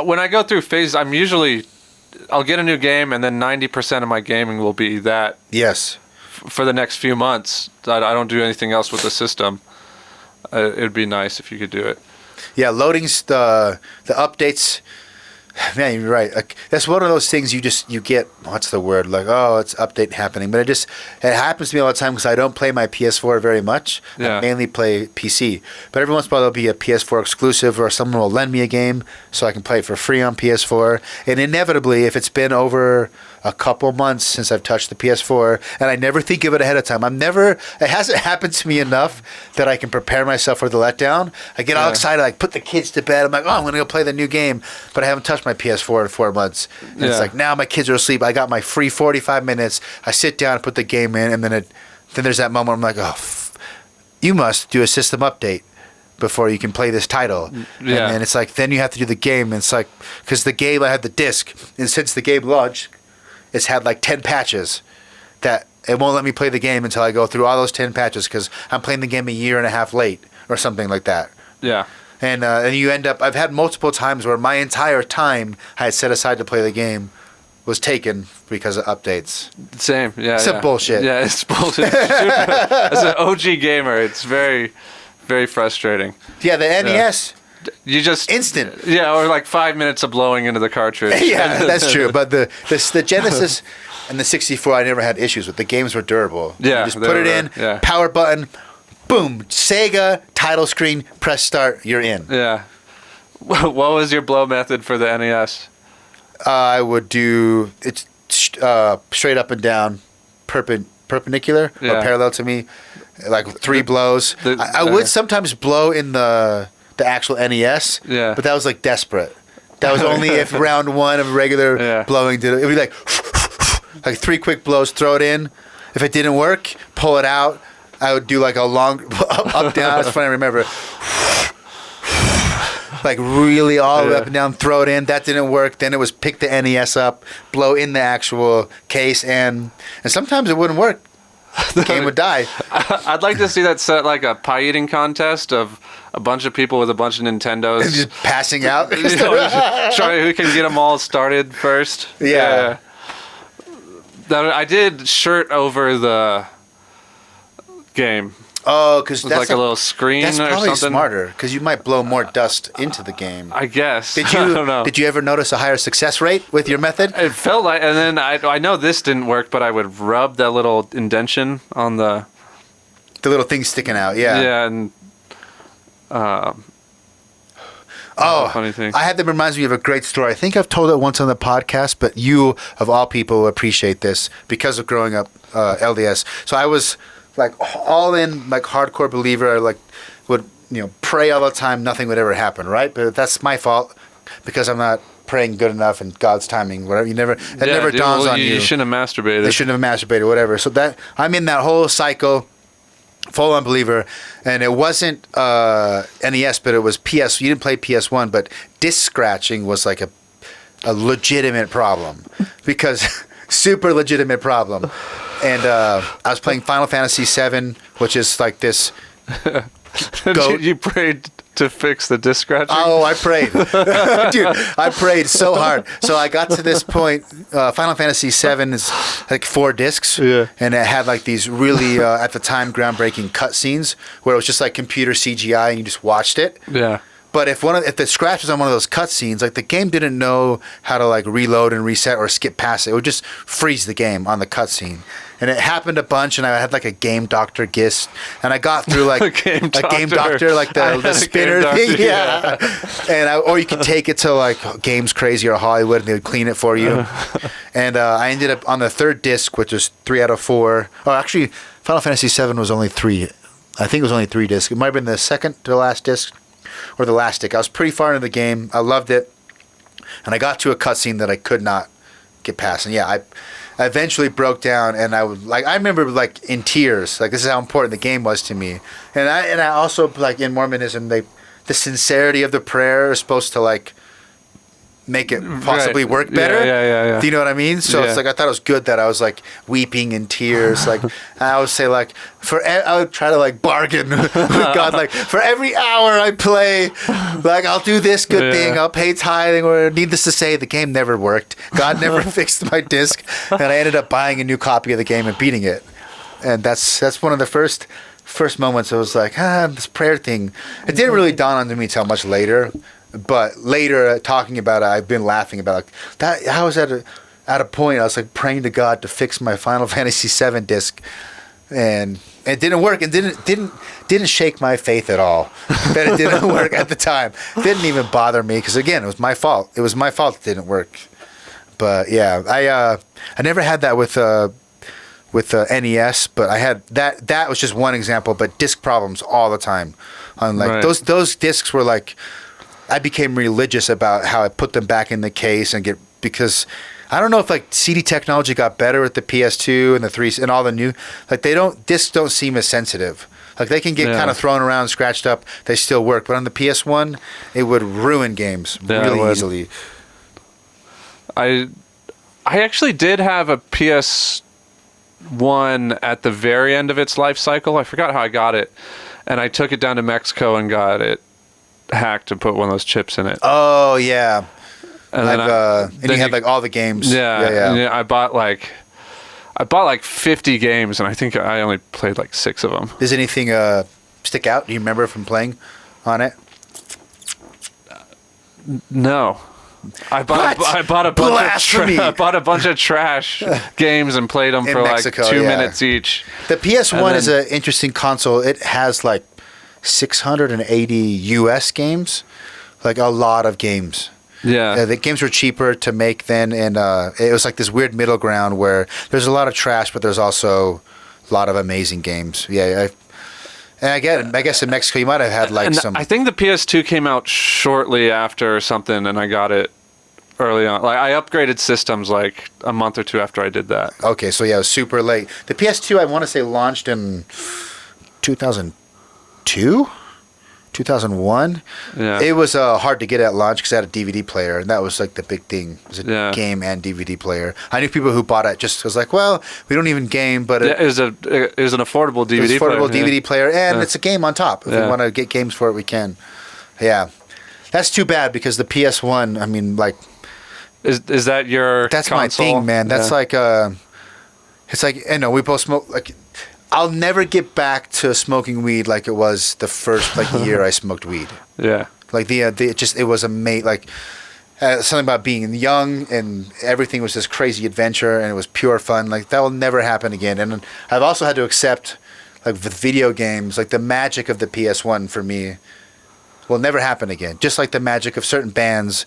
When I go through phases, I'll get a new game, and then 90% of my gaming will be that. Yes. For the next few months. I don't do anything else with the system. It'd be nice if you could do it. Yeah, loading the updates. Man, you're right. That's one of those things you get. What's the word? It's update happening. But it happens to me all the time because I don't play my PS4 very much. Yeah. I mainly play PC. But every once in a while there'll be a PS4 exclusive, or someone will lend me a game so I can play it for free on PS4. And inevitably, if it's been over a couple months since I've touched the PS4, and I never think of it ahead of time. It hasn't happened to me enough that I can prepare myself for the letdown. I get all excited, put the kids to bed. I'm like, I'm going to go play the new game, but I haven't touched my PS4 in 4 months. And it's like, now my kids are asleep. I got my free 45 minutes. I sit down and put the game in, and then there's that moment I'm like, you must do a system update before you can play this title. Yeah. And then it's then you have to do the game. And it's because the game, I had the disc, and since the game launched, it's had like 10 patches that it won't let me play the game until I go through all those 10 patches because I'm playing the game a year and a half late or something like that. Yeah. And you end up, I've had multiple times where my entire time I had set aside to play the game was taken because of updates. Same, yeah. It's bullshit. Yeah, it's bullshit. As an OG gamer, it's very, very frustrating. Yeah, the NES, You just instant. Yeah, or like 5 minutes of blowing into the cartridge. Yeah, that's true. But the Genesis and the 64, I never had issues with. The games were durable. Yeah, You just put it in, power button, boom, Sega, title screen, press start, you're in. Yeah. What was your blow method for the NES? I would do it straight up and down, perpendicular or parallel to me, like 3 blows. I would sometimes blow in the actual NES, but that was like desperate. That was only if round 1 of regular blowing did it. It would be like 3 quick blows, throw it in. If it didn't work, pull it out. I would do like a long up down. It's funny, I remember. Like really all the way up and down, throw it in. That didn't work. Then it was pick the NES up, blow in the actual case, and sometimes it wouldn't work. The game would die. I'd like to see that set like a pie eating contest of a bunch of people with a bunch of Nintendos. And just passing out. Try who can get them all started first. Yeah. I did shirt over the game. Oh, because that's like a little screen or something. That's probably smarter because you might blow more dust into the game. I guess. I don't know. Did you ever notice a higher success rate with your method? It felt like, and then I know this didn't work, but I would rub that little indentation on the little thing sticking out. Yeah. Yeah, and funny thing. I had that reminds me of a great story. I think I've told it once on the podcast, but you of all people appreciate this because of growing up LDS. So I was like all in, like hardcore believer. I like would pray all the time. Nothing would ever happen, right? But that's my fault because I'm not praying good enough and God's timing. Whatever. Never dawns on you. You shouldn't have masturbated. They shouldn't have masturbated. Whatever. So that I'm in that whole cycle. Full on believer, and it wasn't NES, but it was PS. You didn't play PS1, but disc scratching was like a legitimate problem because super legitimate problem. And I was playing Final Fantasy VII, which is like this. You prayed to fix the disc scratching? Oh, I prayed. Dude, I prayed so hard. So I got to this point. Final Fantasy VII is like 4 discs. Yeah. And it had like these really, at the time, groundbreaking cutscenes where it was just like computer CGI and you just watched it. Yeah. But if the scratch was on one of those cutscenes, like the game didn't know how to like reload and reset or skip past it. It would just freeze the game on the cutscene. And it happened a bunch, and I had like a Game Doctor gist, and I got through like a Game Doctor, like the spinner thing, yeah. And or you could take it to like Games Crazy or Hollywood, and they would clean it for you. And I ended up on the 3rd disc, which was 3 out of 4. Oh, actually, Final Fantasy VII was only 3. I think it was only 3 discs. It might have been the second to last disc or the last disc. I was pretty far into the game. I loved it, and I got to a cutscene that I could not get past. And yeah, I eventually broke down, and I remember like in tears, like this is how important the game was to me. And I also like in Mormonism, the sincerity of the prayer is supposed to like make it possibly work better. Yeah. Do you know what I mean? So it's like I thought it was good that I was like weeping in tears. Like I would say like I would try to like bargain with God, like for every hour I play, like I'll do this good thing, I'll pay tithing. Or needless to say, the game never worked. God never fixed my disc, and I ended up buying a new copy of the game and beating it. And that's one of the first moments. I was like, this prayer thing. It didn't really dawn on me until much later. But later, talking about it, I've been laughing about like that. I was at a point. I was like praying to God to fix my Final Fantasy VII disc, and it didn't work. And didn't shake my faith at all. That it didn't work at the time. It didn't even bother me because again, it was my fault. It was my fault it didn't work. But yeah, I never had that with NES, but I had that was just one example. But disc problems all the time. On like those discs were like. I became religious about how I put them back in the case because I don't know if like CD technology got better with the PS2 and the 3 and all the new, like discs don't seem as sensitive. Like they can get kind of thrown around, scratched up, they still work. But on the PS1, it would ruin games really easily. I I actually did have a PS1 at the very end of its life cycle. I forgot how I got it, and I took it down to Mexico and got it hacked and put one of those chips in it. Oh yeah. And then and you had like all the games. Yeah. I bought like 50 games, and I think I only played like 6 of them. Does anything stick out? Do you remember from playing on it? No. I bought a bunch of trash games and played them for Mexico, like 2 minutes each. The PS1 is an interesting console. It has like 680 US games, like a lot of games. Yeah. The games were cheaper to make then, and it was like this weird middle ground where there's a lot of trash, but there's also a lot of amazing games. Yeah, I guess in Mexico you might have had like some. I think the PS2 came out shortly after or something, and I got it early on. Like I upgraded systems like a month or 2 after I did that. Okay, so yeah, it was super late. The PS2 I want to say launched in 2002. 2001. Yeah. It was hard to get at launch because I had a DVD player, and that was like the big thing. It was a game and DVD player. I knew people who bought it just was like, well, we don't even game, but it was an affordable DVD player. It was affordable player. DVD player, and it's a game on top. If we want to get games for it, we can. Yeah, that's too bad because the PS1. I mean, like, is that your? That's console? my thing, man. That's like it's like we both smoke like. I'll never get back to smoking weed like it was the first year I smoked weed. Yeah. Like it was amazing. Like something about being young and everything was this crazy adventure and it was pure fun. Like that will never happen again. And I've also had to accept like with video games, like the magic of the PS1 for me will never happen again. Just like the magic of certain bands.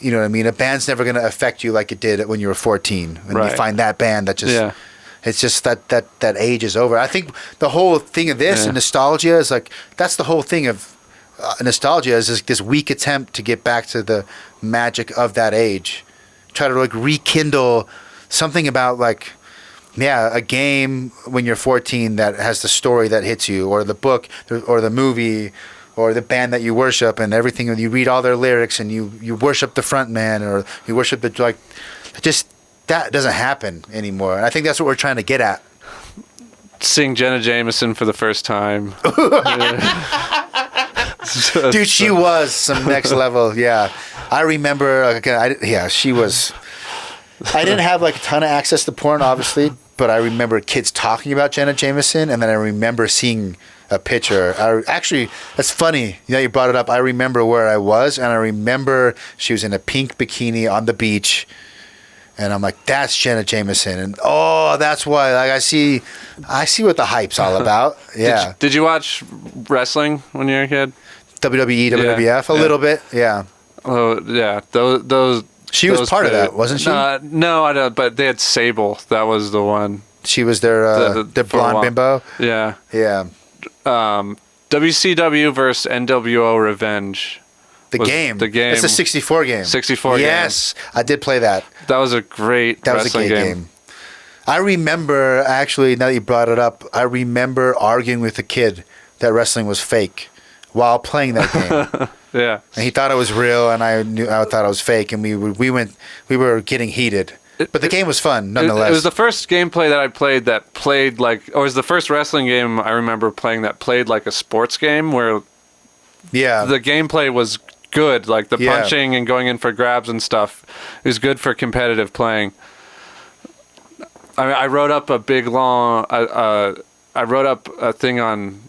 You know what I mean? A band's never going to affect you like it did when you were 14. When you find that band that just. Yeah. It's just that age is over. I think the whole thing of this and nostalgia is like that's the whole thing of nostalgia is this weak attempt to get back to the magic of that age. Try to like rekindle something about like a game when you're 14 that has the story that hits you, or the book, or the movie, or the band that you worship, and everything. You read all their lyrics and you worship the front man, or you worship the just. That doesn't happen anymore. And I think that's what we're trying to get at. Seeing Jenna Jameson for the first time. Dude, she was some next level. Yeah. I remember, she was. I didn't have like a ton of access to porn, obviously, but I remember kids talking about Jenna Jameson, and then I remember seeing a picture. Actually, that's funny. You brought it up. I remember where I was, and I remember she was in a pink bikini on the beach. And I'm like, that's Jenna Jameson, and that's why. Like, I see what the hype's all about. Yeah. Did you watch wrestling when you were a kid? WWE, WWF, a little bit. Yeah. Oh yeah, those. She was part of that, wasn't she? No, I don't. But they had Sable. That was the one. She was their blonde bimbo. Yeah. Yeah. WCW versus NWO Revenge. The game. It's a 64 game. 64 game. Yes, I did play that. That was a great wrestling game. I remember, actually, now that you brought it up, I remember arguing with a kid that wrestling was fake while playing that game. Yeah. And he thought it was real, and I thought it was fake, and we were getting heated. But the game was fun, nonetheless. It was the first gameplay that I played that played like, or it was the first wrestling game I remember playing that played like a sports game where the gameplay was good, like the punching and going in for grabs and stuff is good for competitive playing. I wrote up a big long. I wrote up a thing on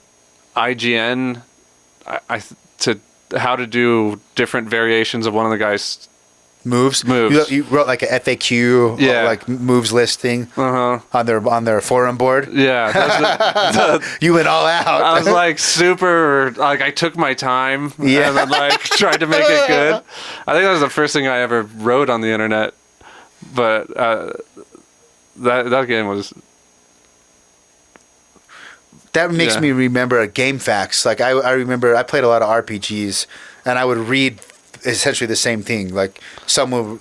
IGN, to how to do different variations of one of the guys' moves. You wrote like a FAQ, like moves listing on their forum board. Yeah, you went all out. I was like super. Like I took my time and then like tried to make it good. I think that was the first thing I ever wrote on the internet. But that game was. That makes me remember GameFAQs. Like I remember I played a lot of RPGs, and I would read essentially the same thing. Like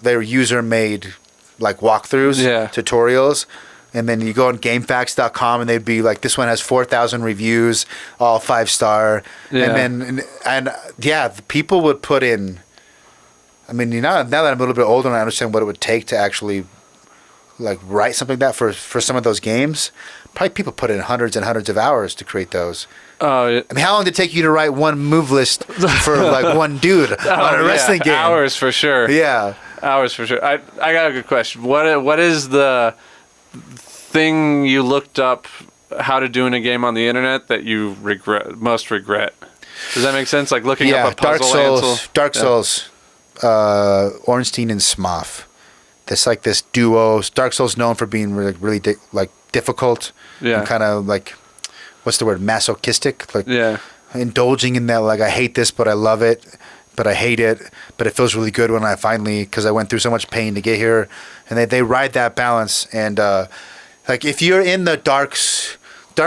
they were user made like walkthroughs, tutorials, and then you go on GameFAQs.com and they'd be like, this one has 4,000 reviews, all 5-star, and people would put in. I mean, now that I'm a little bit older, and I understand what it would take to actually like write something like that for some of those games, probably people put in hundreds and hundreds of hours to create those. Oh, I mean, how long did it take you to write one move list for like one dude on a wrestling game? Hours for sure. Yeah. Hours for sure. I got a good question. What is the thing you looked up how to do in a game on the internet that you most regret? Does that make sense? Like looking up a puzzle. Dark Souls, Ornstein and Smough. There's like this duo. Dark Souls known for being really difficult. Yeah. And kind of like, what's the word? Masochistic. Like Yeah. indulging in that. Like I hate this, but I love it. But I hate it. But it feels really good when I finally, because I went through so much pain to get here. And they ride that balance. And like if you're in the Dark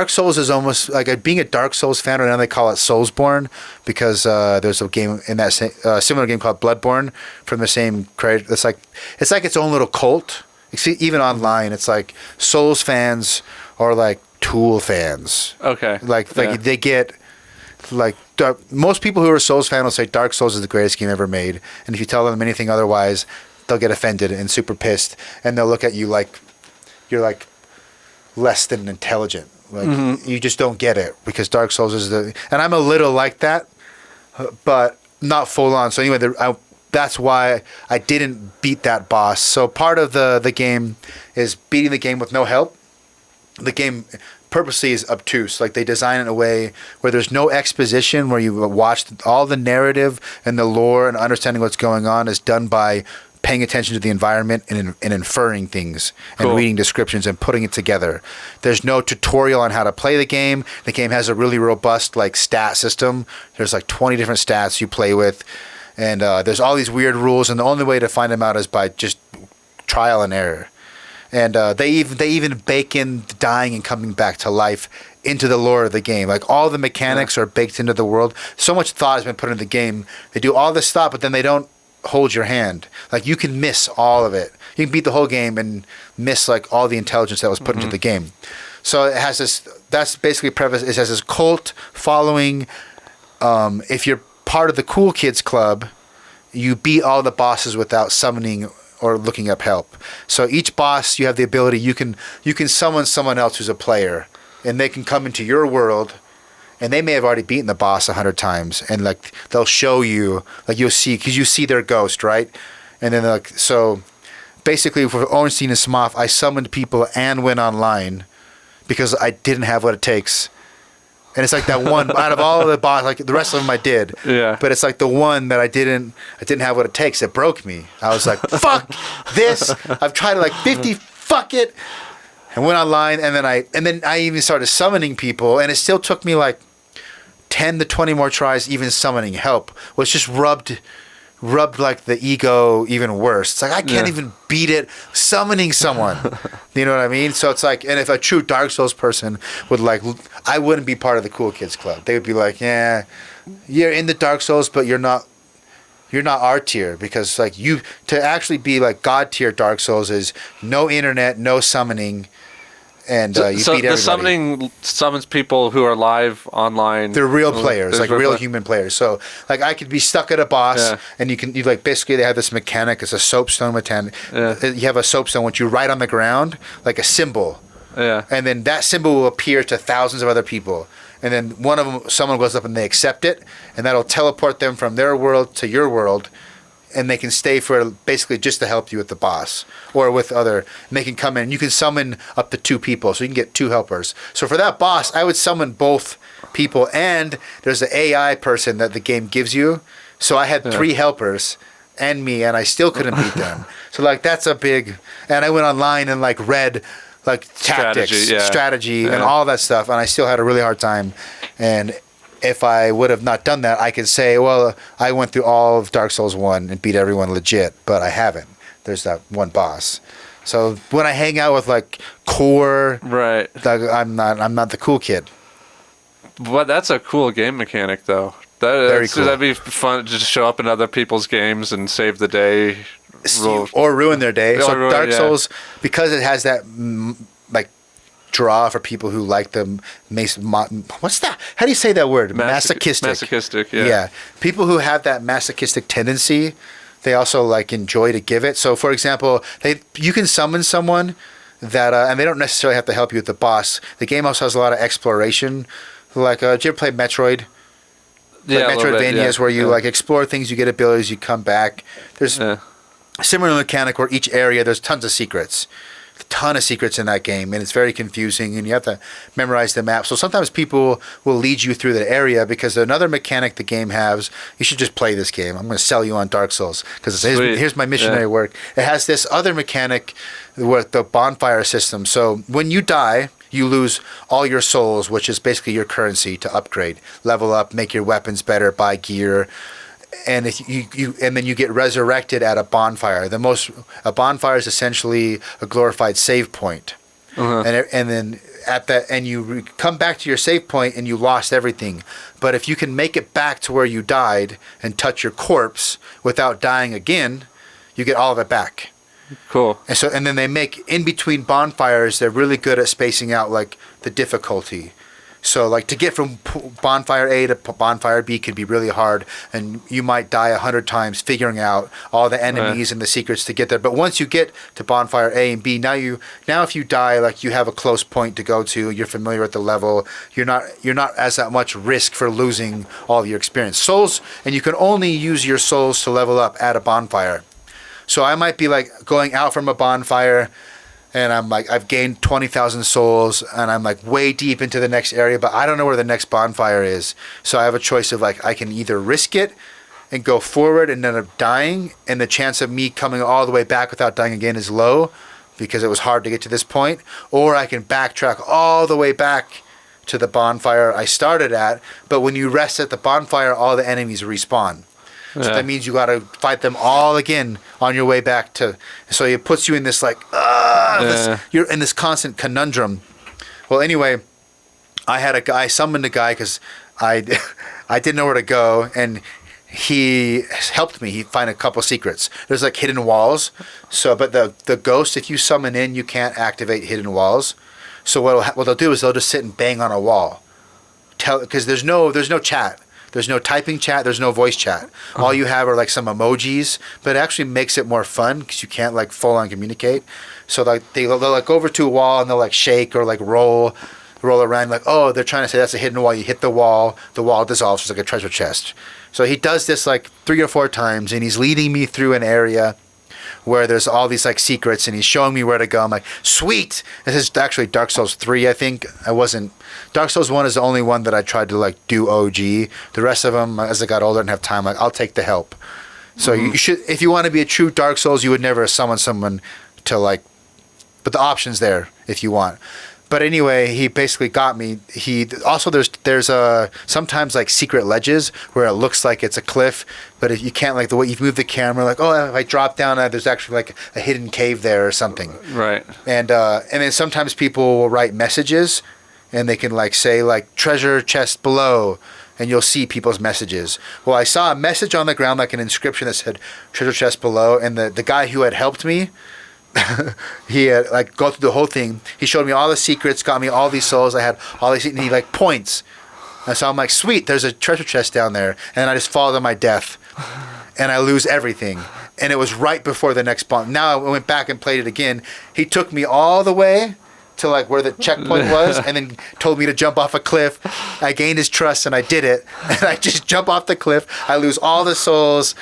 Souls is almost like being a Dark Souls fan, or now they call it Soulsborne, because there's a game in that similar game called Bloodborne from the same creator. It's like its own little cult. You see, even online, it's like Souls fans are like Tool fans. Okay. Like they get like most people who are Souls fans will say Dark Souls is the greatest game ever made, and if you tell them anything otherwise, they'll get offended and super pissed, and they'll look at you like you're like less than intelligent. Like you just don't get it, because Dark Souls is and I'm a little like that, but not full on. So anyway, that's why I didn't beat that boss. So part of the game is beating the game with no help. The game purposely is obtuse. Like they design it in a way where there's no exposition, where you watch all the narrative and the lore and understanding what's going on is done by paying attention to the environment and inferring things and reading descriptions and putting it together. There's no tutorial on how to play the game. The game has a really robust like stat system. There's like 20 different stats you play with, and there's all these weird rules, and the only way to find them out is by just trial and error. And they even bake in dying and coming back to life into the lore of the game. Like all the mechanics are baked into the world. So much thought has been put into the game. They do all this stuff, but then they don't hold your hand. Like you can miss all of it. You can beat the whole game and miss like all the intelligence that was put into the game. So it has this. That's basically preface. It has this cult following. If you're part of the cool kids club, you beat all the bosses without summoning or looking up help. So each boss, you have the ability. You can summon someone else who's a player, and they can come into your world. And they may have already beaten the boss 100 times, and like they'll show you, like you'll see, because you see their ghost, right? And then like so, basically for Ornstein and Smough, I summoned people and went online because I didn't have what it takes. And it's like that one out of all of the boss, like the rest of them I did. Yeah. But it's like the one that I didn't have what it takes. It broke me. I was like, fuck this. I've tried it like 50. Fuck it. And went online, and then I even started summoning people, and it still took me like 10 to 20 more tries even summoning help, which just rubbed like the ego even worse. It's like I can't even beat it summoning someone. You know what I mean? So it's like, and if a true Dark Souls person would like, I wouldn't be part of the cool kids club. They would be like, yeah, you're in the Dark Souls, but you're not R tier, because like you to actually be like God tier Dark Souls is no internet, no summoning. And you beat everybody. The summoning summons people who are live online. They're real players, like real human players. So, like, I could be stuck at a boss, and you like basically they have this mechanic. It's a soapstone mechanic. Yeah. You have a soapstone which you write on the ground like a symbol. Yeah. And then that symbol will appear to thousands of other people. And then someone goes up and they accept it, and that'll teleport them from their world to your world. And they can stay for basically just to help you with the boss or with other. And they can come in. You can summon up to 2 people, so you can get 2 helpers. So for that boss, I would summon both people, and there's an AI person that the game gives you. So I had 3 helpers and me, and I still couldn't beat them. So like that's a big. And I went online and like read like tactics, strategy, and all that stuff, and I still had a really hard time. And if I would have not done that, I could say, well, I went through all of Dark Souls 1 and beat everyone legit, but I haven't. There's that one boss. So when I hang out with like core, right, I'm not the cool kid. But that's a cool game mechanic, though. Very cool. That'd be fun to just show up in other people's games and save the day, or ruin their day. So Dark Souls, because it has that like draw for people who like the what's that? How do you say that word? Masochistic. Masochistic, yeah. Yeah. People who have that masochistic tendency they also like enjoy to give it. So, for example, you can summon someone that, and they don't necessarily have to help you with the boss. The game also has a lot of exploration. Like, did you ever play Metroid? Yeah, like Metroidvanias where you like explore things, you get abilities, you come back. There's a similar mechanic where each area there's tons of secrets. A ton of secrets in that game, and it's very confusing, and you have to memorize the map. So sometimes people will lead you through the area because another mechanic the game has. You should just play this game. I'm going to sell you on Dark Souls because here's my missionary work. It has this other mechanic with the bonfire system. So when you die, you lose all your souls, which is basically your currency to upgrade, level up, make your weapons better, buy gear. And if you and then you get resurrected at a bonfire. A bonfire is essentially a glorified save point. And then at that, and you come back to your save point and you lost everything. But if you can make it back to where you died and touch your corpse without dying again, you get all of it back. Cool. And then they make in between bonfires. They're really good at spacing out like the difficulty. So like to get from bonfire A to bonfire B could be really hard, and you might die 100 times figuring out all the enemies and the secrets to get there. But once you get to bonfire A and B, now if you die, like you have a close point to go to, you're familiar with the level, you're not as that much risk for losing all of your experience. Souls, and you can only use your souls to level up at a bonfire. So I might be like going out from a bonfire, and I'm like, I've gained 20,000 souls, and I'm like way deep into the next area, but I don't know where the next bonfire is. So I have a choice of like, I can either risk it and go forward and end up dying, and the chance of me coming all the way back without dying again is low because it was hard to get to this point, or I can backtrack all the way back to the bonfire I started at, but when you rest at the bonfire, all the enemies respawn. So that means you got to fight them all again on your way back to. So it puts you in this like, you're in this constant conundrum. Well, anyway, I summoned a guy because I didn't know where to go, and he helped me. He find a couple secrets. There's like hidden walls. So, but the ghost, if you summon in, you can't activate hidden walls. So what they'll do is they'll just sit and bang on a wall. Because there's no chat. There's no typing chat. There's no voice chat. All you have are like some emojis, but it actually makes it more fun because you can't like full on communicate. So like they'll like go over to a wall and they'll like shake or like roll around like, oh, they're trying to say that's a hidden wall. You hit the wall dissolves. It's like a treasure chest. So he does this like 3 or 4 times, and he's leading me through an area where there's all these like secrets, and he's showing me where to go. I'm like, sweet. This is actually Dark Souls 3, I think. Dark Souls 1 is the only one that I tried to like do OG. The rest of them, as I got older and have time, like I'll take the help. So you should, if you want to be a true Dark Souls, you would never summon someone to like, but the option's there if you want. But anyway, he basically got me. He also there's sometimes like secret ledges where it looks like it's a cliff, but if you can't, like the way you move the camera, like, oh, if I drop down, there's actually like a hidden cave there or something. Right. And then sometimes people will write messages, and they can like say like treasure chest below, and you'll see people's messages. Well, I saw a message on the ground, like an inscription that said treasure chest below, and the guy who had helped me. He had like go through the whole thing. He showed me all the secrets, got me all these souls. I had all these, and he like points. And so I'm like, sweet, there's a treasure chest down there. And I just fall to my death, and I lose everything. And it was right before the next bomb. Now I went back and played it again. He took me all the way to like where the checkpoint was, and then told me to jump off a cliff. I gained his trust, and I did it. And I just jump off the cliff. I lose all the souls,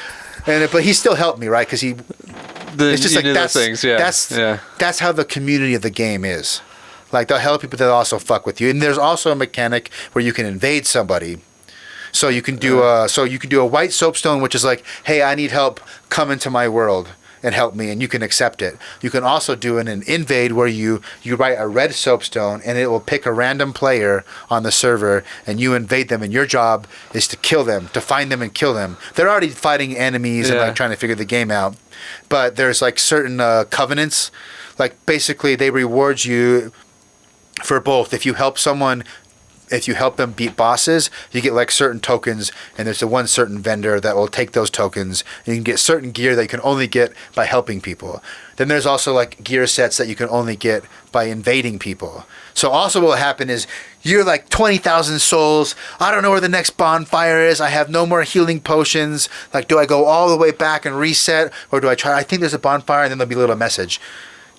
but he still helped me, right? Because it's just like that's how the community of the game is. Like they'll help you, but they'll also fuck with you. And there's also a mechanic where you can invade somebody. So you can do a white soapstone, which is like, hey, I need help. Come into my world and help me, and you can accept it. You can also do an invade where you write a red soapstone, and it will pick a random player on the server, and you invade them, and your job is to kill them, to find them and kill them. They're already fighting enemies and like trying to figure the game out. But there's like certain covenants, like basically they reward you for both. If you help someone if you help them beat bosses, you get like certain tokens, and there's the one certain vendor that will take those tokens, and you can get certain gear that you can only get by helping people. Then there's also like gear sets that you can only get by invading people. So also what will happen is you're like 20,000 souls. I don't know where the next bonfire is. I have no more healing potions. Like, do I go all the way back and reset, or do I try? I think there's a bonfire, and then there'll be a little message.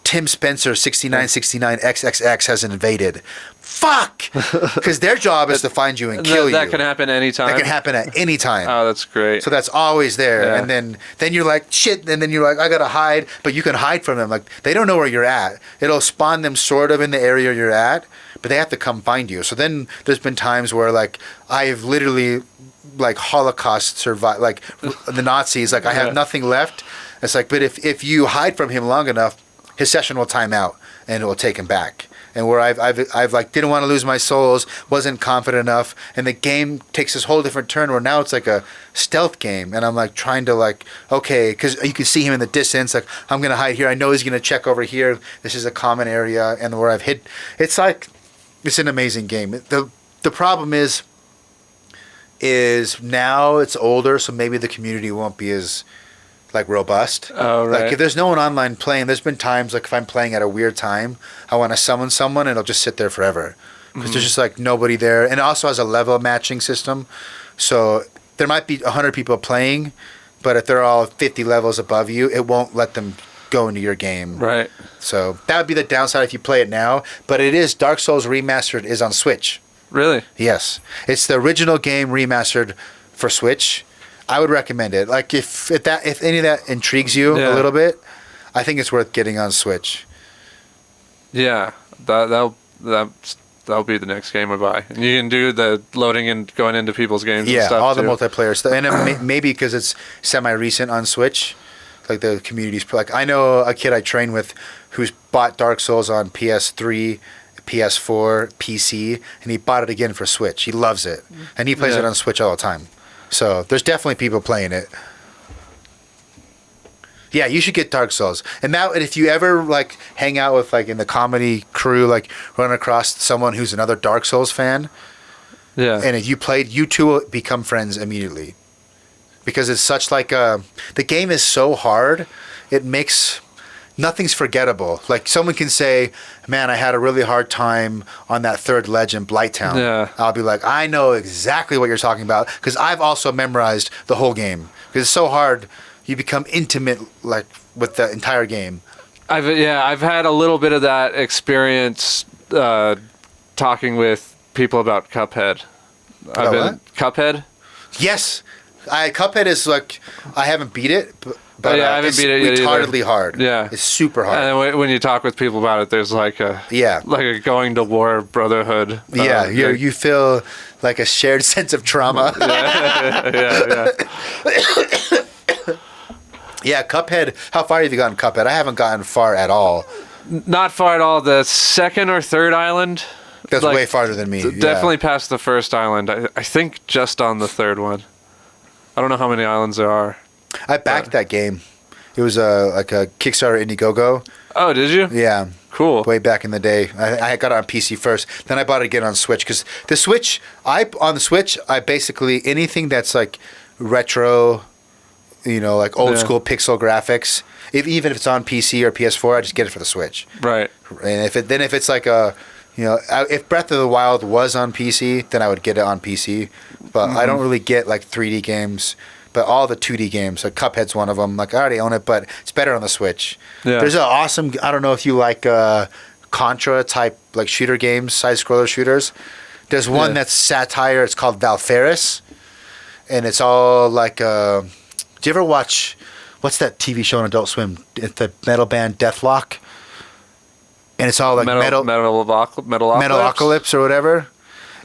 Tim Spencer 6969XXX has invaded. Fuck! Because their job is to find you and kill you. That can happen anytime. That can happen at any time. Oh, that's great. So that's always there. Yeah. And then you're like, shit, and then you're like, I gotta hide. But you can hide from them. Like, they don't know where you're at. It'll spawn them sort of in the area you're at, but they have to come find you. So then there's been times where like I've literally like Holocaust survived, like the Nazis, like I have nothing left. It's like, but if you hide from him long enough, his session will time out and it will take him back. And where I've like didn't want to lose my souls, wasn't confident enough, and the game takes this whole different turn where now it's like a stealth game, and I'm like trying to like, okay, because you can see him in the distance, like I'm gonna hide here. I know he's gonna check over here. This is a common area, and where I've hid, it's like it's an amazing game. The problem is now it's older, so maybe the community won't be as like robust. Oh, right. Like if there's no one online playing, there's been times like if I'm playing at a weird time, I want to summon someone and it'll just sit there forever because there's just like nobody there. And it also has a level matching system, so there might be 100 people playing, but if they're all 50 levels above you, it won't let them go into your game. Right. So that would be the downside if you play it now. But it is Dark Souls Remastered is on Switch. Really? Yes, it's the original game remastered for Switch. I would recommend it. Like if any of that intrigues you a little bit, I think it's worth getting on Switch. Yeah, that'll be the next game I buy. And you can do the loading and going into people's games. Yeah, and stuff all too. the multiplayer stuff, and it maybe because it's semi-recent on Switch, like the community's like I know a kid I train with who's bought Dark Souls on PS3, PS4, PC, and he bought it again for Switch. He loves it, and he plays it on Switch all the time. So there's definitely people playing it. Yeah, you should get Dark Souls. And if you ever like hang out with like in the comedy crew, like run across someone who's another Dark Souls fan, and if you played, you two will become friends immediately. Because it's such like the game is so hard, it makes nothing's forgettable. Like someone can say, man, I had a really hard time on that third ledge in Blighttown. Yeah. I'll be like, I know exactly what you're talking about because I've also memorized the whole game. Because it's so hard, you become intimate like with the entire game. I've had a little bit of that experience talking with people about Cuphead. Cuphead? Yes. Cuphead is like, I haven't beat it, but I haven't beat it yet retardedly either. hard. Yeah. It's super hard. And then when you talk with people about it, there's like a going to war brotherhood. You feel like a shared sense of trauma. Yeah. Yeah, Cuphead. How far have you gotten Cuphead? I haven't gotten far at all. Not far at all. The second or third island. That's way farther than me. Definitely past the first island. I think just on the third one. I don't know how many islands there are. I backed that game. It was like a Kickstarter Indiegogo. Oh, did you? Yeah. Cool. Way back in the day. I got it on PC first. Then I bought it again on Switch. Because the Switch, I basically, anything that's like retro, like old school pixel graphics, even if it's on PC or PS4, I just get it for the Switch. Right. And if it's like a, if Breath of the Wild was on PC, then I would get it on PC. But I don't really get like 3D games. But all the 2D games, like Cuphead's one of them. Like I already own it, but it's better on the Switch. Yeah. There's an awesome. I don't know if you like Contra type like shooter games, side scroller shooters. There's one that's satire. It's called Valfaris, and it's all like. Do you ever watch? What's that TV show on Adult Swim? It's the metal band Deathlock. And it's all like Metalocalypse or whatever.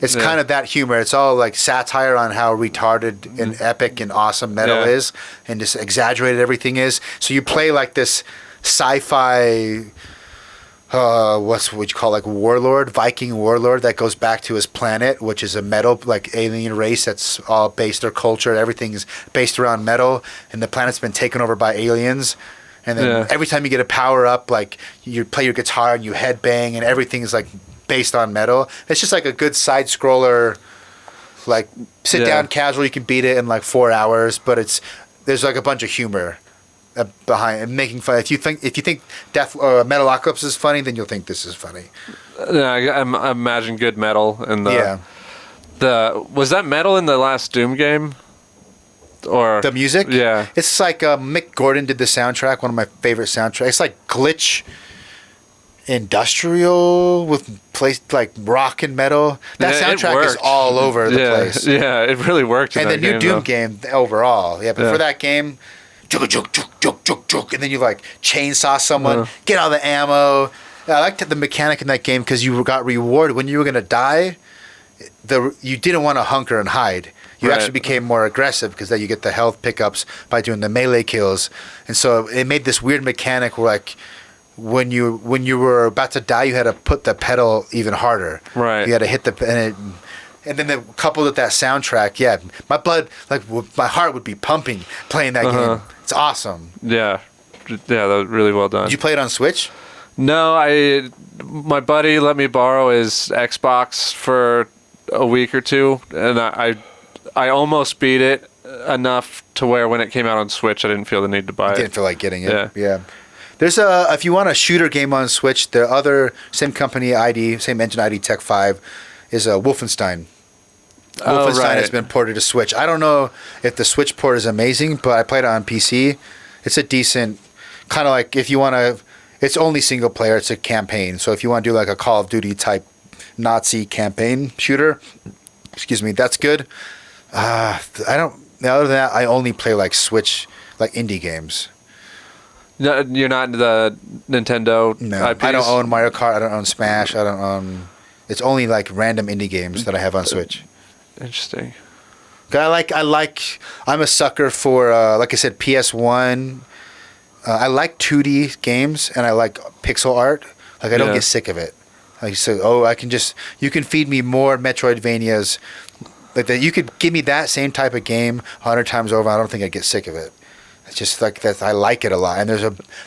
It's kind of that humor. It's all like satire on how retarded and epic and awesome metal is, and just exaggerated everything is. So you play like this sci-fi, what you call like Viking warlord that goes back to his planet, which is a metal like alien race that's all based, their culture, everything is based around metal, and the planet's been taken over by aliens. And then every time you get a power up, like you play your guitar and you headbang, and everything is like based on Metal. It's just like a good side scroller, like sit down casual. You can beat it in like 4 hours, but there's like a bunch of humor behind and making fun. If you think Metalocalypse is funny, then you'll think this is funny. Yeah, I imagine good metal in was that metal in the last Doom game? Or the music? Yeah. It's like Mick Gordon did the soundtrack, one of my favorite soundtracks. It's like glitch industrial with like rock and metal. That soundtrack is all over the place. Yeah, it really worked. And the new Doom game overall. Yeah, but for that game, and then you like chainsaw someone, get all the ammo. I liked the mechanic in that game because you got rewarded when you were gonna die. You didn't want to hunker and hide. You actually became more aggressive because then you get the health pickups by doing the melee kills, and so it made this weird mechanic where like when you were about to die, you had to put the pedal even harder. Right. You had to hit and then coupled with that soundtrack, my blood, like my heart would be pumping playing that game. It's awesome. Yeah, that was really well done. Did you play it on Switch? No, my buddy let me borrow his Xbox for a week or two, and I almost beat it enough to where when it came out on Switch, I didn't feel the need to buy it. Didn't feel like getting it. Yeah. There's if you want a shooter game on Switch, the other same company ID, same engine ID, Tech 5, is Wolfenstein. Wolfenstein has been ported to Switch. I don't know if the Switch port is amazing, but I played it on PC. It's a decent, kind of like if you want to, it's only single player. It's a campaign. So if you want to do like a Call of Duty type Nazi campaign shooter, that's good. Other than that, I only play like Switch, like indie games. No, you're not the Nintendo IPs? I don't own Mario Kart. I don't own Smash. I don't own. It's only like random indie games that I have on Switch. Interesting. I'm a sucker for, like I said, PS1. I like 2D games and I like pixel art. Like I don't get sick of it. Like you can feed me more Metroidvanias. Like that, you could give me that same type of game 100 times over. I don't think I'd get sick of it. It's just like that. I like it a lot, and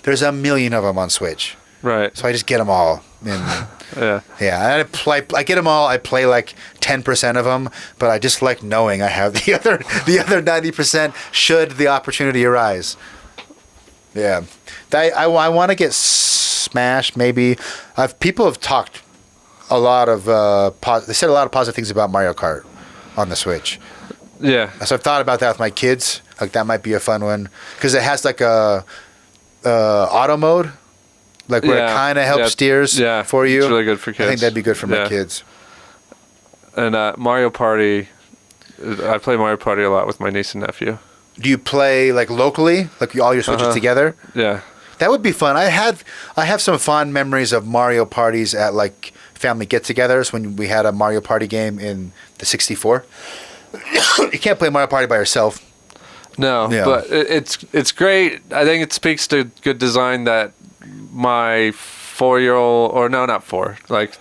there's a million of them on Switch. Right. So I just get them all. And yeah. I get them all. I play like 10% of them, but I just like knowing I have the other 90% should the opportunity arise. Yeah, I want to get Smash. Maybe people have talked a lot of they said a lot of positive things about Mario Kart on the Switch. Yeah. So I've thought about that with my kids. Like that might be a fun one because it has like a auto mode, like where it kind of helps steers for you. It's really good for kids. I think that'd be good for my kids. And Mario Party, I play Mario Party a lot with my niece and nephew. Do you play like locally, like all your Switches together? Yeah. That would be fun. I have some fond memories of Mario parties at like family get-togethers when we had a Mario Party game in the 64. You can't play Mario Party by yourself. No, but it's great. I think it speaks to good design that my 4-year-old, or no, not 4, like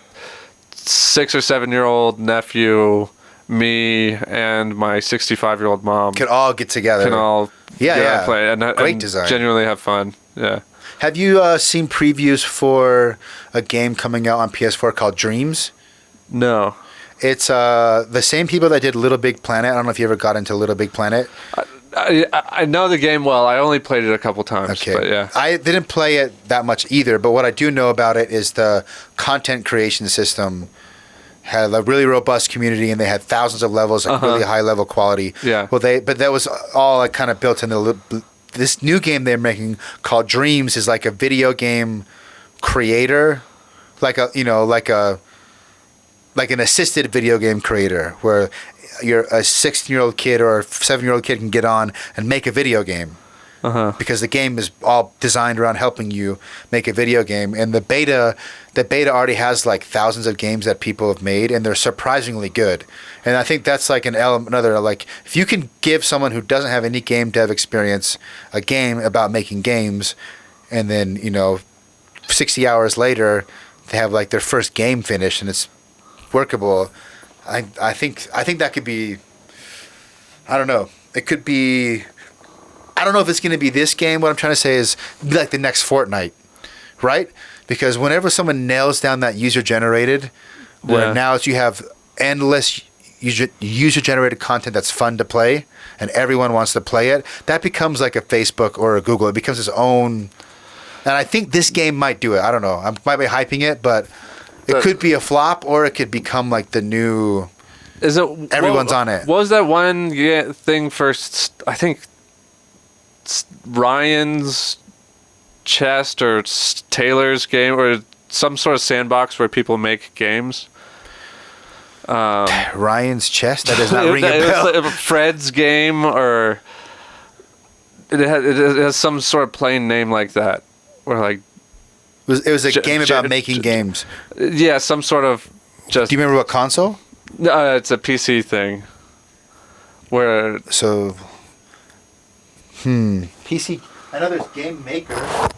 6 or 7-year-old nephew, me, and my 65-year-old mom can all get together. Can all play and great design. Genuinely have fun. Yeah. Have you seen previews for a game coming out on PS4 called Dreams? No. It's the same people that did Little Big Planet. I don't know if you ever got into Little Big Planet. I know the game well. I only played it a couple times. Okay. But yeah. I didn't play it that much either, but what I do know about it is the content creation system had a really robust community, and they had thousands of levels, like really high level quality. Yeah. Well, but that was all like kind of built into this new game they're making called Dreams is like a video game creator, like an assisted video game creator where you're a 16-year-old kid or a 7-year-old kid can get on and make a video game. Because the game is all designed around helping you make a video game, and the beta already has like thousands of games that people have made, and they're surprisingly good. And I think that's like another like if you can give someone who doesn't have any game dev experience a game about making games, and then 60 hours later they have like their first game finished and it's workable. I think that could be. I don't know. It could be. I don't know if it's going to be this game. What I'm trying to say is like the next Fortnite, right? Because whenever someone nails down that user-generated, where Yeah. now you have endless user-generated content that's fun to play, and everyone wants to play it. That becomes like a Facebook or a Google. It becomes its own. And I think this game might do it. I don't know. I might be hyping it, but it could be a flop, or it could become like the new. Is it Everyone's on it. What was that one thing for? I think Ryan's Chest or Taylor's game or some sort of sandbox where people make games. Ryan's Chest? That does not ring a It was bell. like Fred's game, or it has some sort of plain name like that, or like It was a game about making games. yeah, some sort of just. Do you remember what console? No, it's a PC thing. Where So, PC. I know there's Game Maker.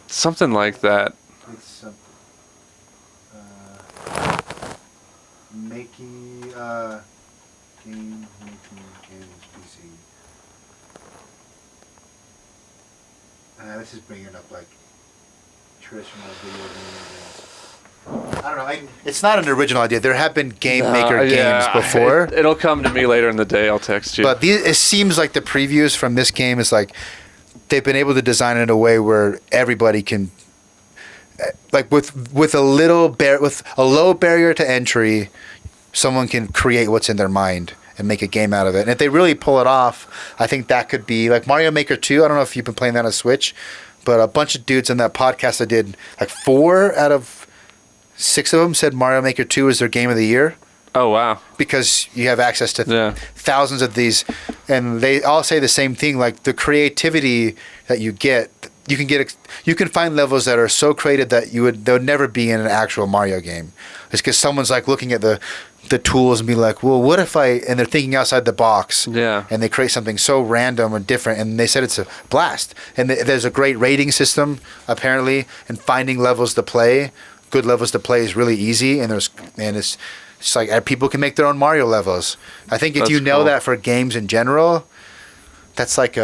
something like that. It's making game making games PC. This is bringing up like traditional video games. I don't know. It's not an original idea. There have been Game Maker games before. It'll come to me later in the day. I'll text you. But it seems like the previews from this game is like they've been able to design it in a way where everybody can, like with a low barrier to entry, someone can create what's in their mind and make a game out of it. And if they really pull it off, I think that could be like Mario Maker 2. I don't know if you've been playing that on Switch, but a bunch of dudes in that podcast I did, like 4 out of 6 of them said Mario Maker 2 is their game of the year. Oh wow! Because you have access to Yeah. thousands of these, and they all say the same thing. Like the creativity that you can find levels that are so creative that they would never be in an actual Mario game. It's because someone's like looking at the tools and be like, well, what if and they're thinking outside the box. Yeah. And they create something so random and different, and they said it's a blast. And there's a great rating system apparently, and finding levels to play, good levels to play is really easy. And it's like people can make their own Mario levels. I think if That's you know cool. that for games in general, that's like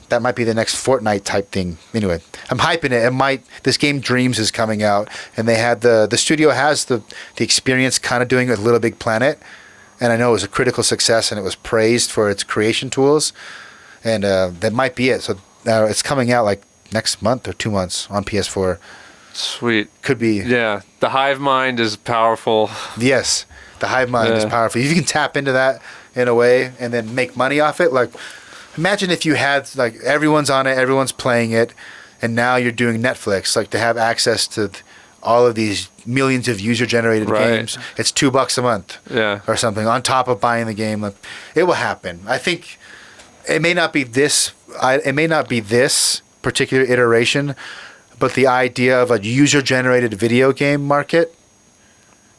that might be the next Fortnite type thing. Anyway, I'm hyping it. This game Dreams is coming out, and they had the studio has the experience kind of doing it with Little Big Planet, and I know it was a critical success and it was praised for its creation tools, and that might be it. So it's coming out like next month or 2 months on PS4. Sweet. Could be. Yeah, the hive mind is powerful. Yes, the hive mind is Yeah. powerful. If you can tap into that in a way and then make money off it, like imagine if you had like everyone's on it, everyone's playing it, and now you're doing Netflix, like to have access to all of these millions of user-generated Right. games. It's $2 a month, Yeah. or something on top of buying the game. Like, it will happen. I think it may not be this. It may not be this particular iteration, but the idea of a user-generated video game market.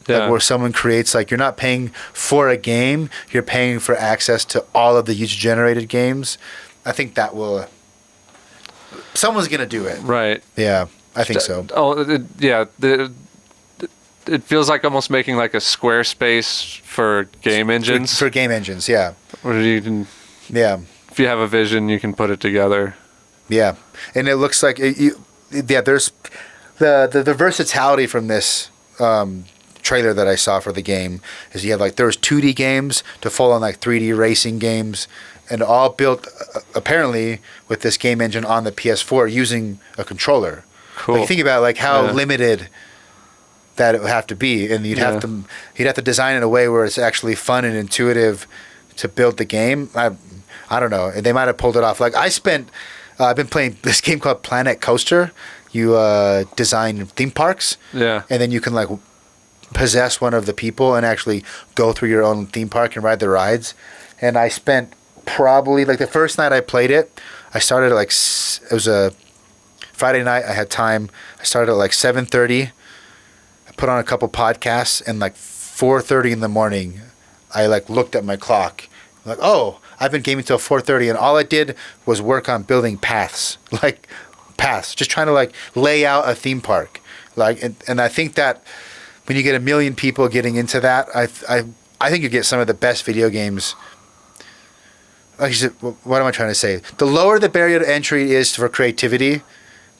Yeah. Like where someone creates, like you're not paying for a game, you're paying for access to all of the user-generated games. I think that will. Someone's gonna do it. Right. Yeah, I think so. Yeah. It feels like almost making like a Squarespace for game engines. For game engines, yeah, Where you can, yeah, if you have a vision, you can put it together. yeah. And it looks like there's the versatility from this trailer that I saw for the game is you have like there's 2D games to full on like 3D racing games, and all built apparently with this game engine on the PS4 using a controller. Cool. Like, think about like how Yeah. limited that it would have to be, and you'd have to design it in a way where it's actually fun and intuitive to build the game. I don't know. They might have pulled it off. Like I've been playing this game called Planet Coaster. You design theme parks, Yeah. and then you can like possess one of the people and actually go through your own theme park and ride the rides. And I spent probably like the first night I played it, I started at it was a Friday night. I had time. I started at like 7:30. I put on a couple podcasts, and like 4:30 in the morning, I like looked at my clock. Like, oh, I've been gaming till 4:30, and all I did was work on building paths, just trying to like lay out a theme park. Like, and I think that when you get 1 million people getting into that, I think you get some of the best video games. Like, what am I trying to say? The lower the barrier to entry is for creativity,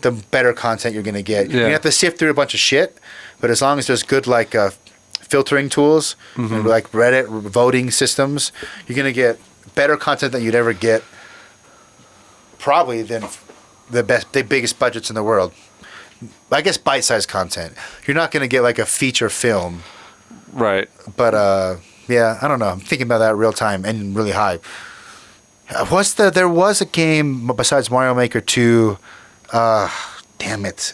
the better content you're going to get. You're going to have to sift through a bunch of shit, but as long as there's good like filtering tools, and like Reddit voting systems, you're gonna get better content than you'd ever get, probably than the biggest budgets in the world. I guess bite-sized content. You're not gonna get like a feature film, Right. but yeah, I don't know. I'm thinking about that real time and really high. There was a game besides Mario Maker 2. Damn it.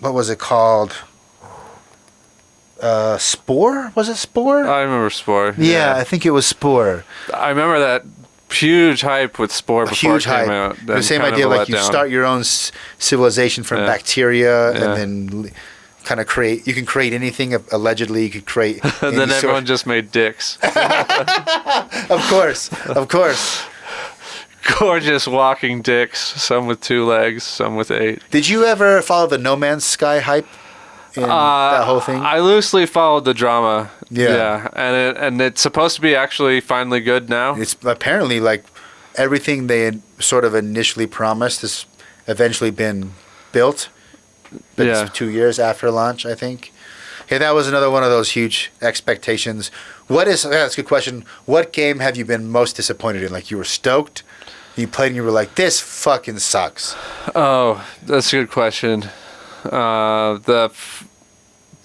What was it called? Spore? Was it Spore? I remember Spore. Yeah, I think it was Spore. I remember that huge hype with Spore before Huge it came hype. out. The then same kind of idea, a like you letdown. start your own civilization from bacteria, Yeah. and then kind of create. You can create anything. Allegedly, you could create. And then everyone just made dicks. Of course. Gorgeous walking dicks. Some with 2 legs, some with 8. Did you ever follow the No Man's Sky hype? In that whole thing. I loosely followed the drama. Yeah. And it's supposed to be actually finally good now. It's apparently like everything they had sort of initially promised has eventually been built. But Yeah. it's 2 years after launch, I think. Yeah, that was another one of those huge expectations. That's a good question. What game have you been most disappointed in? Like you were stoked, you played and you were like, this fucking sucks. Oh, that's a good question.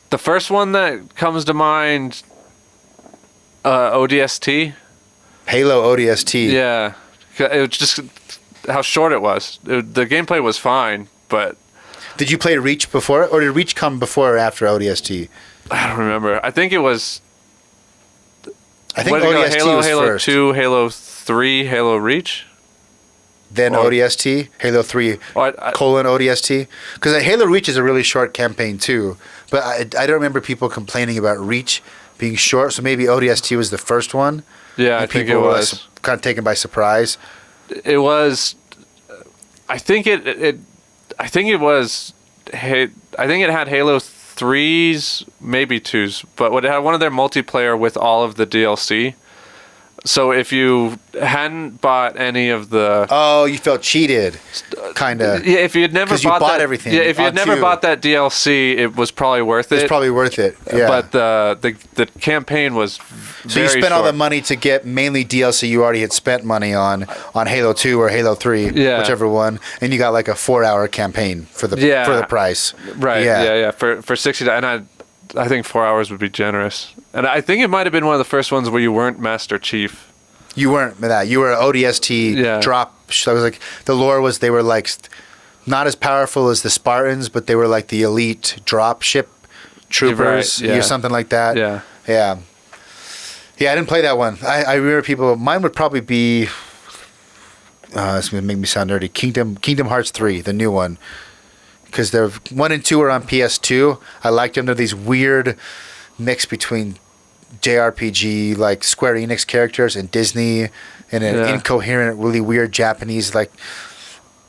The first one that comes to mind, ODST. Halo ODST. Yeah, it was just how short it was. The gameplay was fine, but Did you play Reach before, or did Reach come before or after ODST? I don't remember. I think it was. I think what did it go? ODST Halo, was Halo first. 2, Halo 3, Halo Reach. Then Or- ODST, Halo 3, Oh, colon ODST. Because Halo Reach is a really short campaign too. But I don't remember people complaining about Reach being short, so maybe ODST was the first one. Yeah, I and think it people were was. kind of taken by surprise. It was. I think it. I think it was. I think it had Halo 3s, maybe 2s, but it had one of their multiplayer with all of the DLC. So if you hadn't bought any of the Oh, you felt cheated, kind of. yeah, if you had never 'Cause you bought bought that, everything yeah, if you had on never 2. bought that DLC, it was probably worth it. It's probably worth it. Yeah. But the campaign was so you very spent all the short. money to get mainly DLC you already had spent money on Halo 2 or Halo 3, Yeah. whichever one, and you got like a 4-hour campaign for the price. Right. Yeah. For 60, and I think 4 hours would be generous. And I think it might have been one of the first ones where you weren't Master Chief. You weren't that. You were ODST Yeah. drop. I was like, the lore was they were like not as powerful as the Spartans, but they were like the elite drop ship troopers Right, yeah. or something like that. Yeah. Yeah. Yeah, I didn't play that one. I remember people. Mine would probably be. It's gonna make me sound nerdy. Kingdom Hearts 3, the new one, because they're 1 and 2 are on PS2. I liked them. They're these weird mix between JRPG, like Square Enix characters, and Disney, and an Yeah. incoherent, really weird Japanese. Like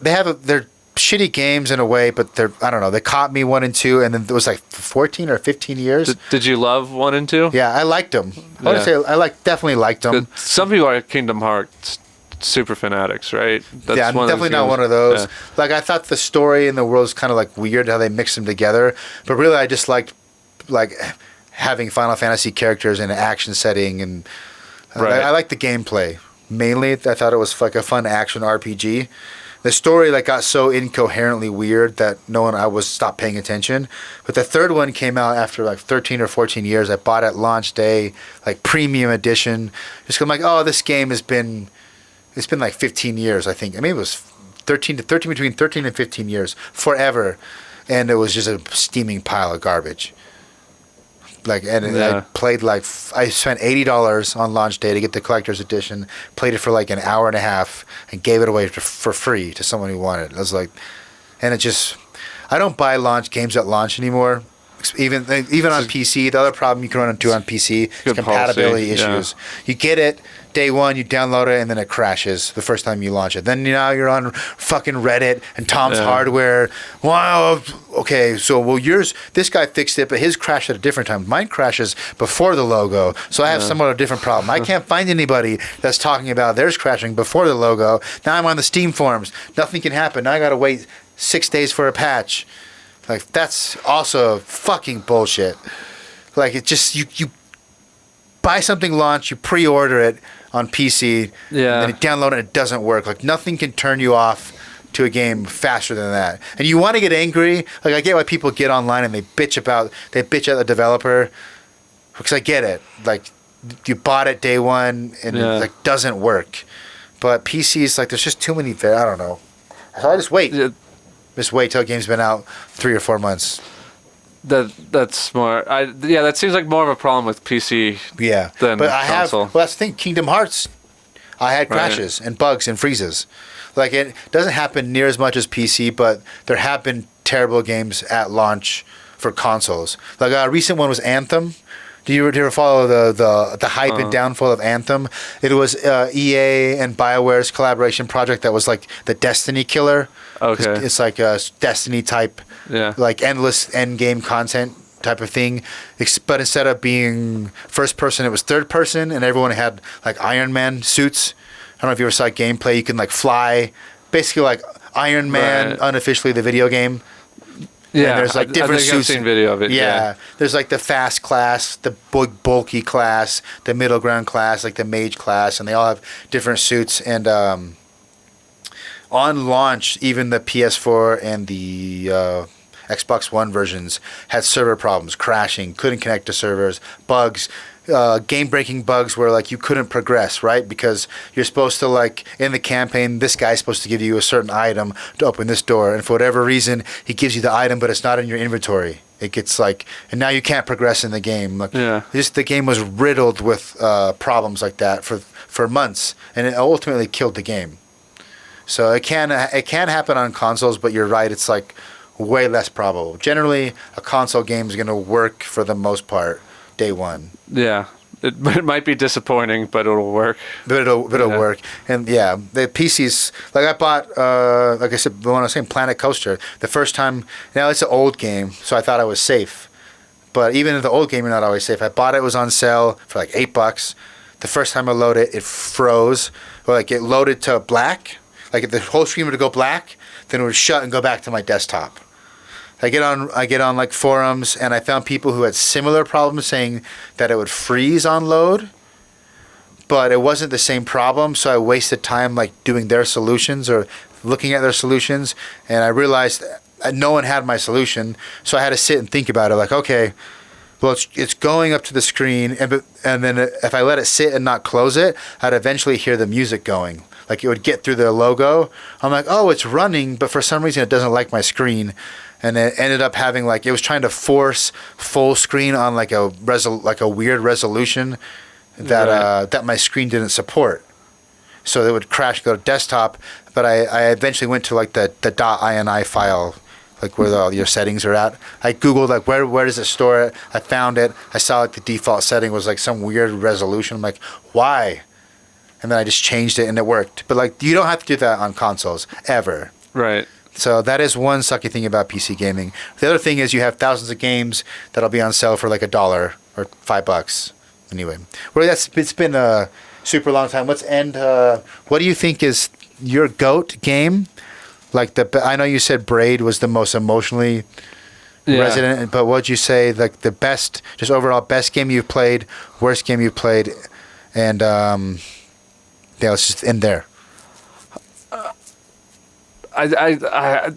they're shitty games in a way, but I don't know. They caught me 1 and 2, and then it was like 14 or 15 years. Did you love 1 and 2? Yeah, I liked them. I would Yeah. say definitely liked them. Some people are Kingdom Hearts super fanatics, right? That's Yeah, I'm one of those definitely not games- one of those. Yeah. Like I thought the story and the world was kind of like weird how they mixed them together, but really I just liked like having Final Fantasy characters in an action setting, and Right. I liked the gameplay mainly. I thought it was like a fun action RPG. The story like got so incoherently weird that I stopped paying attention. But the third one came out after like 13 or 14 years. I bought it launch day, like premium edition. Just 'cause I'm like, oh, this game it's been like 15 years, I think. I mean, it was between 13 and 15 years, forever. And it was just a steaming pile of garbage. Like, and Yeah. I played I spent $80 on launch day to get the collector's edition, played it for like an hour and a half, and gave it away for free to someone who wanted it. I was like, and it just, I don't buy games at launch anymore. Even on PC, the other problem you can run into on PC is Good compatibility policy, yeah. issues. You get it day one, you download it, and then it crashes the first time you launch it. Then now you're on fucking Reddit and Tom's Yeah. Hardware. Wow, okay, so this guy fixed it, but his crashed at a different time. Mine crashes before the logo, so I have somewhat a different problem. I can't find anybody that's talking about theirs crashing before the logo. Now I'm on the Steam forums. Nothing can happen. Now I gotta wait 6 days for a patch. Like, that's also fucking bullshit. Like it just you buy something launch, you pre-order it on PC, Yeah. and then you download it, and it doesn't work. Like nothing can turn you off to a game faster than that. And you want to get angry. Like I get why people get online and they bitch at the developer, because I get it. Like you bought it day one and it like doesn't work. But PCs, like there's just too many. I don't know. So I just wait. Yeah. Just wait till a game's been out 3 or 4 months. That's smart. That seems like more of a problem with PC. Yeah, than but I console. have. Well, that's the thing. Kingdom Hearts, I had crashes and bugs and freezes. Like it doesn't happen near as much as PC, but there have been terrible games at launch for consoles. Like a recent one was Anthem. Do you ever follow the hype and downfall of Anthem? It was EA and BioWare's collaboration project that was like the Destiny killer. Okay. It's like a Destiny type, Yeah. like endless end game content type of thing. But instead of being first person, it was third person, and everyone had like Iron Man suits. I don't know if you ever saw gameplay. You can like fly, basically like Iron Man, Right. unofficially the video game. Yeah, And there's like different I think suits. I've seen video of it. Yeah. There's like the fast class, the bulky class, the middle ground class, like the mage class, and they all have different suits. And on launch, even the PS4 and the Xbox One versions had server problems, crashing, couldn't connect to servers, bugs. Game-breaking bugs where like you couldn't progress, right? Because you're supposed to like in the campaign, this guy's supposed to give you a certain item to open this door, and for whatever reason, he gives you the item, but it's not in your inventory. It gets like, and now you can't progress in the game. Like, just the game was riddled with problems like that for months, and it ultimately killed the game. So it can happen on consoles, but you're right. It's like way less probable. Generally, a console game is going to work for the most part day one. Yeah. It might be disappointing, but it'll work. But it'll work. And yeah, the PCs, like I bought, like I said, when I was saying Planet Coaster, the first time, now it's an old game, so I thought I was safe. But even in the old game, you're not always safe. I bought it was on sale for like $8. The first time I loaded it froze. Or like it loaded to black. Like if the whole screen were to go black, then it would shut and go back to my desktop. I get on like forums, and I found people who had similar problems saying that it would freeze on load, but it wasn't the same problem. So I wasted time like doing their solutions or looking at their solutions, and I realized no one had my solution. So I had to sit and think about it. Like, okay, well it's going up to the screen, and then if I let it sit and not close it, I'd eventually hear the music going. Like it would get through the logo. I'm like, oh, it's running, but for some reason it doesn't like my screen. And it ended up having like it was trying to force full screen on like a weird resolution that that my screen didn't support. So it would crash, go to desktop. But I eventually went to like the .ini file, like where all your settings are at. I googled like where does it store it. I found it. I saw like the default setting was like some weird resolution. I'm like, why? And then I just changed it and it worked. But like you don't have to do that on consoles ever. Right. So that is one sucky thing about PC gaming. The other thing is you have thousands of games that'll be on sale for like $1 or $5. Anyway, well, it's been a super long time. Let's end. What do you think is your GOAT game? Like I know you said Braid was the most emotionally resident, but what'd you say like the best, just overall best game you've played, worst game you've played, and yeah, let's just end there. I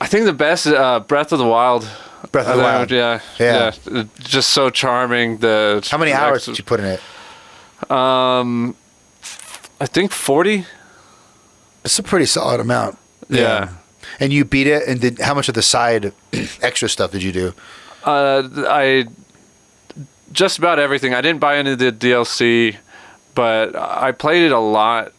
think the best is Breath of the Wild. Breath of the Wild. Yeah. Just so charming. How many hours did you put in it? I think 40. It's a pretty solid amount. Yeah. And you beat it, and how much of the side extra stuff did you do? I just about everything. I didn't buy any of the DLC, but I played it a lot.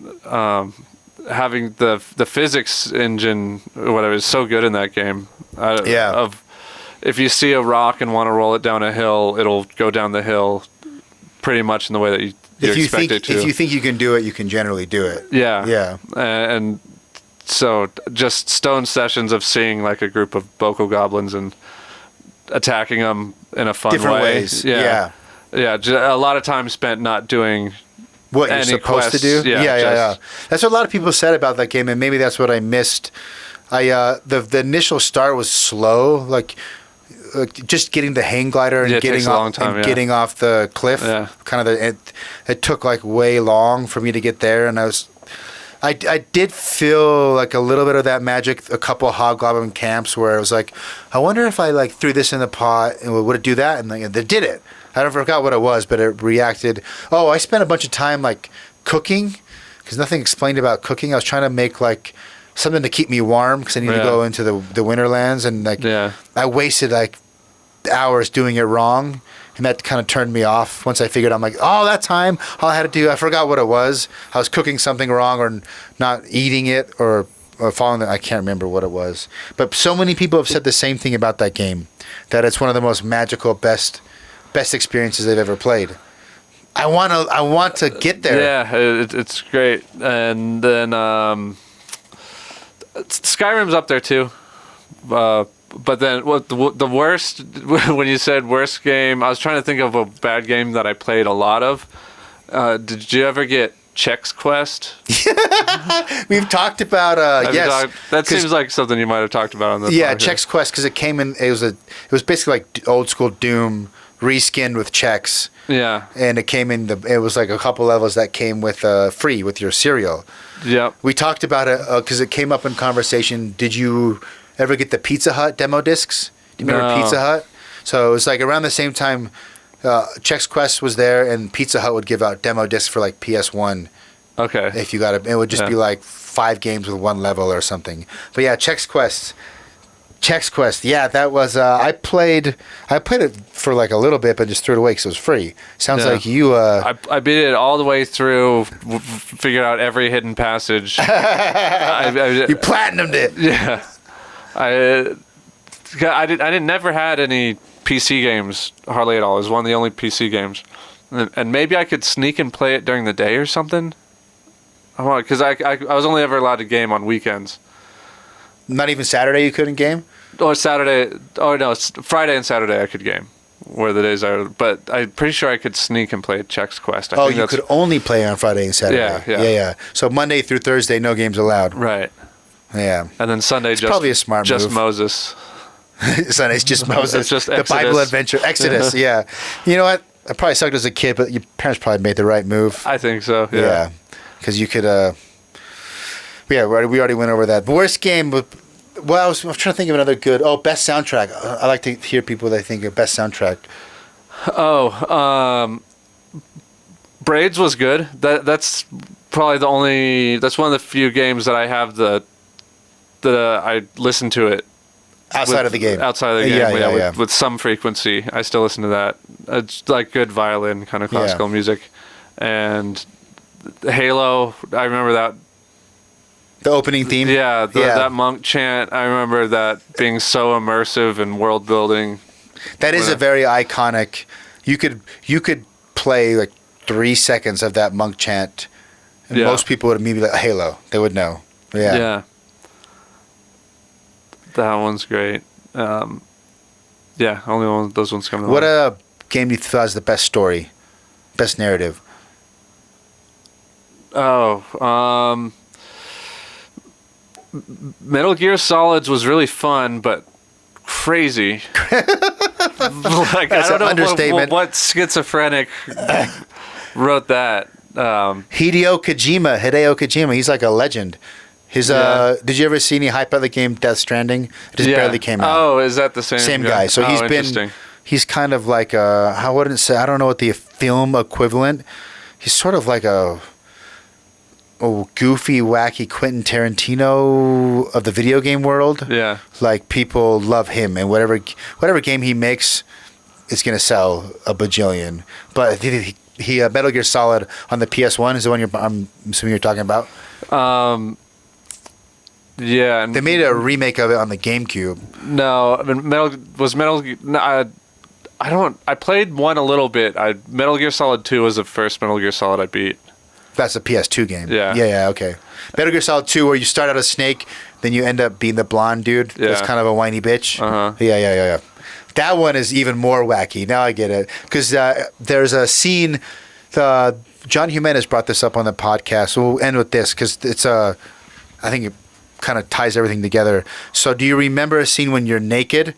Having the physics engine or whatever is so good in that game. If you see a rock and want to roll it down a hill, it'll go down the hill pretty much in the way that you expect it to. If you think you can do it, you can generally do it. Yeah. Yeah. And so just stone sessions of seeing like a group of Boko goblins and attacking them in a fun Different way. ways. Yeah. Yeah. A lot of time spent not doing what you're supposed to do. Yeah. That's what a lot of people said about that game, and maybe that's what I missed. The initial start was slow. Like just getting the hang glider and Yeah, it getting takes a off long time, and yeah. getting off the cliff. Yeah. Kind of it took like way long for me to get there, and I did feel like a little bit of that magic. A couple of hobgoblin camps where it was like, I wonder if I like threw this in the pot and would it do that, and like, they did it. I forgot what it was, but it reacted. Oh, I spent a bunch of time like cooking because nothing explained about cooking. I was trying to make like something to keep me warm because I need to go into the winterlands, and like I wasted like hours doing it wrong, and that kind of turned me off. Once I figured, I'm like, oh, that time all I had to do, I forgot what it was. I was cooking something wrong or not eating it or following I can't remember what it was. But so many people have said the same thing about that game, that it's one of the most magical, best experiences they've ever played. I want to get there. Yeah, it's great. And then Skyrim's up there too. But then what the worst, when you said worst game, I was trying to think of a bad game that I played a lot of. Did you ever get Chex Quest? We've talked about yes. That seems like something you might have talked about on the podcast. Chex Quest, because it came in. It was basically like old school Doom reskinned with Chex. Yeah. And it came in it was like a couple levels that came with free with your cereal. Yep. We talked about it because it came up in conversation. Did you ever get the Pizza Hut demo discs? Do you remember Pizza Hut? So it was like around the same time Chex Quest was there, and Pizza Hut would give out demo discs for like PS1. Okay. If you got it would just be like 5 games with 1 level or something. But yeah, Chex Quest. Yeah, that was. I played it for like a little bit, but just threw it away because it was free. Sounds like you. I beat it all the way through, figured out every hidden passage. You platinumed it. Yeah, I never had any PC games hardly at all. It was one of the only PC games, and maybe I could sneak and play it during the day or something. Because I was only ever allowed to game on weekends. Not even Saturday you couldn't game? Or Saturday. Oh, no. Friday and Saturday I could game. Where the days are. But I'm pretty sure I could sneak and play Chex Quest. You could only play on Friday and Saturday. Yeah. So Monday through Thursday, no games allowed. Right. Yeah. And then Sunday, probably a smart just move. Moses. Sunday's just Moses. Just the Exodus. Bible adventure. Exodus, yeah. You know what? I probably sucked as a kid, but your parents probably made the right move. I think so, yeah. Because you could... we already went over that. The worst game... Well, I was trying to think of another good... Oh, best soundtrack. I like to hear people that think of best soundtrack. Braids was good. That's probably the only... That's one of the few games that I have that I listen to it. Outside of the game. Outside of the game, with some frequency. I still listen to that. It's like good violin, kind of classical music. And Halo, I remember that. The opening theme? Yeah, that monk chant. I remember that being so immersive and world building. That is a very iconic. You could play like 3 seconds of that monk chant, and most people would immediately like Halo. They would know. Yeah. Yeah. That one's great. Only one of those ones come to mind. What game do you thought is the best story, best narrative? Metal Gear Solids was really fun, but crazy. Like, I don't know understatement. what schizophrenic wrote that. Hideo Kojima. He's like a legend. Did you ever see any hype about the game Death Stranding? It just barely came out. Oh, is that the same guy? So he's kind of like I don't know what the film equivalent. He's sort of like a goofy, wacky Quentin Tarantino of the video game world. Yeah. Like, people love him, and whatever game he makes, it's gonna sell a bajillion. But he Metal Gear Solid on the PS1 is the one I'm assuming you're talking about. Yeah. They made a remake of it on the GameCube. No, I mean, I played one a little bit. Metal Gear Solid 2 was the first Metal Gear Solid I beat. That's a PS2 game. Yeah. Yeah, okay. Metal Gear Solid 2, where you start out as Snake, then you end up being the blonde dude. Yeah. That's kind of a whiny bitch. Uh-huh. Yeah. That one is even more wacky. Now I get it. Because there's a scene... John Jimenez brought this up on the podcast. So we'll end with this, because it's I think it kind of ties everything together. So do you remember a scene when you're naked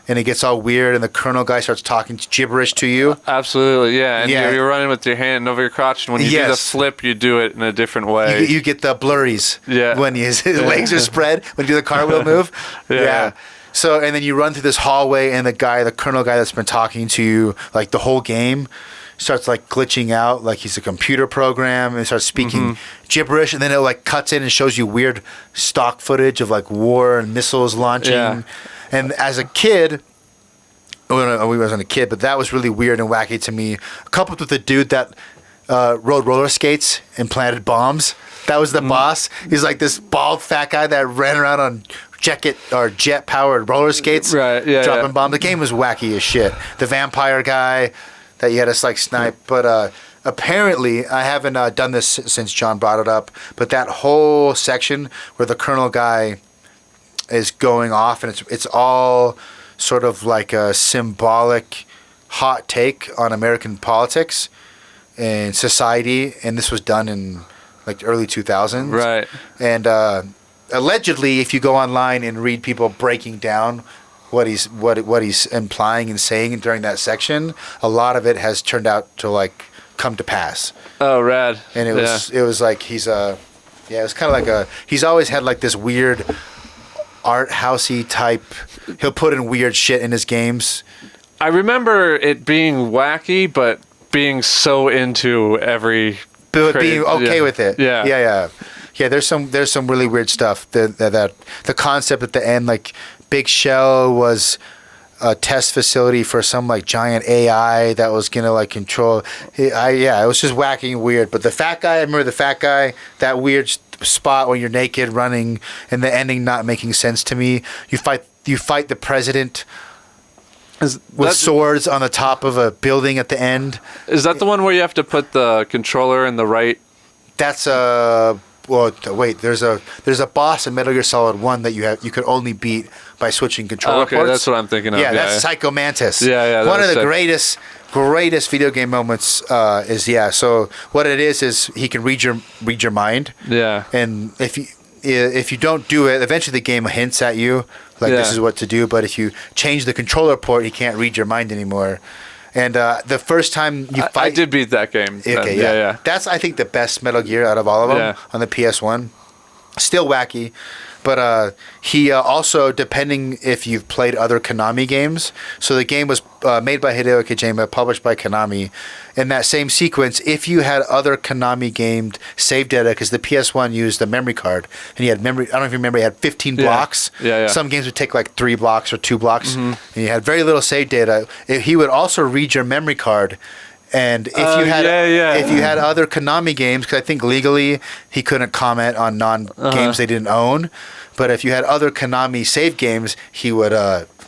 and it gets all weird, and the Colonel guy starts talking gibberish to you. Absolutely, yeah. And Yeah. you're running with your hand over your crotch, and when you do the Yes. flip, you do it in a different way. You get the blurries Yeah. when his legs are spread when you do the cartwheel move. Yeah. So, and then you run through this hallway, and the Colonel guy that's been talking to you like the whole game starts like glitching out like he's a computer program and starts speaking gibberish, and then it like cuts in and shows you weird stock footage of like war and missiles launching. Yeah. And as a kid, we wasn't a kid, but that was really weird and wacky to me. Coupled with the dude that rode roller skates and planted bombs. That was the boss. He's like this bald fat guy that ran around on jet powered roller skates, Right, yeah, dropping yeah. bombs. The game was wacky as shit. The vampire guy that you had to like snipe, but apparently I haven't done this since John brought it up. But that whole section where the Colonel guy is going off, and it's all sort of like a symbolic hot take on American politics and society, and this was done in like the early 2000s. Right. And allegedly, if you go online and read people breaking down what he's implying and saying during that section, a lot of it has turned out to like come to pass. Oh, rad. And it was like it was kind of like he's always had like this weird art housey type. He'll put in weird shit in his games. I remember it being wacky, but being so into every. But being okay yeah. with it. Yeah. Yeah. There's some really weird stuff. That the concept at the end, like Big Shell was a test facility for some like giant AI that was gonna like control. It was just wacky and weird. But the fat guy, I remember the fat guy, that weird spot when you're naked running, and the ending not making sense to me. You fight the president with swords on the top of a building at the end. Is that the one where you have to put the controller in the right? That's well, wait. There's a boss in Metal Gear Solid 1 that you could only beat by switching controller Okay, ports. that's what I'm thinking of. Yeah, that's Psycho Mantis. Yeah. One of the sick. greatest video game moments is So what it is he can read your mind. Yeah. And if you don't do it, eventually the game hints at you like this is what to do. But if you change the controller port, he can't read your mind anymore. And the first time you fight, I did beat that game. Okay, then. Yeah. That's I think the best Metal Gear out of all of them on the PS1. Still wacky, but he also, depending if you've played other Konami games, so the game was made by Hideo Kojima, published by Konami. In that same sequence, if you had other Konami gamed save data, because the PS1 used a memory card, and you had memory, I don't know if you remember, you had 15 blocks. Yeah. Some games would take like 3 blocks or 2 blocks, and you had very little save data. He would also read your memory card. And if you had if you had other Konami games, because I think legally he couldn't comment on games they didn't own, but if you had other Konami save games, he would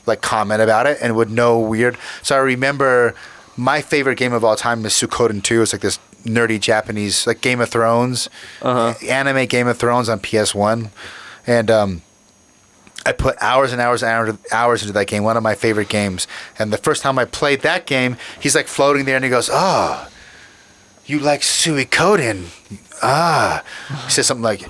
like comment about it and would know weird. So I remember my favorite game of all time is Suikoden 2. It's like this nerdy Japanese like Game of Thrones, anime Game of Thrones on PS1, and I put hours and hours and hours into that game, one of my favorite games. And the first time I played that game, he's like floating there and he goes, "Oh, you like Suikoden? Ah." He says something like,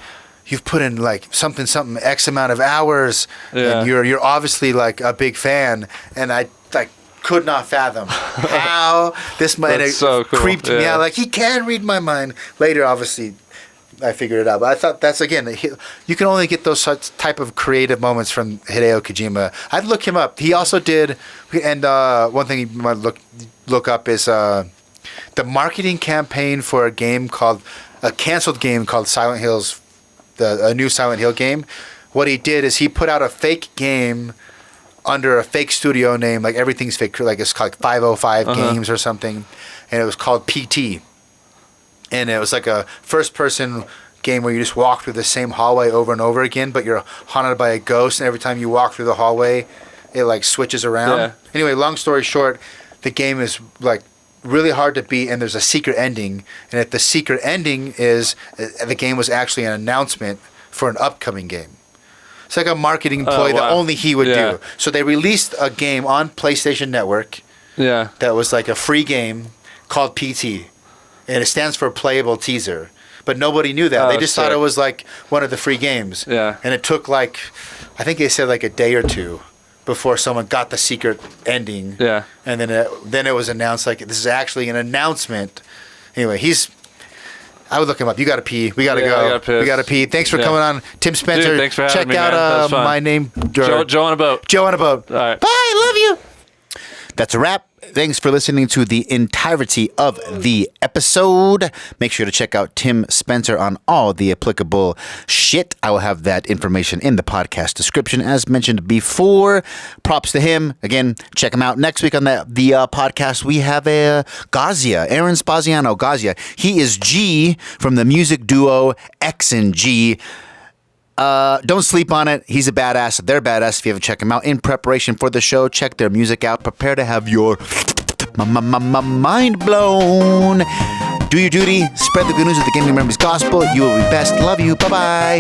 "You've put in like something X amount of hours, and you're obviously like a big fan." And I like could not fathom how this might have so cool. creeped me out. Like, he can read my mind. Later, obviously, I figured it out. But I thought that's, again, you can only get those such type of creative moments from Hideo Kojima. I'd look him up. He also did, and one thing you might look up is the marketing campaign for a canceled game called Silent Hills, a new Silent Hill game. What he did is he put out a fake game under a fake studio name, like everything's fake, like it's called 505 Games or something, and it was called PT. And it was like a first-person game where you just walk through the same hallway over and over again, but you're haunted by a ghost, and every time you walk through the hallway, it like switches around. Yeah. Anyway, long story short, the game is like really hard to beat, and there's a secret ending. And if the secret ending is the game was actually an announcement for an upcoming game. It's like a marketing ploy that only he would do. So they released a game on PlayStation Network that was like a free game called PT. And it stands for Playable Teaser. But nobody knew that. They just thought it was like one of the free games. Yeah. And it took like, I think they said like a day or two before someone got the secret ending. Yeah. And then it was announced like this is actually an announcement. Anyway, I would look him up. You got to pee. We got to go. I gotta piss. We got to pee. Thanks for coming on, Tim Spencer. Dude, thanks for having Check me, out man. That was fun. my name, Joe on a boat. Joe on a boat. All right. Bye. Love you. That's a wrap. Thanks for listening to the entirety of the episode. Make sure to check out Tim Spencer on all the applicable shit. I will have that information in the podcast description, as mentioned before. Props to him. Again, check him out. Next week on the podcast, we have Gazia, Aaron Spaziano Gazia. He is G from the music duo X and G. Don't sleep on it. He's a badass. They're badass. If you haven't checked them out in preparation for the show, check their music out. Prepare to have your mind blown. Do your duty. Spread the good news of the Gaming Memories Gospel. You will be best. Love you. Bye-bye.